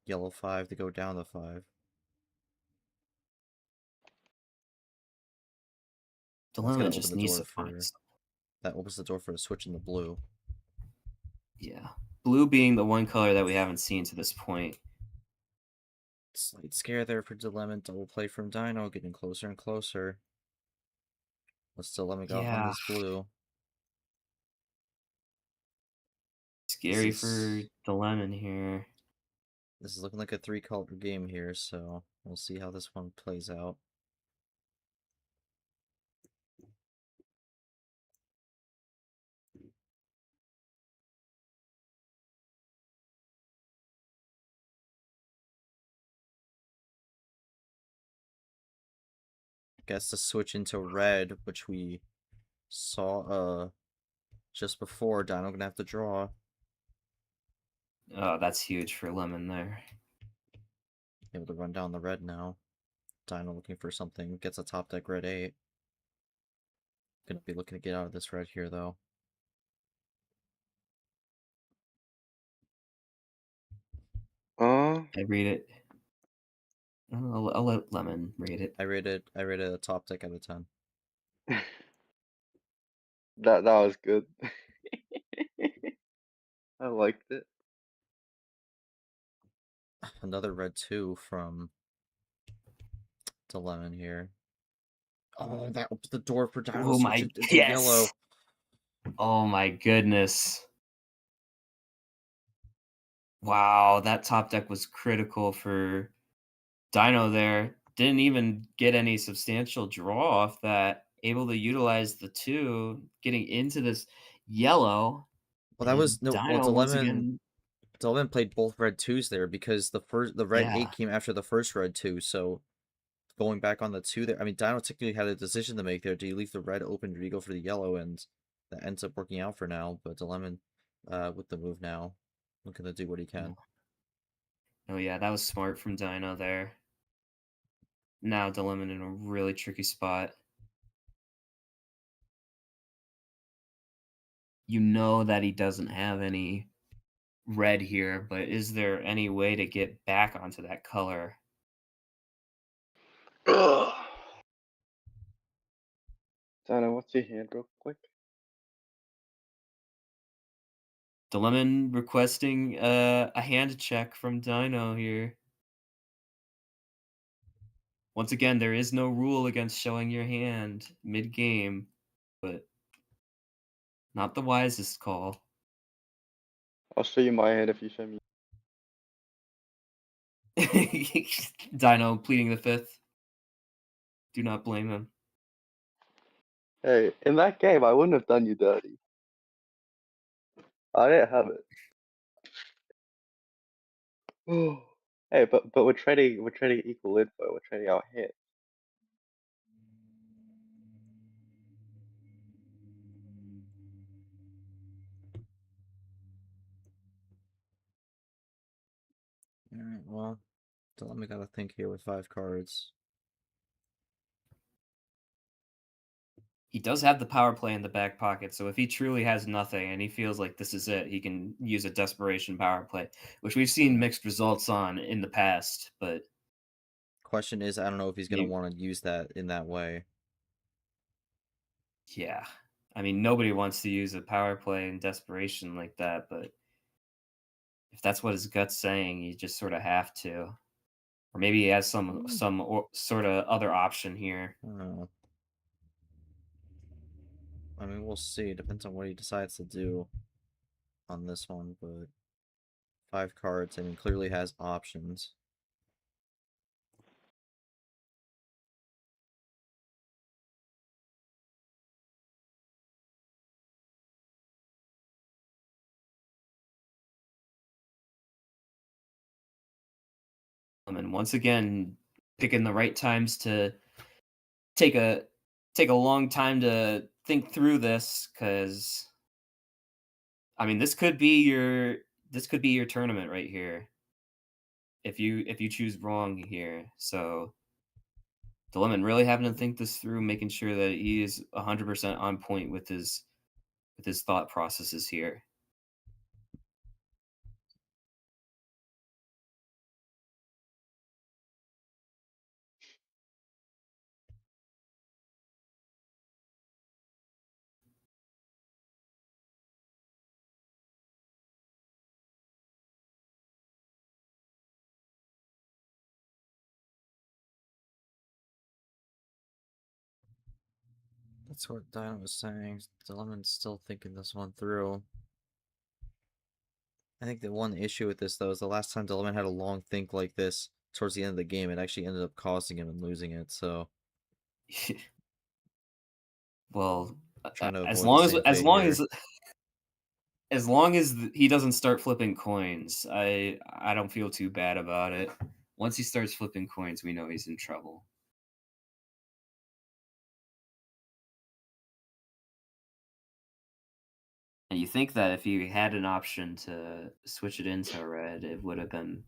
Yellow 5 to go down the 5. Dilemma just needs to find something. That opens the door for a switch in the blue. Yeah. Blue being the one color that we haven't seen to this point. Slight scare there for Dilemma. Double play from Dino, getting closer and closer. Let's Dilemma go on this blue. Scary for Dilemma here. This is looking like a 3-color game here, so we'll see how this one plays out. Guess to switch into red, which we Saw just before Dino gonna have to draw. Oh, that's huge for Lemon there. Able to run down the red now. Dino looking for something. Gets a top deck red 8. Gonna be looking to get out of this red here though. I read it. I'll let Lemon read it. I rated a top deck out of 10. That was good. I liked it. Another red 2 from Lemon here. Oh, that opens the door for Dino Oh to switch my, it into yellow. yes! Oh my goodness. Wow, that top deck was critical for Dino there. Didn't even get any substantial draw off that. Able to utilize the 2, getting into this yellow. Well, that was And no. Well, Dino once again. Lemon played both red 2s there because the red 8 Yeah. came after the first red 2. So going back on the 2 there, I mean, Dino technically had a decision to make there. Do you leave the red open, or do you go for the yellow? And that ends up working out for now. But Lemon, with the move now, looking to do what he can. Oh yeah, that was smart from Dino there. Now Lemon in a really tricky spot. You know that he doesn't have any red here, but is there any way to get back onto that color? Dino, what's your hand real quick? Lemon requesting a hand check from Dino here. Once again, there is no rule against showing your hand mid-game, but not the wisest call. I'll show you my hand if you show me. Dino pleading the fifth. Do not blame him. Hey, in that game, I wouldn't have done you dirty. I didn't have it. Hey, but we're trading equal info. We're trading our hands. All right. Well, Lemon got to think here with 5 cards. He does have the power play in the back pocket, so if he truly has nothing and he feels like this is it, he can use a desperation power play, which we've seen mixed results on in the past, but Question is, I don't know if he's gonna want to use that in that way. yeah. I mean, nobody wants to use a power play in desperation like that, but if that's what his gut's saying, you just sort of have to. Or maybe he has some sort of other option here. I don't know. I mean, we'll see. Depends on what he decides to do on this one, but 5 cards, I mean, clearly has options. And once again, picking the right times to take a long time to think through this, because I mean, this could be your tournament right here if you choose wrong here. So Lemon really having to think this through, making sure that he is 100% on point with his thought processes here. That's what Diana was saying. Lemon's still thinking this one through. I think the one issue with this, though, is the last time Lemon had a long think like this towards the end of the game, it actually ended up costing him and losing it, so... Well, trying to as avoid long the as same as fate long here. as long as he doesn't start flipping coins, I don't feel too bad about it. Once he starts flipping coins, we know he's in trouble. And you think that if you had an option to switch it into red, it would have been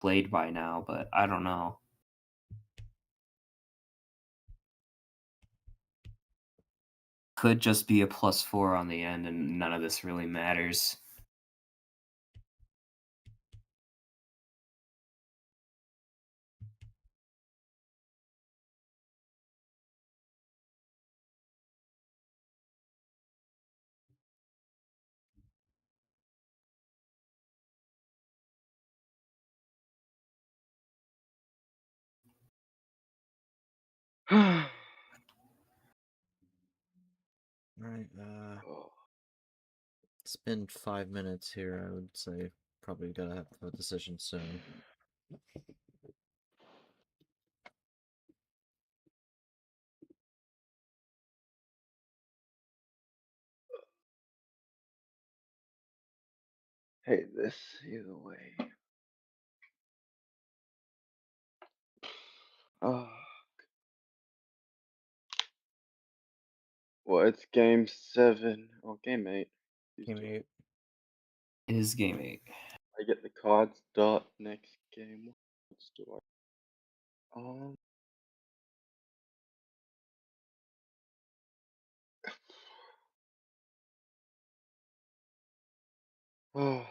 played by now, but I don't know. Could just be a +4 on the end, and none of this really matters. Alright, Oh, it's been 5 minutes here. I would say probably gotta have a decision soon. hate this either way. Oh, well, it's game 7 or game 8. Game 8. It is game 8. I get the cards. Dot next game. What do I? Oh, oh.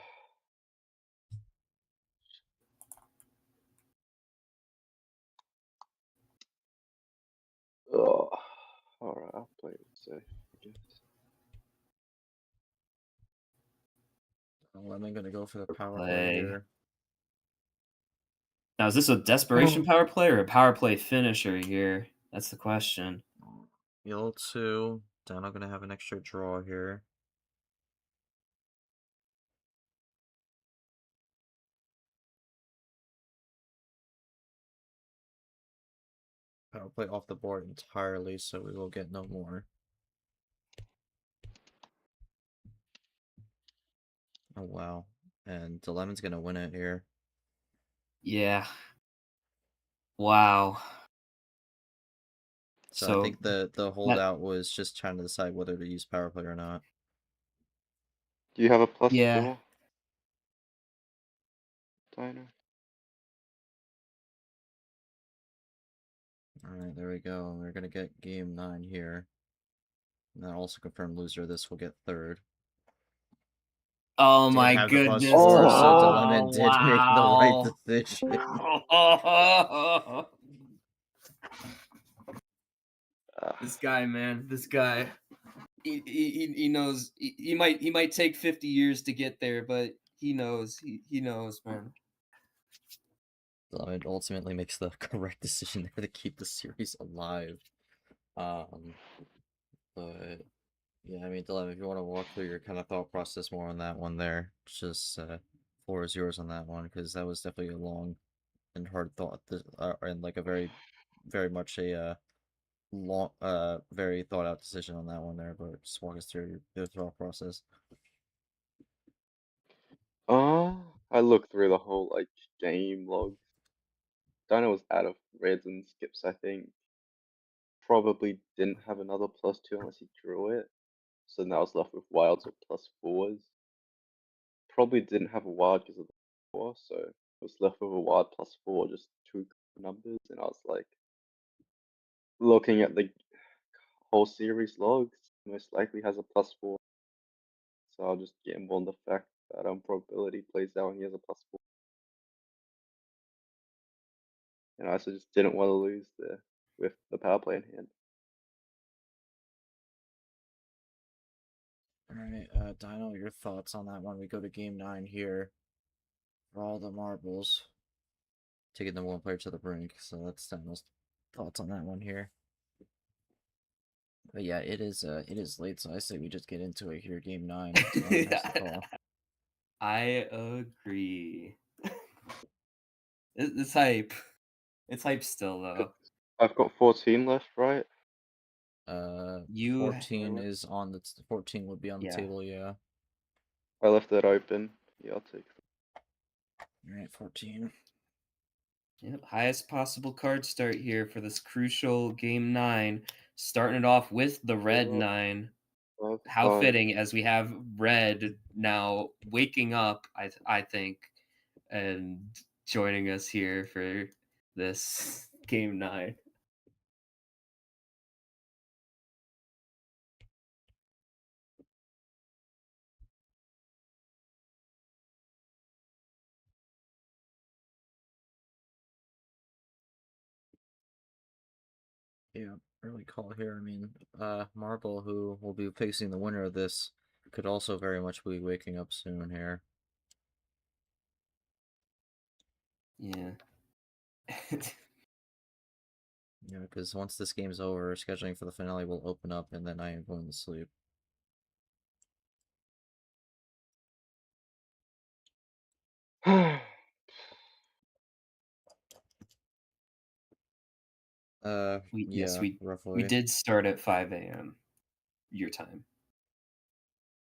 All right, I'll play it safe, I guess. I'm gonna go for the power play Play. here. Now, is this a desperation power play or a power play finisher here? That's the question. Yellow 2. Dino gonna have an extra draw here. Power play off the board entirely, so we will get no more. Oh wow. And the lemon's gonna win it here. Yeah. Wow. So I think the holdout was just trying to decide whether to use power play or not. Do you have a +4? Yeah. Dino? Alright, there we go. We're gonna get game 9 here. And that also confirmed loser. This will get third. Oh Didn't my have the goodness. +4, so Oh, Dilemma did make the right wow. decision. This guy, man. This guy. He knows. He might take 50 years to get there, but he knows. He knows, man. Dilemma ultimately makes the correct decision there to keep the series alive. But yeah, I mean, Dilemma, if you want to walk through your kind of thought process more on that one there, just floor is yours on that one, because that was definitely a long and hard thought, and like a very, very much a long, very thought out decision on that one there. But just walk us through your thought process. I looked through the whole like game logs. Dino was out of reds and skips, I think. Probably didn't have another +2 unless he drew it. So now I was left with wilds or +4s. Probably didn't have a wild because of the 4, so I was left with a wild +4, just two numbers, and I was like, looking at the whole series logs, most likely has a +4. So I'll just gamble on the fact that probability plays out and he has a +4. And I also just didn't want to lose with the power play in hand. Alright, Dino, your thoughts on that one? We go to game 9 here. For all the marbles. Taking the one player to the brink, so that's Dino's thoughts on that one here. But yeah, it is late, so I say we just get into it here, game 9. I agree. It's hype. It's hype still though. I've got 14 left, right? 14 is on the 14 would be on the table, yeah. I left that open. Yeah, I'll take it. Alright, 14. Yep, highest possible card start here for this crucial game 9. Starting it off with the red 9. how fine. fitting as we have red now waking up, I think, and joining us here for this game 9. Yeah, early call here. I mean, Marble, who will be facing the winner of this, could also very much be waking up soon here. Yeah. Yeah, because once this game's over, scheduling for the finale will open up, and then I am going to sleep. Yes, Yeah, we roughly. did start at 5 a.m. your time.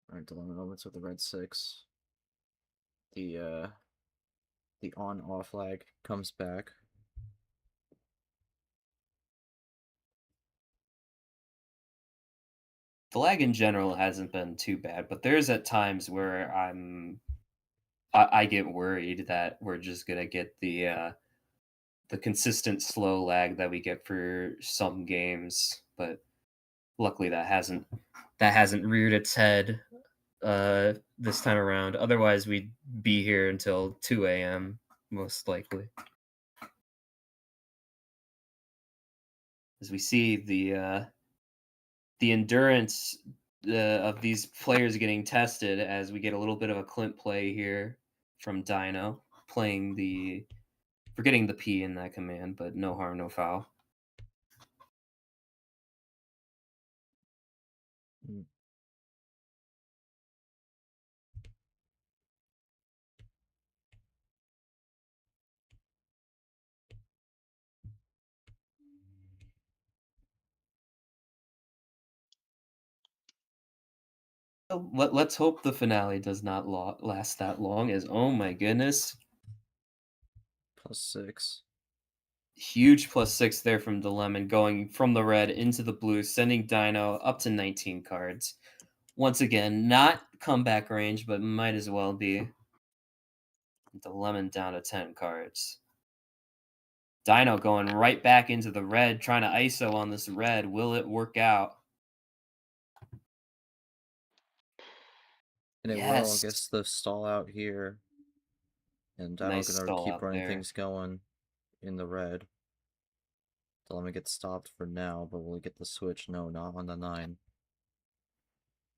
Alright, dilemma moments with the red 6. The on-off lag comes back. The lag in general hasn't been too bad, but there's at times where I get worried that we're just gonna get the consistent slow lag that we get for some games, but luckily that hasn't reared its head this time around. Otherwise, we'd be here until 2 a.m. most likely. As we see the endurance of these players getting tested as we get a little bit of a Clint play here from Dxno, playing the forgetting the P in that command, but no harm, no foul. Mm. Let's hope the finale does not last that long, as oh my goodness, +6. huge +6 there from the lemon, going from the red into the blue, sending Dxno up to 19 cards. Once again, not comeback range, but might as well be. The lemon down to 10 cards. Dxno going right back into the red, trying to ISO on this red. Will it work out? And it will. I Yes. guess the stall out here. And Dino Nice gonna stall keep out running there. things going in the red. Dilemma gets stopped for now, but will he get the switch? No, not on the 9.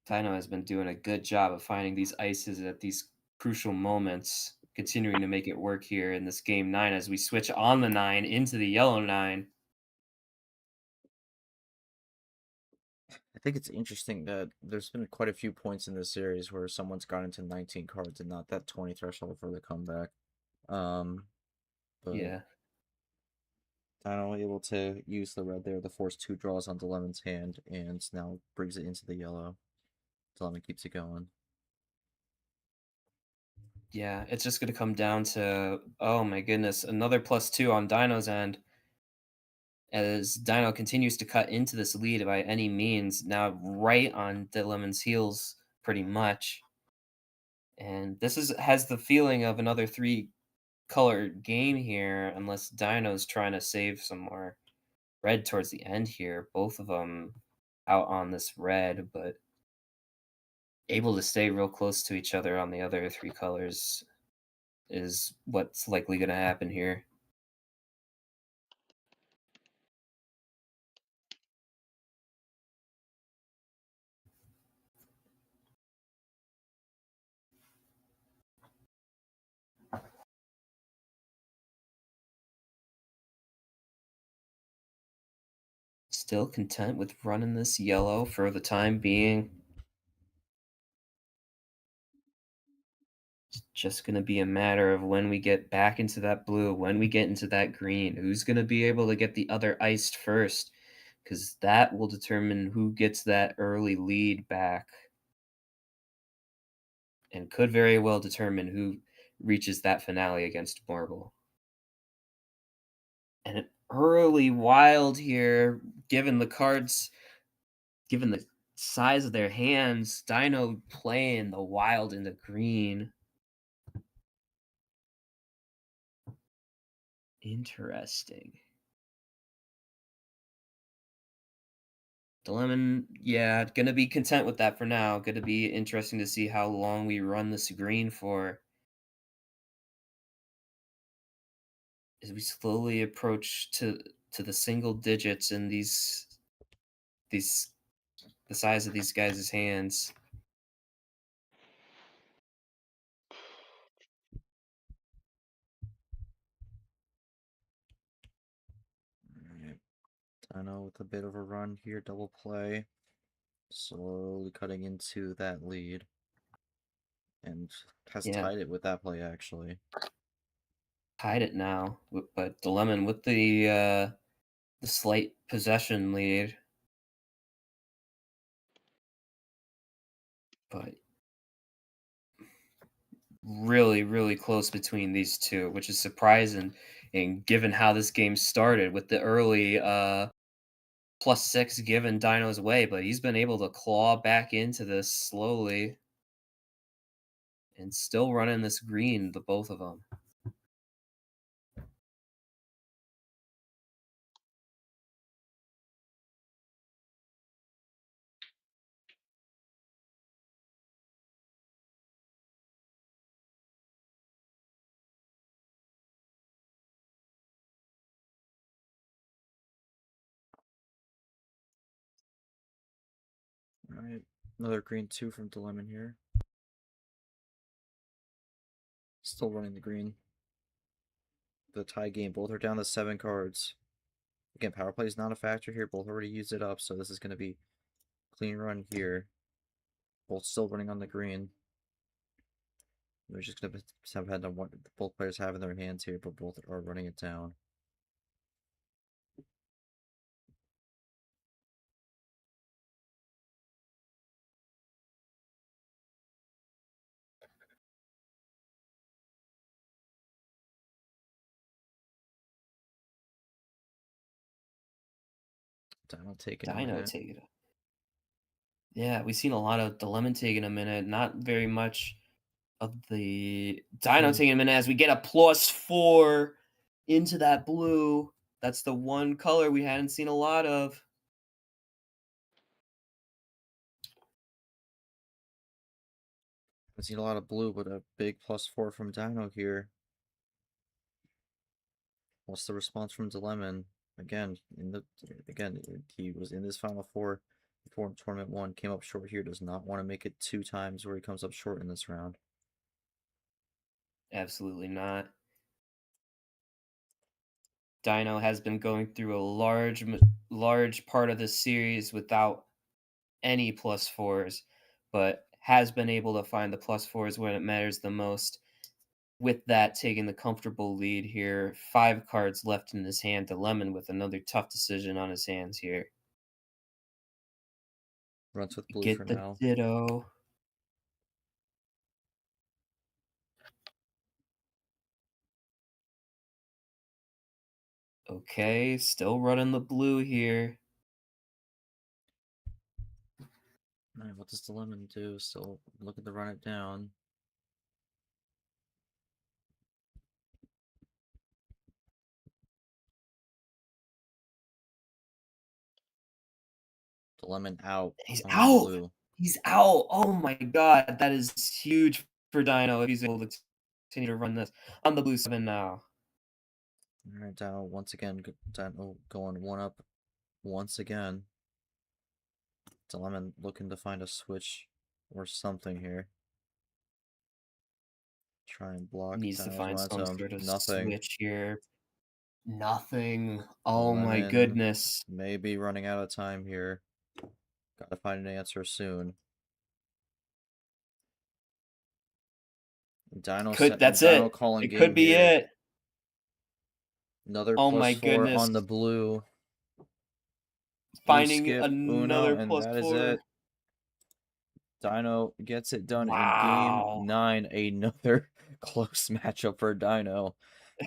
Dxno has been doing a good job of finding these ices at these crucial moments, continuing to make it work here in this game 9 as we switch on the 9 into the yellow 9. I think it's interesting that there's been quite a few points in this series where someone's gotten to 19 cards and not that 20 threshold for the comeback. But Yeah. Dino able to use the red there to force 2 draws onto Lemon's hand, and now brings it into the yellow. Lemon keeps it going. Yeah, it's just going to come down to, oh my goodness, another +2 on Dino's end. As Dxno continues to cut into this lead by any means, now right on Lemon's heels, pretty much. And this has the feeling of another 3-color game here, unless Dino's trying to save some more red towards the end here. Both of them out on this red, but able to stay real close to each other on the other 3 colors is what's likely going to happen here. Still content with running this yellow for the time being. It's just going to be a matter of when we get back into that blue, when we get into that green, who's going to be able to get the other iced first, because that will determine who gets that early lead back and could very well determine who reaches that finale against Marble. And an early wild here, given the cards, given the size of their hands. Dino playing the wild in the green. Interesting. Lemon, yeah, gonna be content with that for now. Gonna be interesting to see how long we run this green for. As we slowly approach to the single digits in these the size of these guys' hands. Alright. Dino with a bit of a run here, double play. Slowly cutting into that lead. And has Yeah. tied it with that play, actually. Tied it now, but the Lemon with the slight possession lead. But really, really close between these two, which is surprising, and given how this game started with the early +6 given Dino's way, but he's been able to claw back into this slowly and still running this green, the both of them. Alright, another green 2 from Dilemon here. Still running the green. The tie game, both are down to 7 cards. Again, power play is not a factor here. Both already used it up, so this is going to be clean run here. Both still running on the green. We're just going to depend on what both players have in their hands here, but both are running it down. Dino taking a minute. Taking. Yeah, we've seen a lot of the Lemon taking a minute, not very much of the Dino taking a minute as we get a +4 into that blue. That's the one color we hadn't seen a lot of. I've seen a lot of blue, but a big +4 from Dino here. What's the response from Dilemon? Again, he was in this Final Four before Tournament 1, came up short here, does not want to make it 2 times where he comes up short in this round. Absolutely not. Dino has been going through a large part of the series without any +4s, but has been able to find the +4s when it matters the most. With that, taking the comfortable lead here. 5 cards left in his hand to Lemon with another tough decision on his hands here. Runs with blue Get for the now. ditto. Okay, still running the blue here. Alright, what does Dilemon do? Still looking to run it down. Dilemon out. He's on out. Blue. He's out. Oh my god, that is huge for Dino if he's able to continue to run this on the blue 7 now. Alright, Dino once again. Dino going 1 up once again. Dilemon looking to find a switch or something here. Try and block Needs to Dino's find some momentum. sort of Nothing. switch here. Nothing. Oh my Dilemon goodness. may be running out of time here. Gotta find an answer soon. Dino calling It game could be here. it. Another Oh my +4 goodness. on the blue. Finding skip another Uno, and that is +4. it. Dino gets it done in Wow. game 9. Another close matchup for Dino.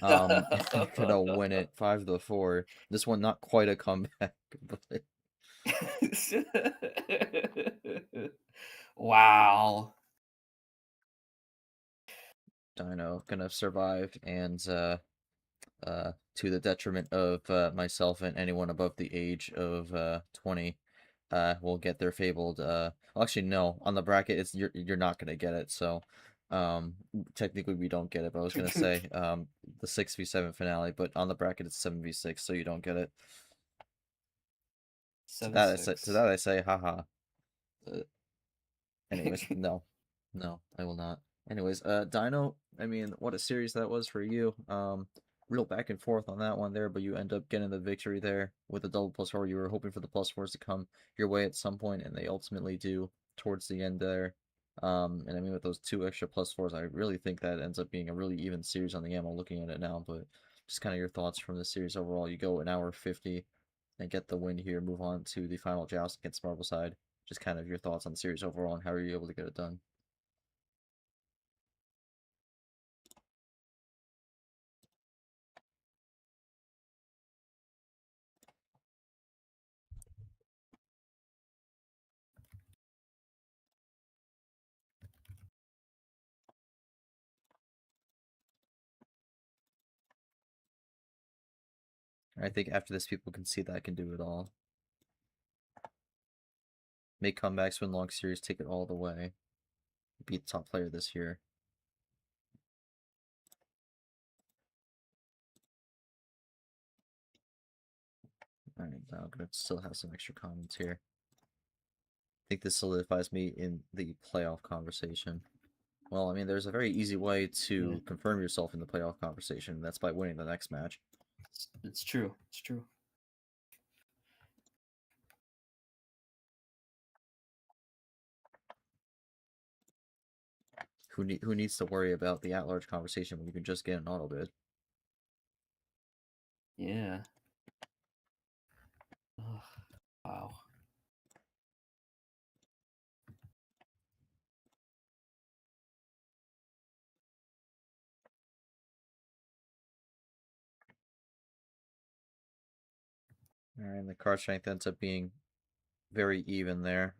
And they're gonna win it 5-4. This one not quite a comeback, but Wow. Dino gonna survive, and to the detriment of myself and anyone above the age of 20, will get their fabled. Well, actually, no. On the bracket, it's you're not gonna get it. So, technically, we don't get it. But I was gonna say the 6v7 finale, but on the bracket, it's 7v6, so you don't get it. To that I say, haha. Anyways, no, I will not. Anyways, Dino, I mean, what a series that was for you. Real back and forth on that one there, but you end up getting the victory there with the double +4. You were hoping for the +4s to come your way at some point, and they ultimately do towards the end there. And I mean, with those 2 extra +4s, I really think that ends up being a really even series on the ammo looking at it now, but just kind of your thoughts from the series overall. You go an hour 50 and get the win here, move on to the final joust against Marbleside. Just kind of your thoughts on the series overall and how are you able to get it done? I think after this, people can see that I can do it all. Make comebacks, win long series, take it all the way. Be the top player this year. Alright, now I'm gonna still have some extra comments here. I think this solidifies me in the playoff conversation. Well, I mean, there's a very easy way to confirm yourself in the playoff conversation, and that's by winning the next match. It's true. It's true. Who needs to worry about the at-large conversation when you can just get an auto bid? Yeah. Ugh, wow. Alright, and the card strength ends up being very even there.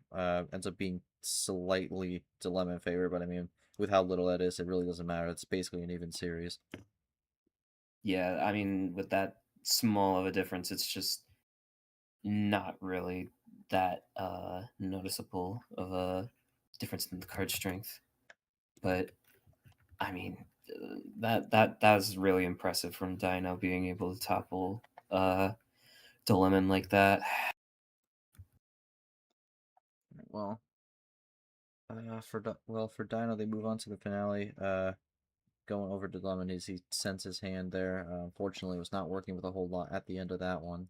Ends up being slightly dilemma in favor, but I mean, with how little that is, it really doesn't matter. It's basically an even series. Yeah, I mean, with that small of a difference, it's just not really that noticeable of a difference in the card strength. But I mean, that's really impressive from Dino being able to topple Dilemon like that. Well, for Dino, they move on to the finale. Going over to Lemon as he sends his hand there. Unfortunately, it was not working with a whole lot at the end of that one.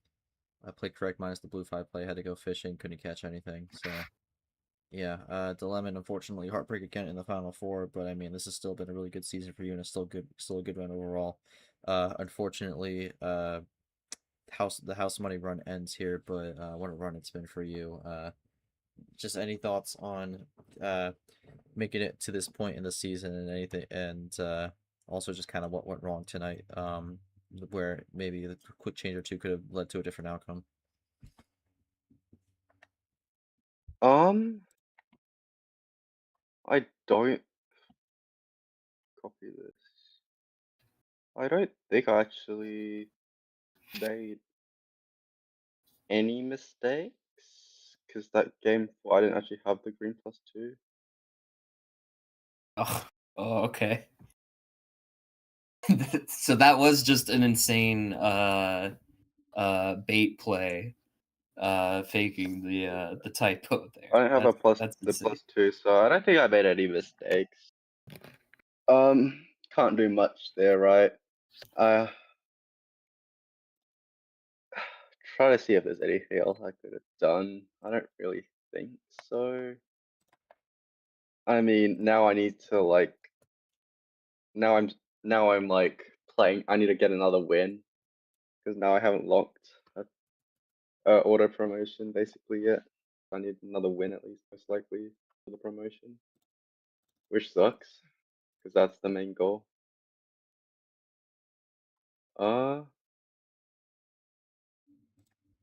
I played correct minus the blue 5 play. Had to go fishing, couldn't catch anything. So, yeah, Dilemma, unfortunately, heartbreak again in the final 4. But I mean, this has still been a really good season for you, and it's still a good run overall. Unfortunately, the house money run ends here, but what a run it's been for you. Just any thoughts on making it to this point in the season and anything, and also just kind of what went wrong tonight, where maybe a quick change or two could have led to a different outcome. I don't copy this. I don't think I actually made any mistakes because that game I didn't actually have the green +2. Oh, okay. So that was just an insane bait play, faking the typo there. I don't have That's the insane. +2, so I don't think I made any mistakes. Can't do much there, right? Try to see if there's anything else I could have done. I don't really think so. I mean, now I need to like now I'm like playing. I need to get another win because now I haven't locked a auto promotion basically yet. I need another win at least, most likely for the promotion, which sucks because that's the main goal.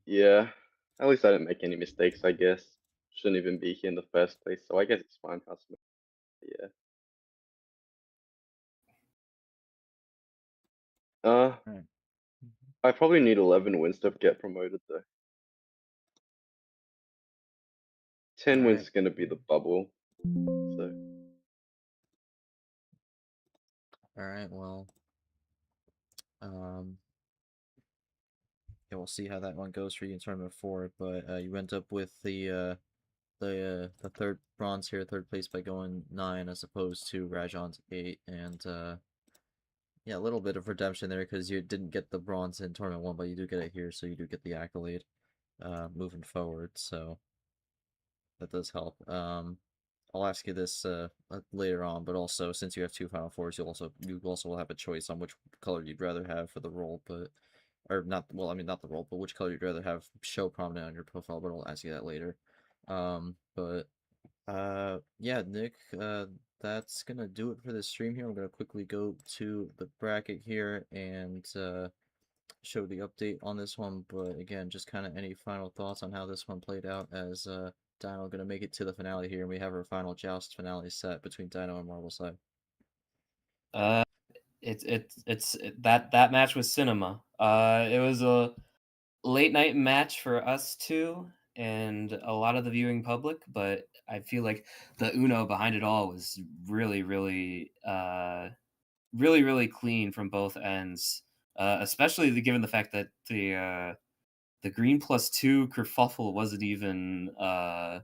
Yeah. At least I didn't make any mistakes, I guess. Shouldn't even be here in the first place, so I guess it's fine. Yeah. Alright. I probably need 11 wins to get promoted though. 10 wins Alright. is gonna be the bubble. So Alright, well. Yeah, we'll see how that one goes for you in tournament 4, but you end up with the third bronze here, third place by going 9 as opposed to Rajon's 8, and yeah, a little bit of redemption there because you didn't get the bronze in tournament 1, but you do get it here, so you do get the accolade moving forward, so that does help. I'll ask you this later on, but also since you have 2 Final Fours, you also will have a choice on which color you'd rather have for the role, but or not. Well, I mean not the role, but which color you'd rather have show prominent on your profile. But I'll ask you that later. But yeah, Nick, that's gonna do it for this stream here. I'm gonna quickly go to the bracket here and show the update on this one. But again, just kind of any final thoughts on how this one played out as Dino gonna make it to the finale here, and we have our final joust finale set between Dino and Marbleside. That match was cinema. It was a late night match for us two and a lot of the viewing public, but I feel like the Uno behind it all was really, really, really clean from both ends. Especially given the fact that the green +2 kerfuffle wasn't even a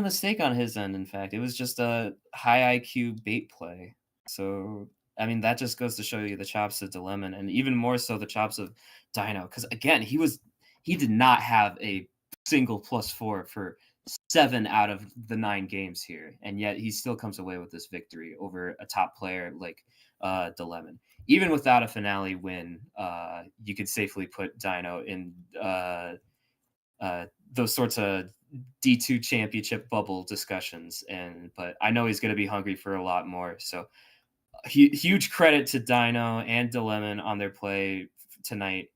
mistake on his end. In fact, it was just a high IQ bait play. So I mean, that just goes to show you the chops of Dilemma, and even more so the chops of Dino. Because again, he did not have a single +4 for 7 out of the 9 games here, and yet he still comes away with this victory over a top player like Dilemma. Even without a finale win, you could safely put Dino in those sorts of D2 championship bubble discussions, but I know he's going to be hungry for a lot more. So huge credit to Dino and Dilemon on their play tonight.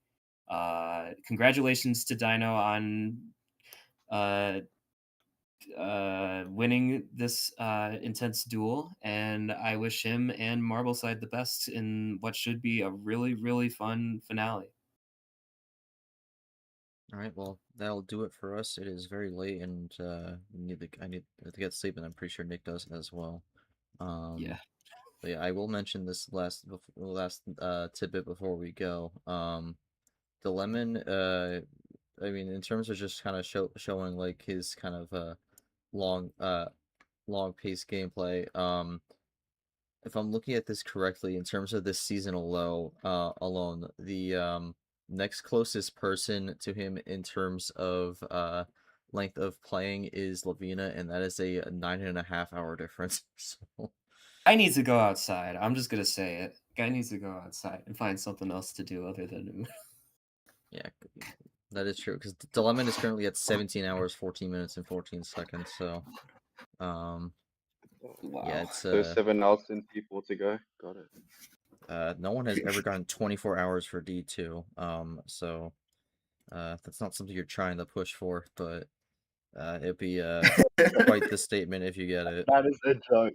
Congratulations to Dino on winning this intense duel, and I wish him and Marbleside the best in what should be a really fun finale. All right, well, that'll do it for us. It is very late, and I need to get sleep, and I'm pretty sure Nick does as well. Yeah. But yeah, I will mention this last tidbit before we go. The lemon, I mean, in terms of just kind of showing like his kind of long long paced gameplay. If I'm looking at this correctly, in terms of this season alone, the next closest person to him in terms of length of playing is Lavina, and that is a 9.5 hour difference. So Guy needs to go outside. I'm just gonna say it. Guy needs to go outside and find something else to do other than. yeah, that is true because Dilemma is currently at 17 hours, 14 minutes, and 14 seconds. So, Wow. yeah, it's so 7 hours and people to go. Got it. no one has ever gotten 24 hours for D2. So that's not something you're trying to push for, but it'd be quite the statement if you get it. That is a joke,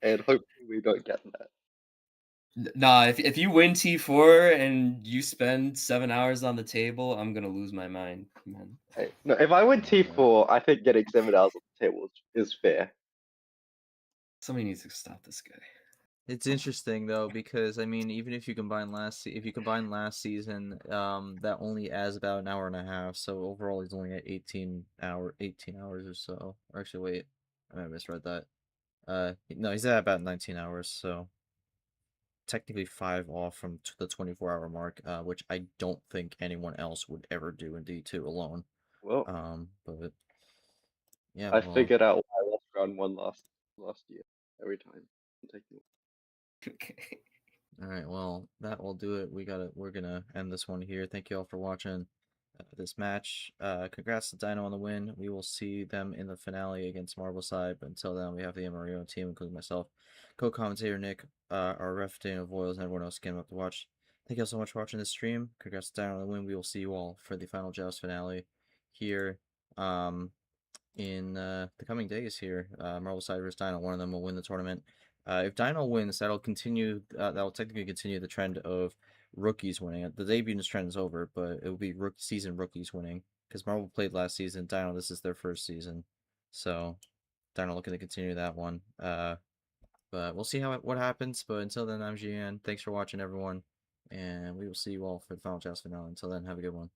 and hopefully we don't get that. Nah, if you win T4 and you spend 7 hours on the table, I'm gonna lose my mind, man. Hey, no, if I win T4, I think getting 7 hours on the table is fair. Somebody needs to stop this guy. It's interesting though because I mean even if you combine last season, that only adds about an hour and a half. So overall he's only at 18 hours or so. Or actually, wait, I might have misread that. No, he's at about 19 hours. So technically 5 off from the 24-hour mark, which I don't think anyone else would ever do in D2 alone. Well, But yeah, I well, figured out why I lost round 1 last year every time. I'm taking Okay. all right, well, that will do it. We're gonna end this one here. Thank you all for watching this match. Congrats to Dino on the win. We will see them in the finale against Marbleside, but until then, we have the MRE UNO team, including myself, co-commentator Nick, our ref Daniel Voiles, and everyone else again up to watch. Thank you all so much for watching this stream. Congrats to Dino on the win. We will see you all for the final joust finale here in the coming days here. Marvel Side versus Dino. One of them will win the tournament. If Dino wins, that'll continue. That'll technically continue the trend of rookies winning. The debutants trend is over, but it will be season rookies winning because Marvel played last season. Dino, this is their first season, so Dino looking to continue that one. But we'll see what happens. But until then, I'm GN. Thanks for watching, everyone, and we will see you all for the final joust finale. Until then, have a good one.